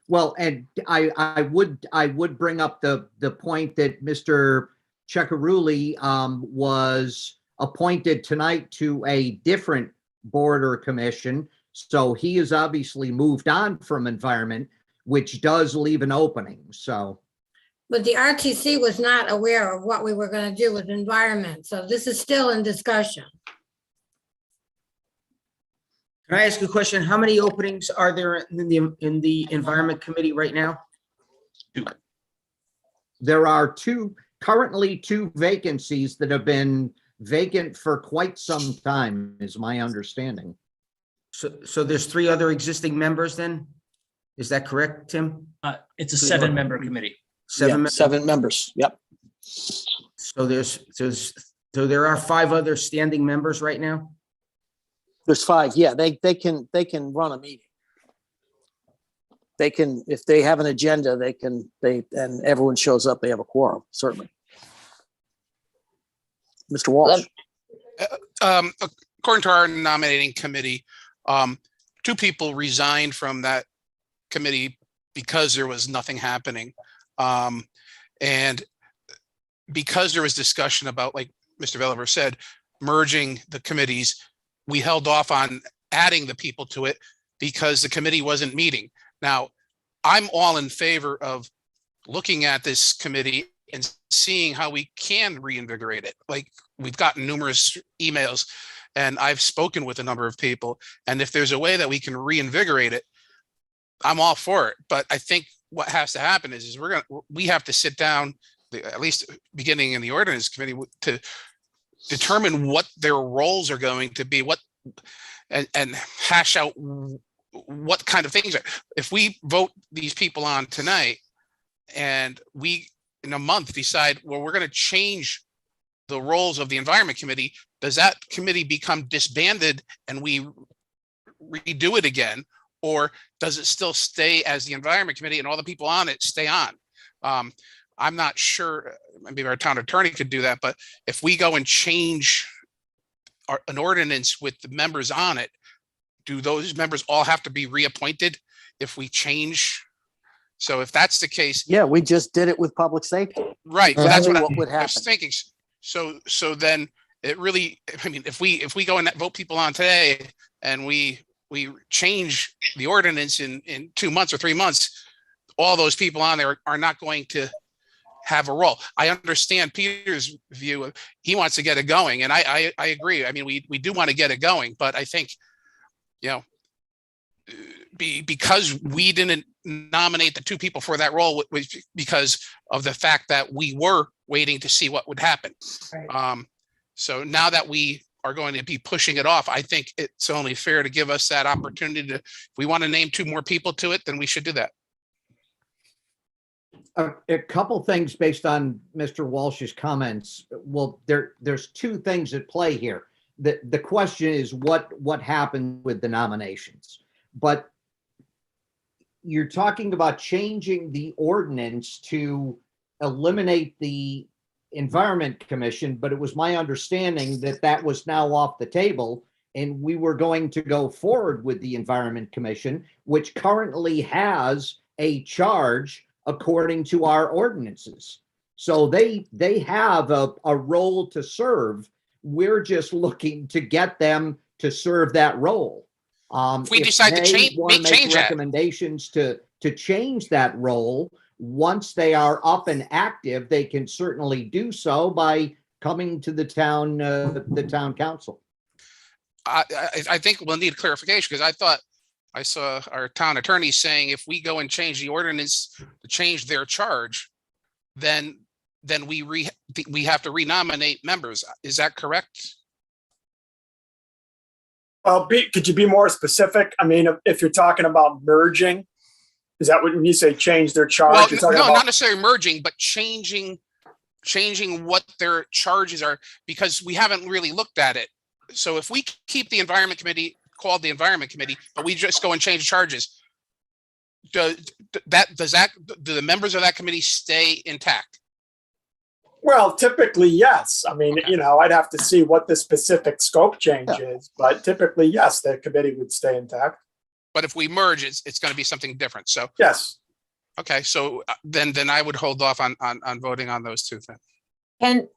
L: Well, and I would bring up the point that Mr. Checkarulli was appointed tonight to a different board or commission. So he has obviously moved on from environment, which does leave an opening, so.
P: But the RTC was not aware of what we were going to do with environment. So this is still in discussion.
I: Can I ask a question? How many openings are there in the Environment Committee right now?
K: 2.
L: There are currently two vacancies that have been vacant for quite some time, is my understanding.
I: So there's 3 other existing members then? Is that correct, Tim?
K: It's a 7-member committee.
I: 7 members?
B: 7 members, yep.
I: So there are 5 other standing members right now?
B: There's 5. Yeah, they can run a meeting. They can, if they have an agenda, and everyone shows up, they have a quorum, certainly. Mr. Walsh.
C: According to our nominating committee, 2 people resigned from that committee because there was nothing happening. And because there was discussion about, like Mr. Veliver said, merging the committees, we held off on adding the people to it because the committee wasn't meeting. Now, I'm all in favor of looking at this committee and seeing how we can reinvigorate it. Like, we've gotten numerous emails and I've spoken with a number of people. And if there's a way that we can reinvigorate it, I'm all for it. But I think what has to happen is we have to sit down, at least beginning in the ordinance committee, to determine what their roles are going to be, and hash out what kind of things are. If we vote these people on tonight and we in a month decide, well, we're going to change the roles of the environment committee, does that committee become disbanded and we redo it again? Or does it still stay as the environment committee and all the people on it stay on? I'm not sure, maybe our town attorney could do that, but if we go and change an ordinance with the members on it, do those members all have to be reappointed if we change? So if that's the case.
B: Yeah, we just did it with public safety.
C: Right, well, that's
B: Exactly
C: what
B: would
C: I
B: happen.
C: was thinking. So then it really, I mean, if we go and vote people on today and we change the ordinance in 2 months or 3 months, all those people on there are not going to have a role. I understand Peter's view. He wants to get it going, and I agree. I mean, we do want to get it going, but I think, because we didn't nominate the 2 people for that role, was because of the fact that we were waiting to see what would happen.
J: Right.
C: So now that we are going to be pushing it off, I think it's only fair to give us that opportunity to, if we want to name 2 more people to it, then we should do that.
L: A couple things based on Mr. Walsh's comments. Well, there's 2 things at play here. The question is what happened with the nominations, but you're talking about changing the ordinance to eliminate the Environment Commission, but it was my understanding that that was now off the table and we were going to go forward with the Environment Commission, which currently has a charge according to our ordinances. So they have a role to serve. We're just looking to get them to serve that role.
C: If we decide to change
L: recommendations to change that role, once they are up and active, they can certainly do so by coming to the town council.
C: I think we'll need clarification, because I thought I saw our town attorney saying if we go and change the ordinance to change their charge, then we have to renominate members. Is that correct?
M: Well, could you be more specific? I mean, if you're talking about merging, is that when you say change their charge?
C: Well, no, not necessarily merging, but changing what their charges are, because we haven't really looked at it. So if we keep the environment committee called the environment committee, but we just go and change charges, do the members of that committee stay intact?
M: Well, typically, yes. I mean, okay. I'd have to see what the specific scope change is, but typically, yes, the committee would stay intact.
C: But if we merge, it's going to be something different. So
M: yes.
C: Okay, so then I would hold off on voting on those 2 things.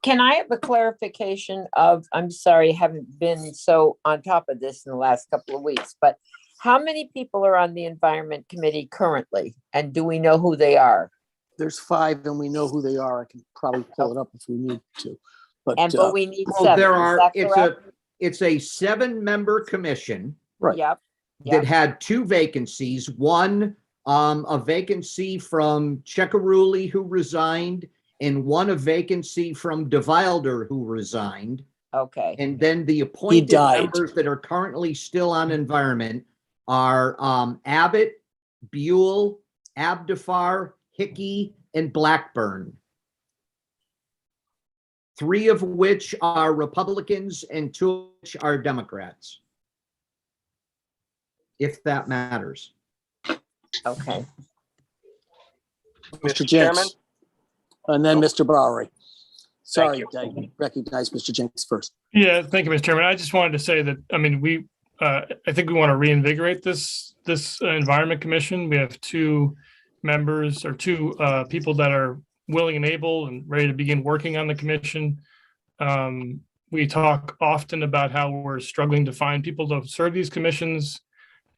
J: Can I have a clarification of, I'm sorry, I haven't been so on top of this in the last couple of weeks, but how many people are on the Environment Committee currently? And do we know who they are?
B: There's 5 and we know who they are. I can probably pull it up if we need to. But
J: we need
L: well,
J: 7.
L: There are, it's a 7-member commission.
B: Right.
J: Yep.
L: That had 2 vacancies. One, a vacancy from Checkaruli, who resigned, and one a vacancy from DeVilder, who resigned.
J: Okay.
L: And then the appointed members that are currently still on environment are Abbott, Buell, Abdafar, Hickey, and Blackburn. 3 of which are Republicans and 2 of which are Democrats. If that matters.
J: Okay.
B: Mr.
O: Chairman?
B: Jenks. And then Mr. Bowery. Sorry,
O: you.
B: I recognize Mr. Jenks first.
D: Yeah, thank you, Mr. Chairman. I just wanted to say that, I mean, I think we want to reinvigorate this Environment Commission. We have 2 members or 2 people that are willing and able and ready to begin working on the commission. We talk often about how we're struggling to find people to serve these commissions,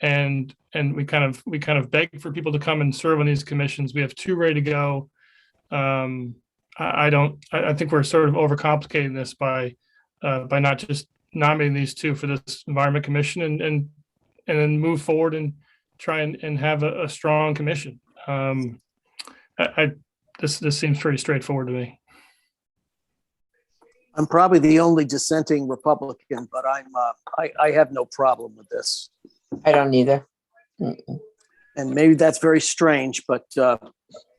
D: and we kind of beg for people to come and serve on these commissions. We have 2 ready to go. I think we're sort of overcomplicating this by not just nominating these 2 for this Environment Commission and then move forward and try and have a strong commission. This seems pretty straightforward to me.
B: I'm probably the only dissenting Republican, but I have no problem with this.
J: I don't either.
B: And maybe that's very strange, but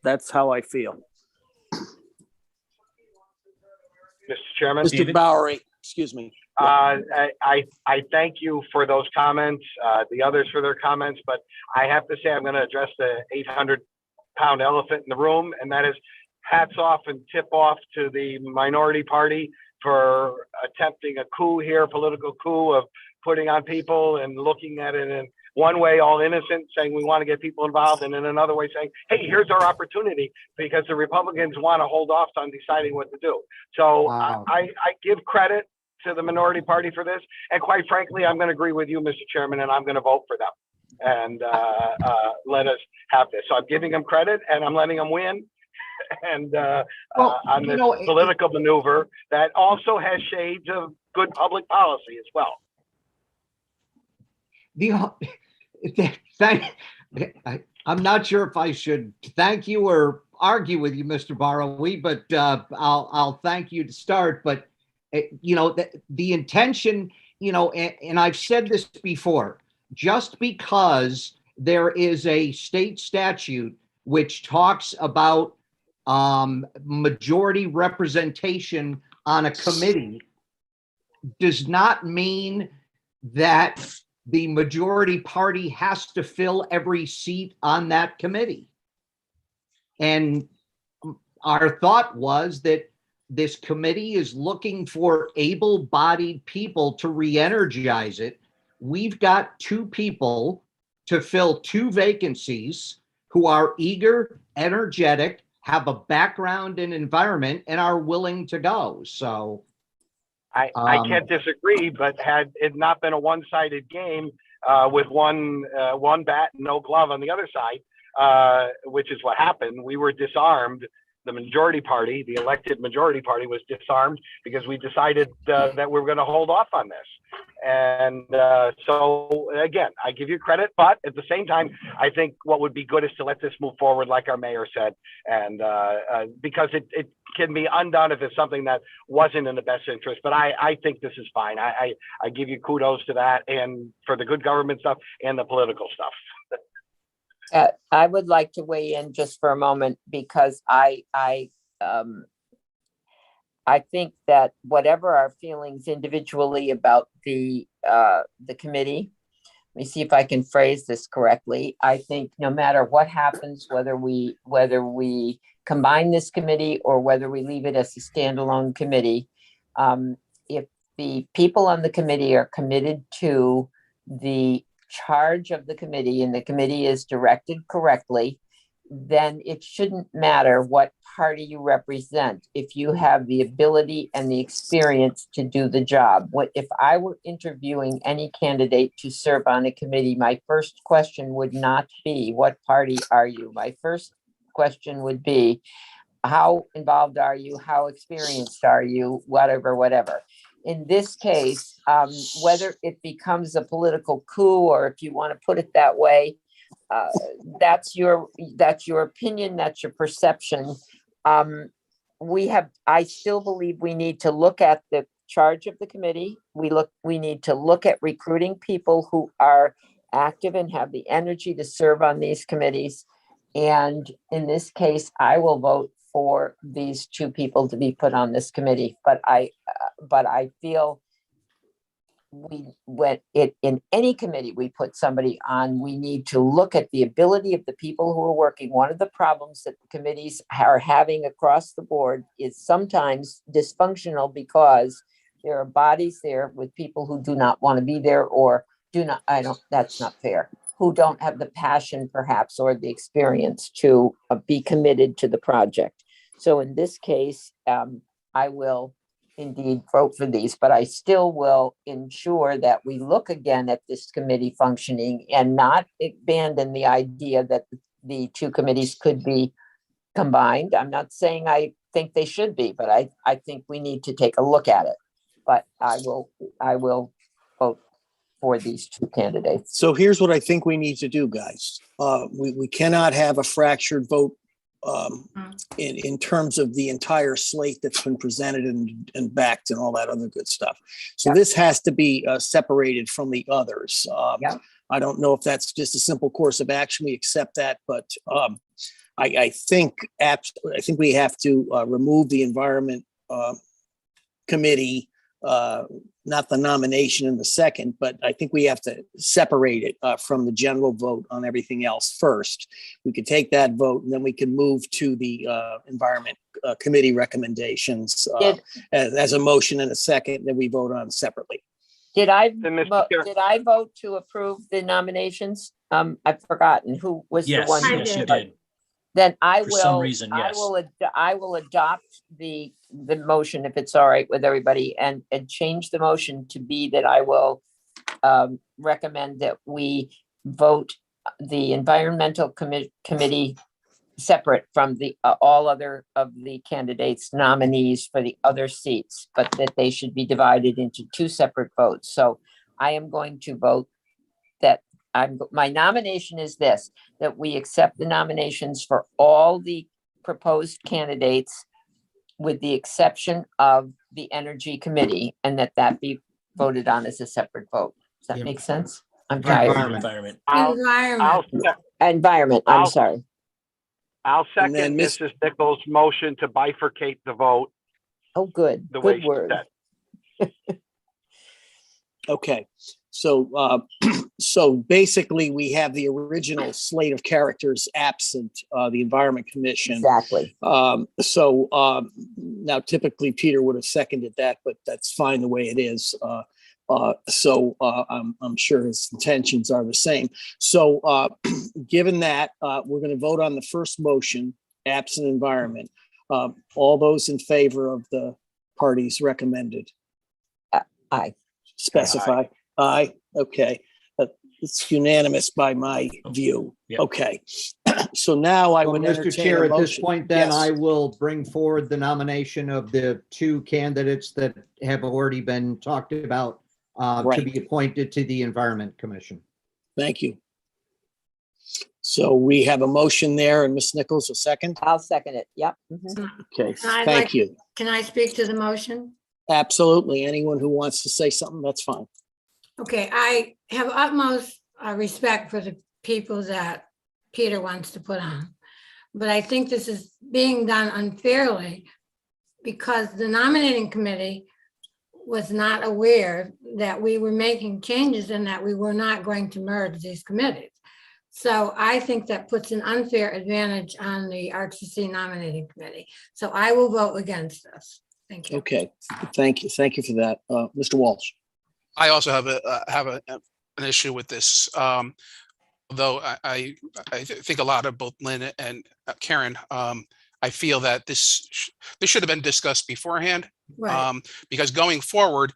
B: that's how I feel.
O: Mr. Chairman?
B: Mr. Bowery, excuse me.
O: I thank you for those comments, the others for their comments, but I have to say I'm going to address the 800-pound elephant in the room, and that is hats off and tip off to the minority party for attempting a coup here, political coup of putting on people and looking at it in one way, all innocent, saying we want to get people involved, and in another way saying, hey, here's our opportunity, because the Republicans want to hold off on deciding what to do. So
L: Wow.
O: I give credit to the minority party for this. And quite frankly, I'm going to agree with you, Mr. Chairman, and I'm going to vote for them and let us have this. So I'm giving them credit and I'm letting them win. And on this political maneuver that also has shades of good public policy as well.
L: I'm not sure if I should thank you or argue with you, Mr. Bowery, but I'll thank you to start. But the intention, and I've said this before, just because there is a state statute which talks about majority representation on a committee does not mean that the majority party has to fill every seat on that committee. And our thought was that this committee is looking for able-bodied people to re-energize it. We've got 2 people to fill 2 vacancies who are eager, energetic, have a background in environment, and are willing to go. So
O: I can't disagree, but had it not been a one-sided game with one bat and no glove on the other side, which is what happened, we were disarmed. The majority party, the elected majority party, was disarmed because we decided that we were going to hold off on this. And so again, I give you credit, but at the same time, I think what would be good is to let this move forward, like our mayor said, and because it can be undone if it's something that wasn't in the best interest. But I think this is fine. I give you kudos to that, and for the good government stuff and the political stuff.
J: I would like to weigh in just for a moment, because I think that whatever our feelings individually about the committee, let me see if I can phrase this correctly. I think no matter what happens, whether we combine this committee or whether we leave it as a standalone committee, if the people on the committee are committed to the charge of the committee and the committee is directed correctly, then it shouldn't matter what party you represent if you have the ability and the experience to do the job. If I were interviewing any candidate to serve on a committee, my first question would not be, what party are you? My first question would be, how involved are you? How experienced are you? Whatever. In this case, whether it becomes a political coup, or if you want to put it that way, that's your opinion, that's your perception. I still believe we need to look at the charge of the committee. We need to look at recruiting people who are active and have the energy to serve on these committees. And in this case, I will vote for these two people to be put on this committee, but I feel in any committee we put somebody on, we need to look at the ability of the people who are working. One of the problems that the committees are having across the board is sometimes dysfunctional because there are bodies there with people who do not want to be there or that's not fair, who don't have the passion perhaps or the experience to be committed to the project. So in this case, I will indeed vote for these, but I still will ensure that we look again at this committee functioning and not abandon the idea that the two committees could be combined. I'm not saying I think they should be, but I think we need to take a look at it. But I will vote for these two candidates.
B: So here's what I think we need to do, guys. We cannot have a fractured vote in terms of the entire slate that's been presented and backed and all that other good stuff. So this has to be separated from the others. I don't know if that's just a simple course of action. We accept that, but I think we have to remove the environment committee, not the nomination in the second, but I think we have to separate it from the general vote on everything else first. We could take that vote and then we can move to the environment committee recommendations as a motion in a second, then we vote on separately.
J: Did I vote to approve the nominations? I've forgotten who was the one.
K: Yes, you did.
J: Then I
K: For
J: will.
K: some reason, yes.
J: I will adopt the motion if it's all right with everybody, and change the motion to be that I will recommend that we vote the environmental committee separate from the all other of the candidates nominees for the other seats, but that they should be divided into two separate votes. So I am going to vote that my nomination is this, that we accept the nominations for all the proposed candidates with the exception of the Energy Committee, and that be voted on as a separate vote. Does that make sense? I'm tired.
B: Environment.
J: Environment, I'm sorry.
O: I'll second Mrs. Nichols' motion to bifurcate the vote.
J: Oh, good.
O: The way
J: Good
O: she
J: word.
O: said.
B: Okay, so so basically we have the original slate of characters absent the Environment Commission.
J: Exactly.
B: So now typically Peter would have seconded that, but that's fine the way it is. So I'm sure his intentions are the same. So given that, we're going to vote on the first motion, absent Environment. All those in favor of the parties recommended?
J: Aye.
B: Specify. Aye. Okay. It's unanimous by my view.
K: Yep.
B: Okay. So now I would
L: Mr.
B: entertain
L: Chair,
B: a
L: at this
B: motion.
L: point, then
B: Yes.
L: I will bring forward the nomination of the two candidates that have already been talked about to be appointed to the Environment Commission.
B: Thank you. So we have a motion there, and Ms. Nichols, a second?
J: I'll second it. Yep. Mhm.
B: Okay,
P: I'd
B: thank
P: like-
B: you.
P: Can I speak to the motion?
B: Absolutely. Anyone who wants to say something, that's fine.
P: Okay, I have utmost respect for the people that Peter wants to put on. But I think this is being done unfairly because the nominating committee was not aware that we were making changes and that we were not going to merge these committees. So I think that puts an unfair advantage on the RTC nominating committee. So I will vote against this. Thank you.
B: Okay, thank you. Thank you for that. Mr. Walsh.
C: I also have an issue with this. Although I think a lot of both Lynn and Karen, I feel that this should have been discussed beforehand.
P: Right.
C: Because going forward,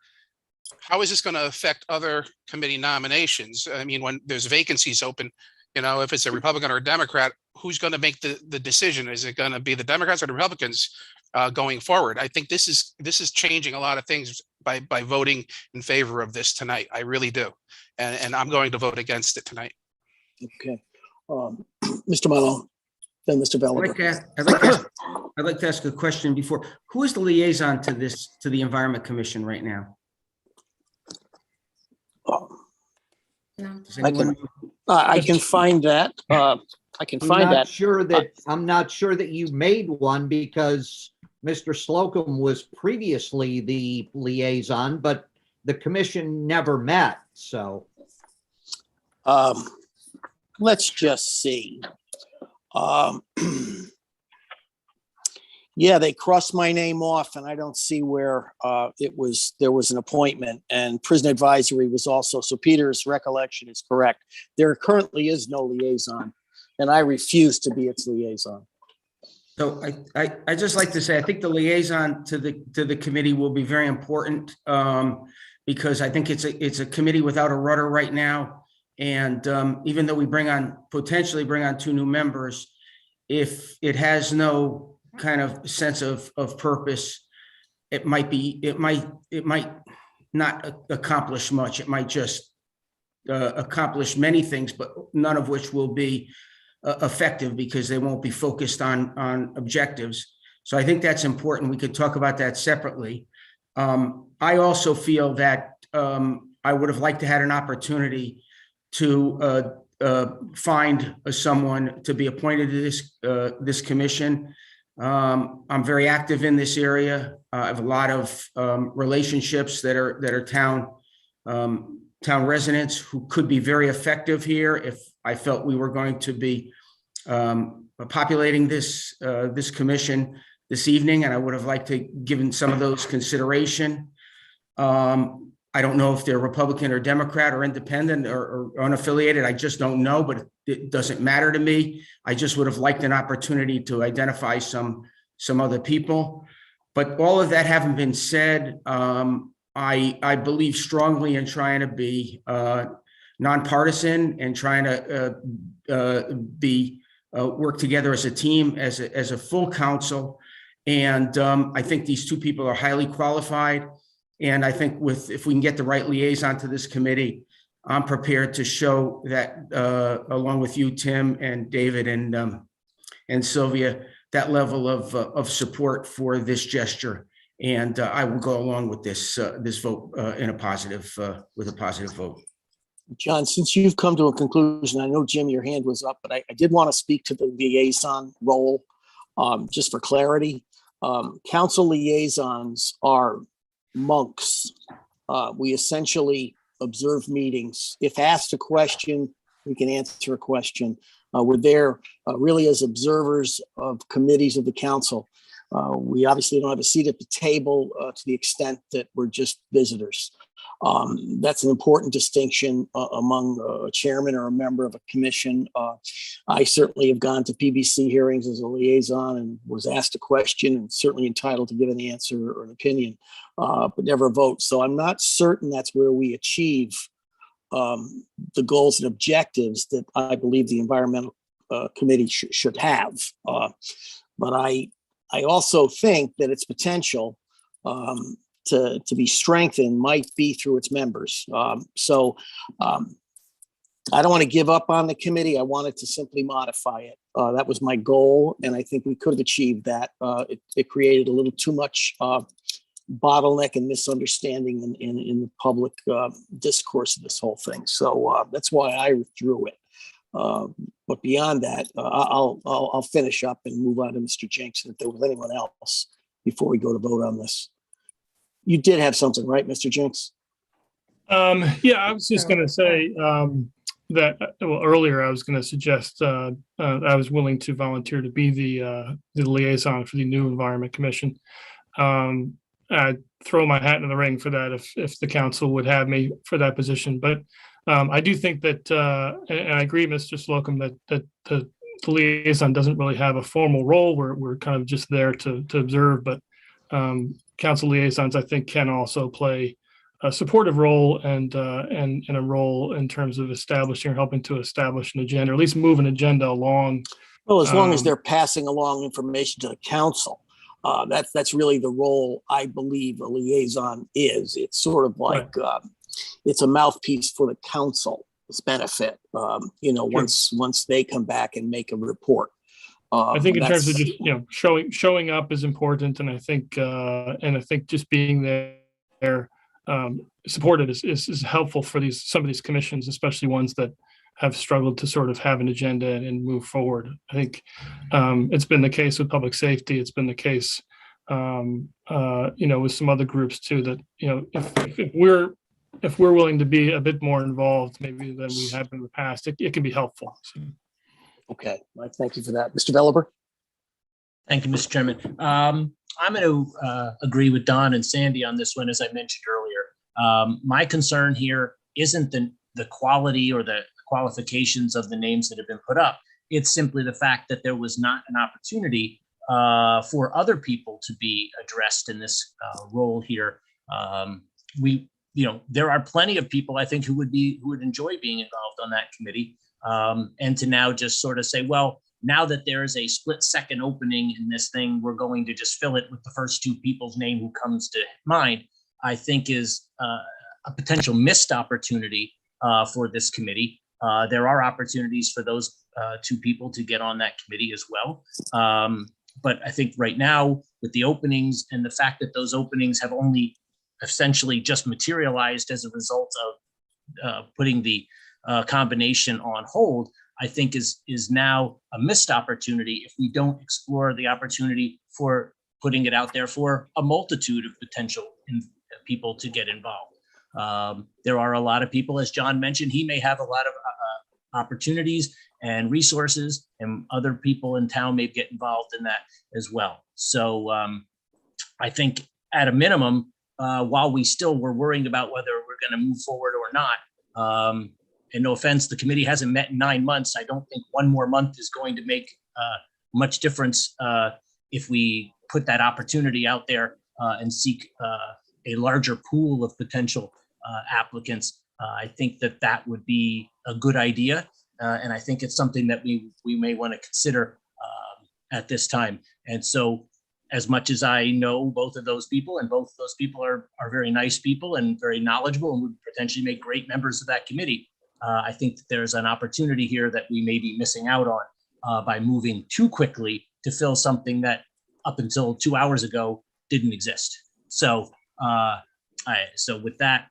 C: how is this going to affect other committee nominations? I mean, when there's vacancies open, if it's a Republican or a Democrat, who's going to make the decision? Is it going to be the Democrats or the Republicans going forward? I think this is changing a lot of things by voting in favor of this tonight. I really do. And I'm going to vote against it tonight.
B: Okay. Mr. Malone, then Mr. Bellamy.
I: I'd like to ask a question before. Who is the liaison to the Environment Commission right now?
B: I can find that. I can
L: I'm
B: find
L: not
B: that.
L: sure that, I'm not sure that you made one because Mr. Slocum was previously the liaison, but the commission never met, so.
B: Let's just see. Yeah, they crossed my name off and I don't see where there was an appointment, and prison advisory was also, so Peter's recollection is correct. There currently is no liaison and I refuse to be its liaison.
I: So I just like to say, I think the liaison to the committee will be very important, because I think it's a committee without a rudder right now. And even though we potentially bring on 2 new members, if it has no kind of sense of purpose, it might not accomplish much. It might just accomplish many things, but none of which will be effective because they won't be focused on objectives. So I think that's important. We could talk about that separately. I also feel that I would have liked to had an opportunity to find someone to be appointed to this commission. I'm very active in this area. I have a lot of relationships that are town residents who could be very effective here if I felt we were going to be populating this commission this evening, and I would have liked to given some of those consideration. I don't know if they're Republican or Democrat or independent or unaffiliated. I just don't know, but it doesn't matter to me. I just would have liked an opportunity to identify some other people. But all of that having been said, I believe strongly in trying to be nonpartisan and trying to work together as a team, as a full council. And I think these 2 people are highly qualified. And I think if we can get the right liaison to this committee, I'm prepared to show that along with you, Tim and David and Sylvia, that level of support for this gesture. And I will go along with this vote with a positive vote.
B: John, since you've come to a conclusion, I know, Jim, your hand was up, but I did want to speak to the liaison role, just for clarity. Council liaisons are monks. We essentially observe meetings. If asked a question, we can answer a question. We're there really as observers of committees of the council. We obviously don't have a seat at the table to the extent that we're just visitors. That's an important distinction among a chairman or a member of a commission. I certainly have gone to PBC hearings as a liaison and was asked a question and certainly entitled to give an answer or an opinion, but never vote. So I'm not certain that's where we achieve the goals and objectives that I believe the environmental committee should have. But I also think that its potential to be strengthened might be through its members. So I don't want to give up on the committee. I wanted to simply modify it. That was my goal, and I think we could have achieved that. It created a little too much bottleneck and misunderstanding in the public discourse of this whole thing. So that's why I withdrew it. But beyond that, I'll finish up and move on to Mr. Jenks if there was anyone else before we go to vote on this. You did have something, right, Mr. Jenks?
D: Yeah, I was just going to say that, well, earlier I was going to suggest I was willing to volunteer to be the liaison for the new Environment Commission. I'd throw my hat in the ring for that if the council would have me for that position. But I do think that, and I agree, Mr. Slocum, that the liaison doesn't really have a formal role. We're kind of just there to observe, but council liaisons, I think, can also play a supportive role and a role in terms of establishing or helping to establish an agenda, or at least move an agenda along.
B: Well, as long as they're passing along information to the council, that's really the role I believe a liaison is. It's sort of like it's a mouthpiece for the council's benefit. Once they come back and make a report.
D: I think in terms of just showing up is important, and I think just being there supported is helpful for some of these commissions, especially ones that have struggled to sort of have an agenda and move forward. I think it's been the case with public safety. It's been the case, with some other groups too, that, if we're willing to be a bit more involved, maybe than we have in the past, it can be helpful. So.
B: Okay, Mike, thank you for that. Mr. Veliver?
K: Thank you, Mr. Chairman. I'm going to agree with Don and Sandy on this one, as I mentioned earlier. My concern here isn't the quality or the qualifications of the names that have been put up. It's simply the fact that there was not an opportunity for other people to be addressed in this role here. There are plenty of people, I think, who would enjoy being involved on that committee. And to now just sort of say, well, now that there is a split second opening in this thing, we're going to just fill it with the first two people's name who comes to mind, I think is a potential missed opportunity for this committee. There are opportunities for those two people to get on that committee as well. But I think right now with the openings and the fact that those openings have only essentially just materialized as a result of putting the combination on hold, I think is now a missed opportunity if we don't explore the opportunity for putting it out there for a multitude of potential people to get involved. There are a lot of people, as John mentioned, he may have a lot of opportunities and resources, and other people in town may get involved in that as well. So I think at a minimum, while we still were worrying about whether we're going to move forward or not, and no offense, the committee hasn't met in 9 months. I don't think one more month is going to make much difference if we put that opportunity out there and seek a larger pool of potential applicants. I think that would be a good idea. And I think it's something that we may want to consider at this time. And so as much as I know both of those people, and both of those people are very nice people and very knowledgeable and would potentially make great members of that committee, I think that there's an opportunity here that we may be missing out on by moving too quickly to fill something that up until 2 hours ago didn't exist. So, with that,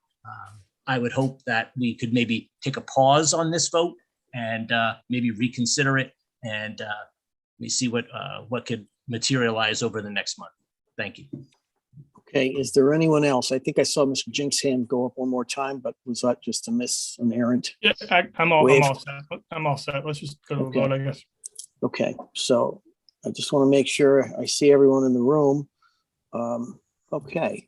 K: I would hope that we could maybe take a pause on this vote and maybe reconsider it, and we see what could materialize over the next month. Thank you.
B: Okay, is there anyone else? I think I saw Mr. Jinks' hand go up one more time, but was that just a miss, an errant?
D: Yeah, I'm all set. I'm all set. Let's just go to a vote, I guess.
B: Okay, so I just want to make sure I see everyone in the room. Okay,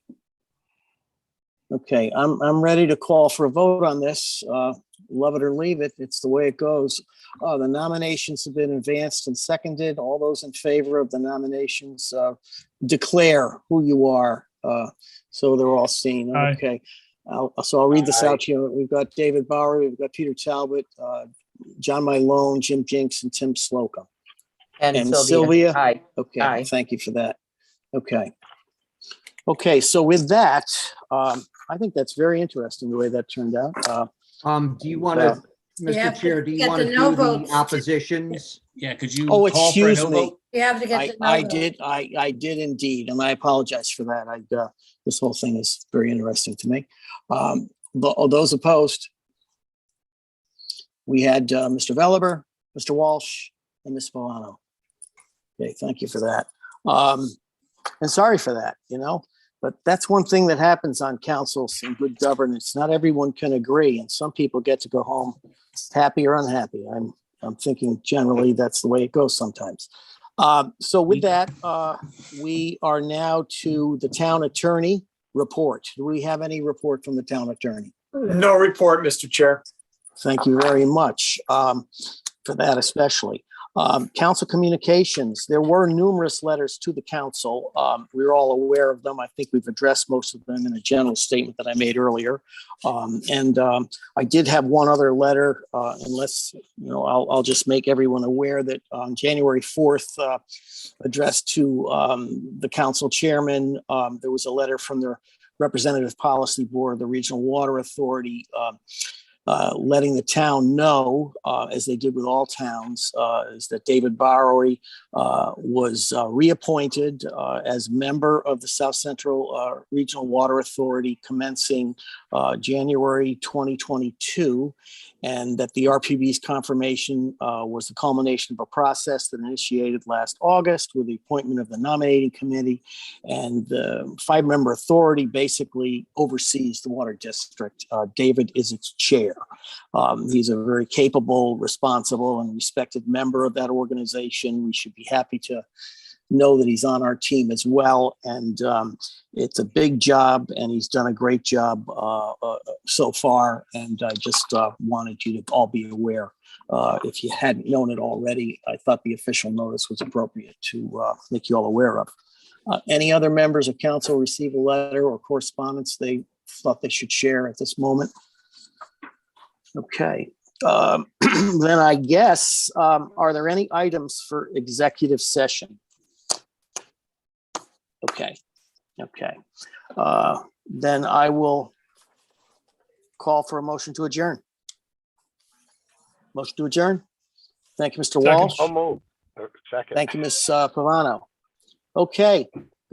B: I'm ready to call for a vote on this. Love it or leave it. It's the way it goes. The nominations have been advanced and seconded. All those in favor of the nominations, declare who you are. So they're all seen. Okay. So I'll read this out to you. We've got David Bowery, we've got Peter Talbot, John Mylone, Jim Jinks, and Tim Slocum.
J: And Sylvia. Aye.
B: Okay,
J: Aye.
B: Thank you for that. Okay, so with that, I think that's very interesting the way that turned out.
L: Do you want to, Mr. Chair, do you want to do the oppositions?
K: Yeah, could you
B: Oh,
K: call for a
B: excuse
K: no
B: me.
K: vote?
P: You have to get the
B: I
P: no
B: did. I did indeed, and I apologize for that. This whole thing is very interesting to me. But those opposed, we had Mr. Veliver, Mr. Walsh, and Ms. Milano. Okay, thank you for that. And sorry for that, but that's one thing that happens on councils and good governance. Not everyone can agree, and some people get to go home happy or unhappy. I'm thinking generally that's the way it goes sometimes. So with that, we are now to the town attorney report. Do we have any report from the town attorney?
M: No report, Mr. Chair.
B: Thank you very much for that especially. Council communications, there were numerous letters to the council. We're all aware of them. I think we've addressed most of them in a general statement that I made earlier. I did have one other letter, unless, I'll just make everyone aware that on January 4th, addressed to the council chairman, there was a letter from the representative policy board of the Regional Water Authority, letting the town know, as they did with all towns, is that David Bowery was reappointed as member of the South Central Regional Water Authority commencing January 2022. and that the RPB's confirmation was the culmination of a process that initiated last August with the appointment of the nominating committee, and the 5-member authority basically oversees the water district. David is its chair. He's a very capable, responsible, and respected member of that organization. We should be happy to know that he's on our team as well. And it's a big job, and he's done a great job so far. And I just wanted you to all be aware. If you hadn't known it already, I thought the official notice was appropriate to make you all aware of. Any other members of council receive a letter or correspondence they thought they should share at this moment? Okay. Then I guess, are there any items for executive session? Okay. Then I will call for a motion to adjourn. Motion to adjourn. Thank you, Mr. Walsh.
O: So moved. Second.
B: Thank you, Ms. Pavano. Okay,